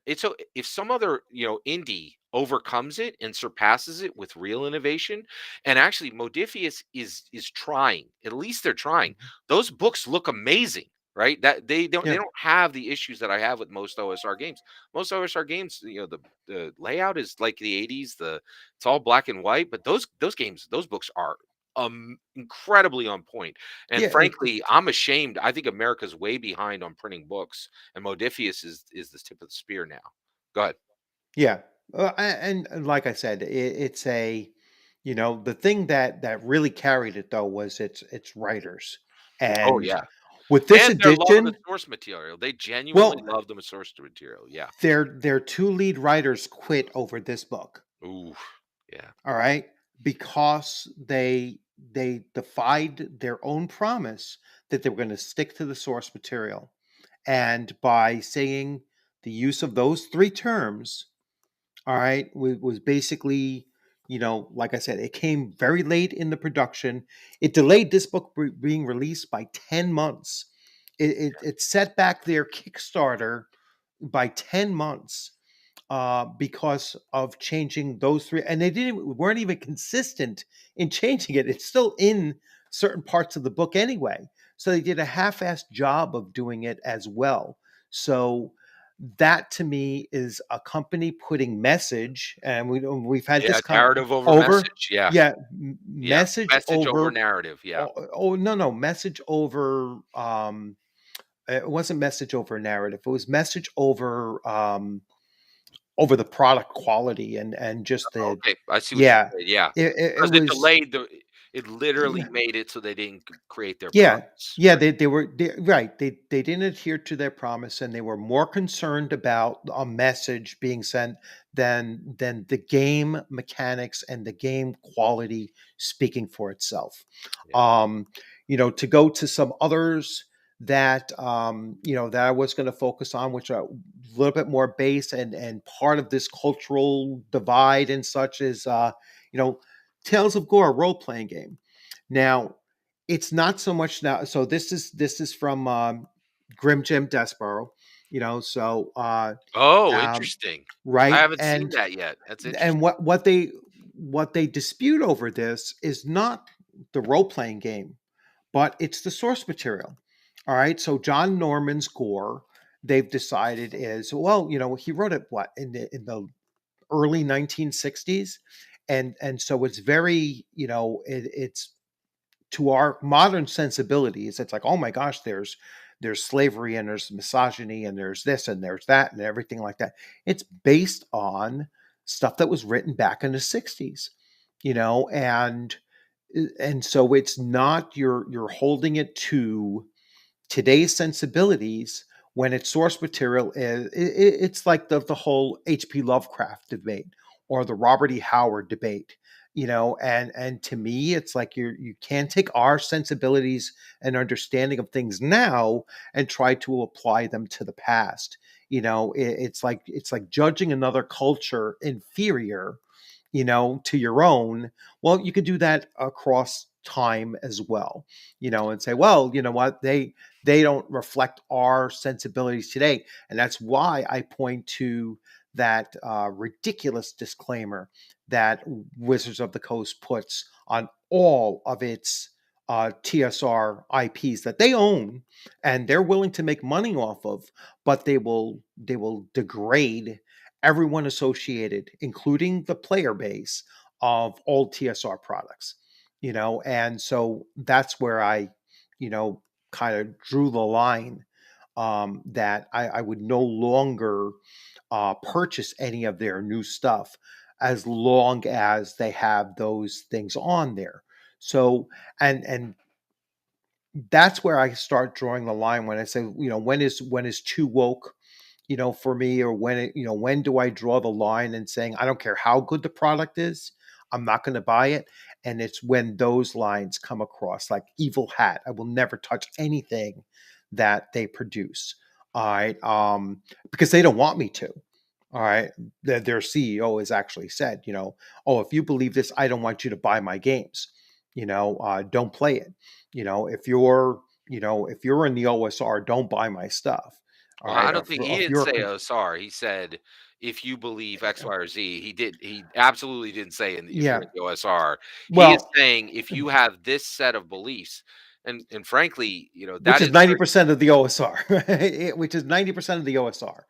it's so if some other indie overcomes it and surpasses it with real innovation, and actually Modiphius is trying, at least they're trying. Mhm. Those books look amazing. Right, that they Yeah, don't have the issues that I have with most OSR games. Most OSR games, the layout is like the 80s, it's all black and white, but those books are incredibly on point. And yeah, frankly, I'm ashamed. I think America's way behind on printing books, and Modiphius is the tip of the spear now. Go ahead. yeah. And like I said, it's the thing that really carried it though was its writers, Oh and yeah. with this And their love of the edition, source material. They genuinely well, love the source material. Yeah. their two lead writers quit over this book. Ooh. Yeah. All right, because they defied their own promise that they were going to stick to the source material, and by saying the use of those three terms, all right, was basically, like I said, it came very late in the production. It delayed this book being released by 10 months. It set back their Kickstarter by 10 months because of changing those three. And they weren't even consistent in changing it. It's still in certain parts of the book anyway. So they did a half-assed job of doing it as well. So that to me is a company putting message, and we've had Yeah, this narrative over over, message. Yeah, yeah, yeah. message Message over over. narrative. Yeah. Oh, no, message over. It wasn't message over narrative. It was message over the product quality and just the, Okay, I see what yeah, you're saying. Yeah, it because it was, delayed the. It literally made it so they didn't create their yeah, promise. yeah, Right. they were right. They didn't adhere to their promise, and they were more concerned about a message being sent than the game mechanics and the game quality speaking for itself. Yeah. Um, to go to some others that that I was going to focus on, which are a little bit more base and part of this cultural divide and such, is you know Tales of Gore role playing game. Now, it's not so much now. So this is from Grim Jim Desborough. So Oh, um, interesting. I right, haven't seen that yet. That's and interesting. what they dispute over this is not the role playing game, but it's the source material. All right, so John Norman's Gore, they've decided is, well, he wrote it what in the early 1960s, and so it's very, it's to our modern sensibilities, it's like, oh my gosh, there's slavery and there's misogyny and there's this and there's that and everything like that. It's based on stuff that was written back in the 60s, and so it's not, you're holding it to today's sensibilities when its source material is, it's like the whole HP Lovecraft debate or the Robert E. Howard debate, and to me it's like you can't take our sensibilities and understanding of things now and try to apply them to the past. It's like judging another culture inferior, to your own. Well, you could do that across time as well, and say, well, you know what, they don't reflect our sensibilities today. And that's why I point to that ridiculous disclaimer that Wizards of the Coast puts on all of its TSR IPs that they own and they're willing to make money off of, but they will degrade everyone associated, including the player base of all TSR products. And so that's where I, you know, kind of drew the line, that I would no longer purchase any of their new stuff as long as they have those things on there. So, and that's where I start drawing the line when I say, when is too woke, for me, or when do I draw the line and saying, I don't care how good the product is, I'm not going to buy it. And it's when those lines come across, like Evil Hat. I will never touch anything that they produce. All right. Because they don't want me to. All right. Their CEO has actually said, oh, if you believe this, I don't want you to buy my games. Don't play it. If you're in the OSR, don't buy my stuff. All Well, right. I Or don't if, think he if didn't you're say OSR. He said, "If you believe X, Y, or Z." He did. He absolutely didn't say, "And if you're yeah, in the OSR." He is well, saying, "If you have this set of beliefs," and frankly, which that is is very. 90% of the OSR, which is 90% of the OSR.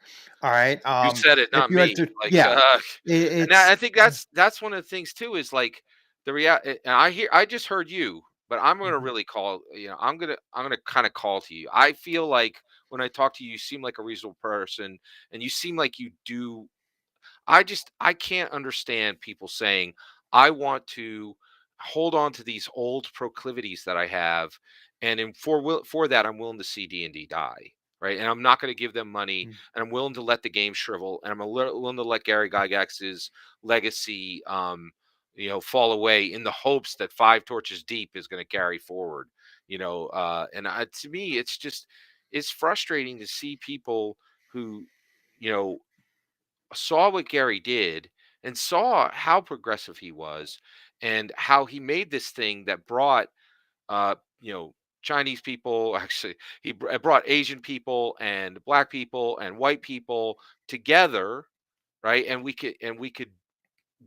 All right. You said it, If not you had me. to, Like, yeah, and I it's think that's one of the things too. Is like the reality. And I just heard you, but I'm gonna Mhm. really call. I'm gonna kind of call to you. I feel like when I talk to you, you seem like a reasonable person, and you seem like you do. I can't understand people saying, "I want to hold on to these old proclivities that I have, and for that, I'm willing to see D&D die." Right, and I'm not going to give them money, Mm. and I'm willing to let the game shrivel, and willing to let Gary Gygax's legacy, fall away in the hopes that Five Torches Deep is going to carry forward. To me, it's frustrating to see people who, you know, saw what Gary did and saw how progressive he was and how he made this thing that brought uh, you know, Chinese people, actually, brought Asian people and black people and white people together, right? And we could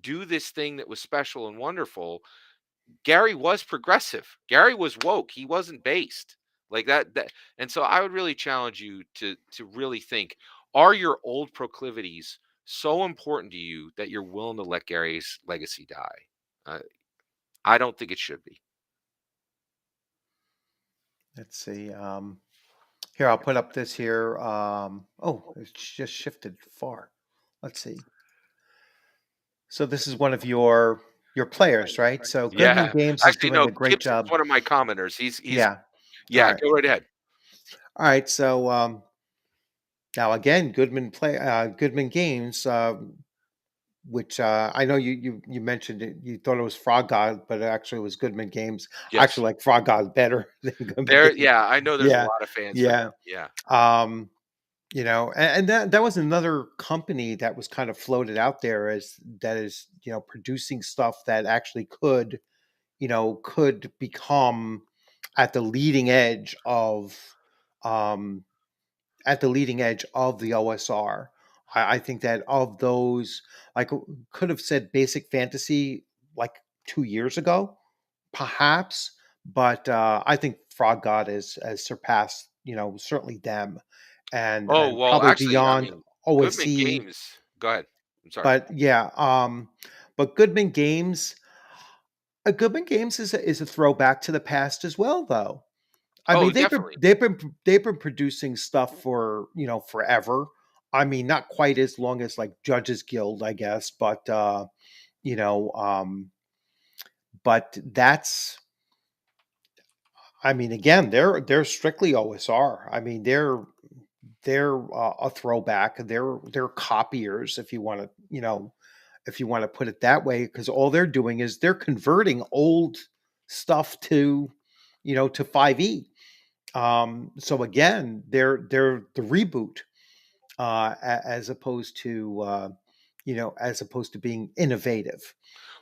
do this thing that was special and wonderful. Gary was progressive. Gary was woke. He wasn't based like that. And so I would really challenge you to really think: are your old proclivities so important to you that you're willing to let Gary's legacy die? Uh, I don't think it should be. Let's see. Here, I'll put up this here. Oh, it's just shifted far. Let's see. So this is one of your players, right? So Goodman Yeah. Games is Actually, doing no, a great Gibson's job. one of my commenters. He's Yeah. All yeah, right. go right ahead. All right. So now again, Goodman Games, which I know you mentioned it. You thought it was Frog God, but it actually was Goodman Games. I Yes. actually like Frog God better than Goodman There Games. yeah, I know there's a Yeah. lot of fans for Yeah. them. Yeah. Um, and that was another company that was kind of floated out there as that is, producing stuff that actually could become at the leading edge of um the OSR. I think that of those, like, could have said basic fantasy like 2 years ago, perhaps, but I think Frog God has surpassed, certainly them, Oh, and well, probably actually, I beyond mean, Goodman OSC. Games go ahead. I'm sorry. But yeah, but Goodman Games is a throwback to the past as well, though. I Oh, mean, they've been definitely. they've been they've been producing stuff for, forever. I mean, not quite as long as like Judges Guild, I guess, but you know, that's. I mean, again, they're strictly OSR. I mean, they're a throwback. They're copiers, if you want to, put it that way, because all they're doing is they're converting old stuff to 5e. So again, they're the reboot, as opposed to being innovative.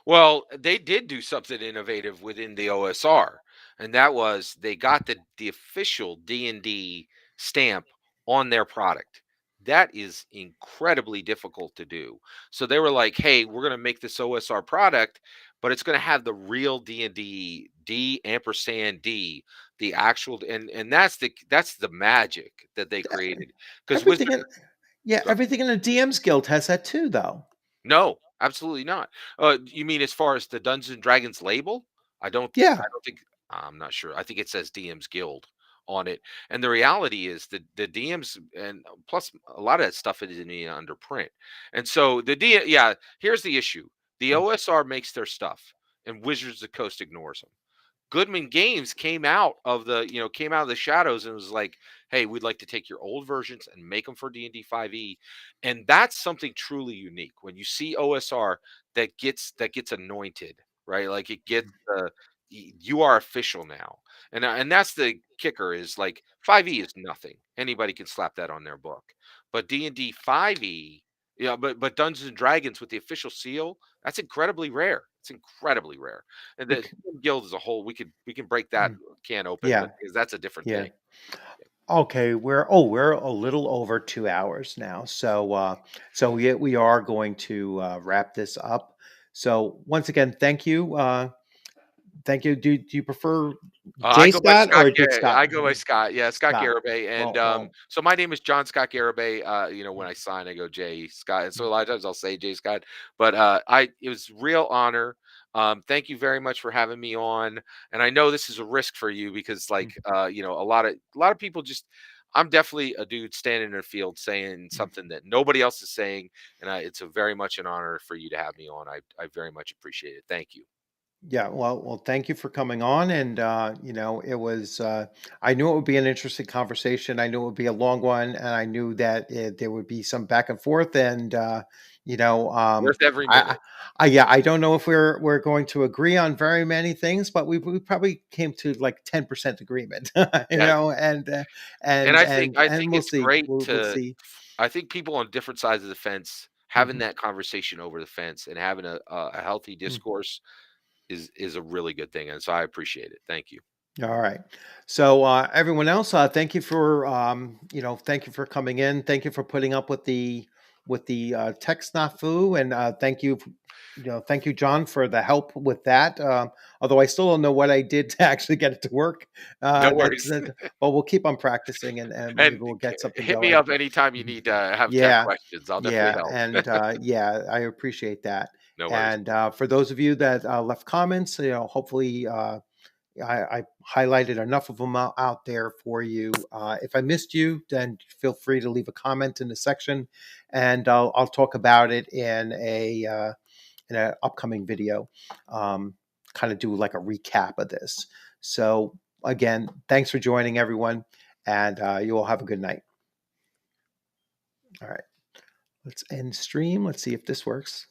Well, they did do something innovative within the OSR, and that was they got the official D&D stamp on their product. That is incredibly difficult to do. So they were like, "Hey, we're going to make this OSR product, but it's going to have the real D&D D ampersand D, the actual and that's the magic that they created because Everything Wizards in Yeah, everything in the DM's Guild has that too, though. No, absolutely not. You mean as far as the Dungeons& and Dragons label? I Yeah, don't think I'm not sure. I think it says DM's Guild on it. And the reality is that the DMs and plus a lot of that stuff isn't even under print. And so yeah, here's the issue. The mm, OSR makes their stuff and Wizards of the Coast ignores them. Goodman Games came out of the shadows and was like, "Hey, we'd like to take your old versions and make them for D&D 5e." And that's something truly unique. When you see OSR that gets anointed, right? Like it gets you are official now. And that's the kicker is like 5e is nothing. Anybody can slap that on their book. But D&D 5e, yeah, but Dungeons and Dragons with the official seal, that's incredibly rare. It's incredibly rare. And the bec- guild as a whole, we can break that mm, can open, yeah, but because that's a different yeah. thing. Okay, we're a little over 2 hours now, so we are going to wrap this up. So once again, thank you, thank you. Do you prefer I J go by Scott Scott. or Dick Scott? I go by Scott. Yeah, Scott Scott. Garibay. And Well, so my name is John Scott Garibay. When I sign, I go J Scott. And so a lot of times I'll say J Scott. But it was real honor. Thank you very much for having me on. And I know this is a risk for you because, mm, like, a lot of people just. I'm definitely a dude standing in a field saying mm. something that nobody else is saying, and it's a very much an honor for you to have me on. I very much appreciate it. Thank you. Yeah, well, thank you for coming on, and it was. I knew it would be an interesting conversation. I knew it would be a long one, and I knew that there would be some back and forth. And you know, Worth every I, I, minute. yeah, I don't know if we're going to agree on very many things, but we probably came to like 10% agreement. Yeah, And and I think and I and think we'll it's see. great We'll to see. I think people on different sides of the fence having that conversation over the fence and having a healthy Mhm. discourse is a really good thing. And so I appreciate it. Thank you. All right. So everyone else, thank you for thank you for coming in. Thank you for putting up with the tech snafu, and thank you, thank you, John, for the help with that. Although I still don't know what I did to actually get it to work. No That's worries. that, but we'll keep on practicing, and maybe And we'll get something hit me going. up anytime you Mhm. need to have tech Yeah, questions. I'll definitely yeah, help. and yeah, I appreciate that. No worries. And for those of you that left comments, hopefully. I highlighted enough of them out there for you. If I missed you, then feel free to leave a comment in the section, and I'll talk about it in an upcoming video. Kind of do like a recap of this. So again, thanks for joining, everyone, and you all have a good night. All right, let's end stream. Let's see if this works.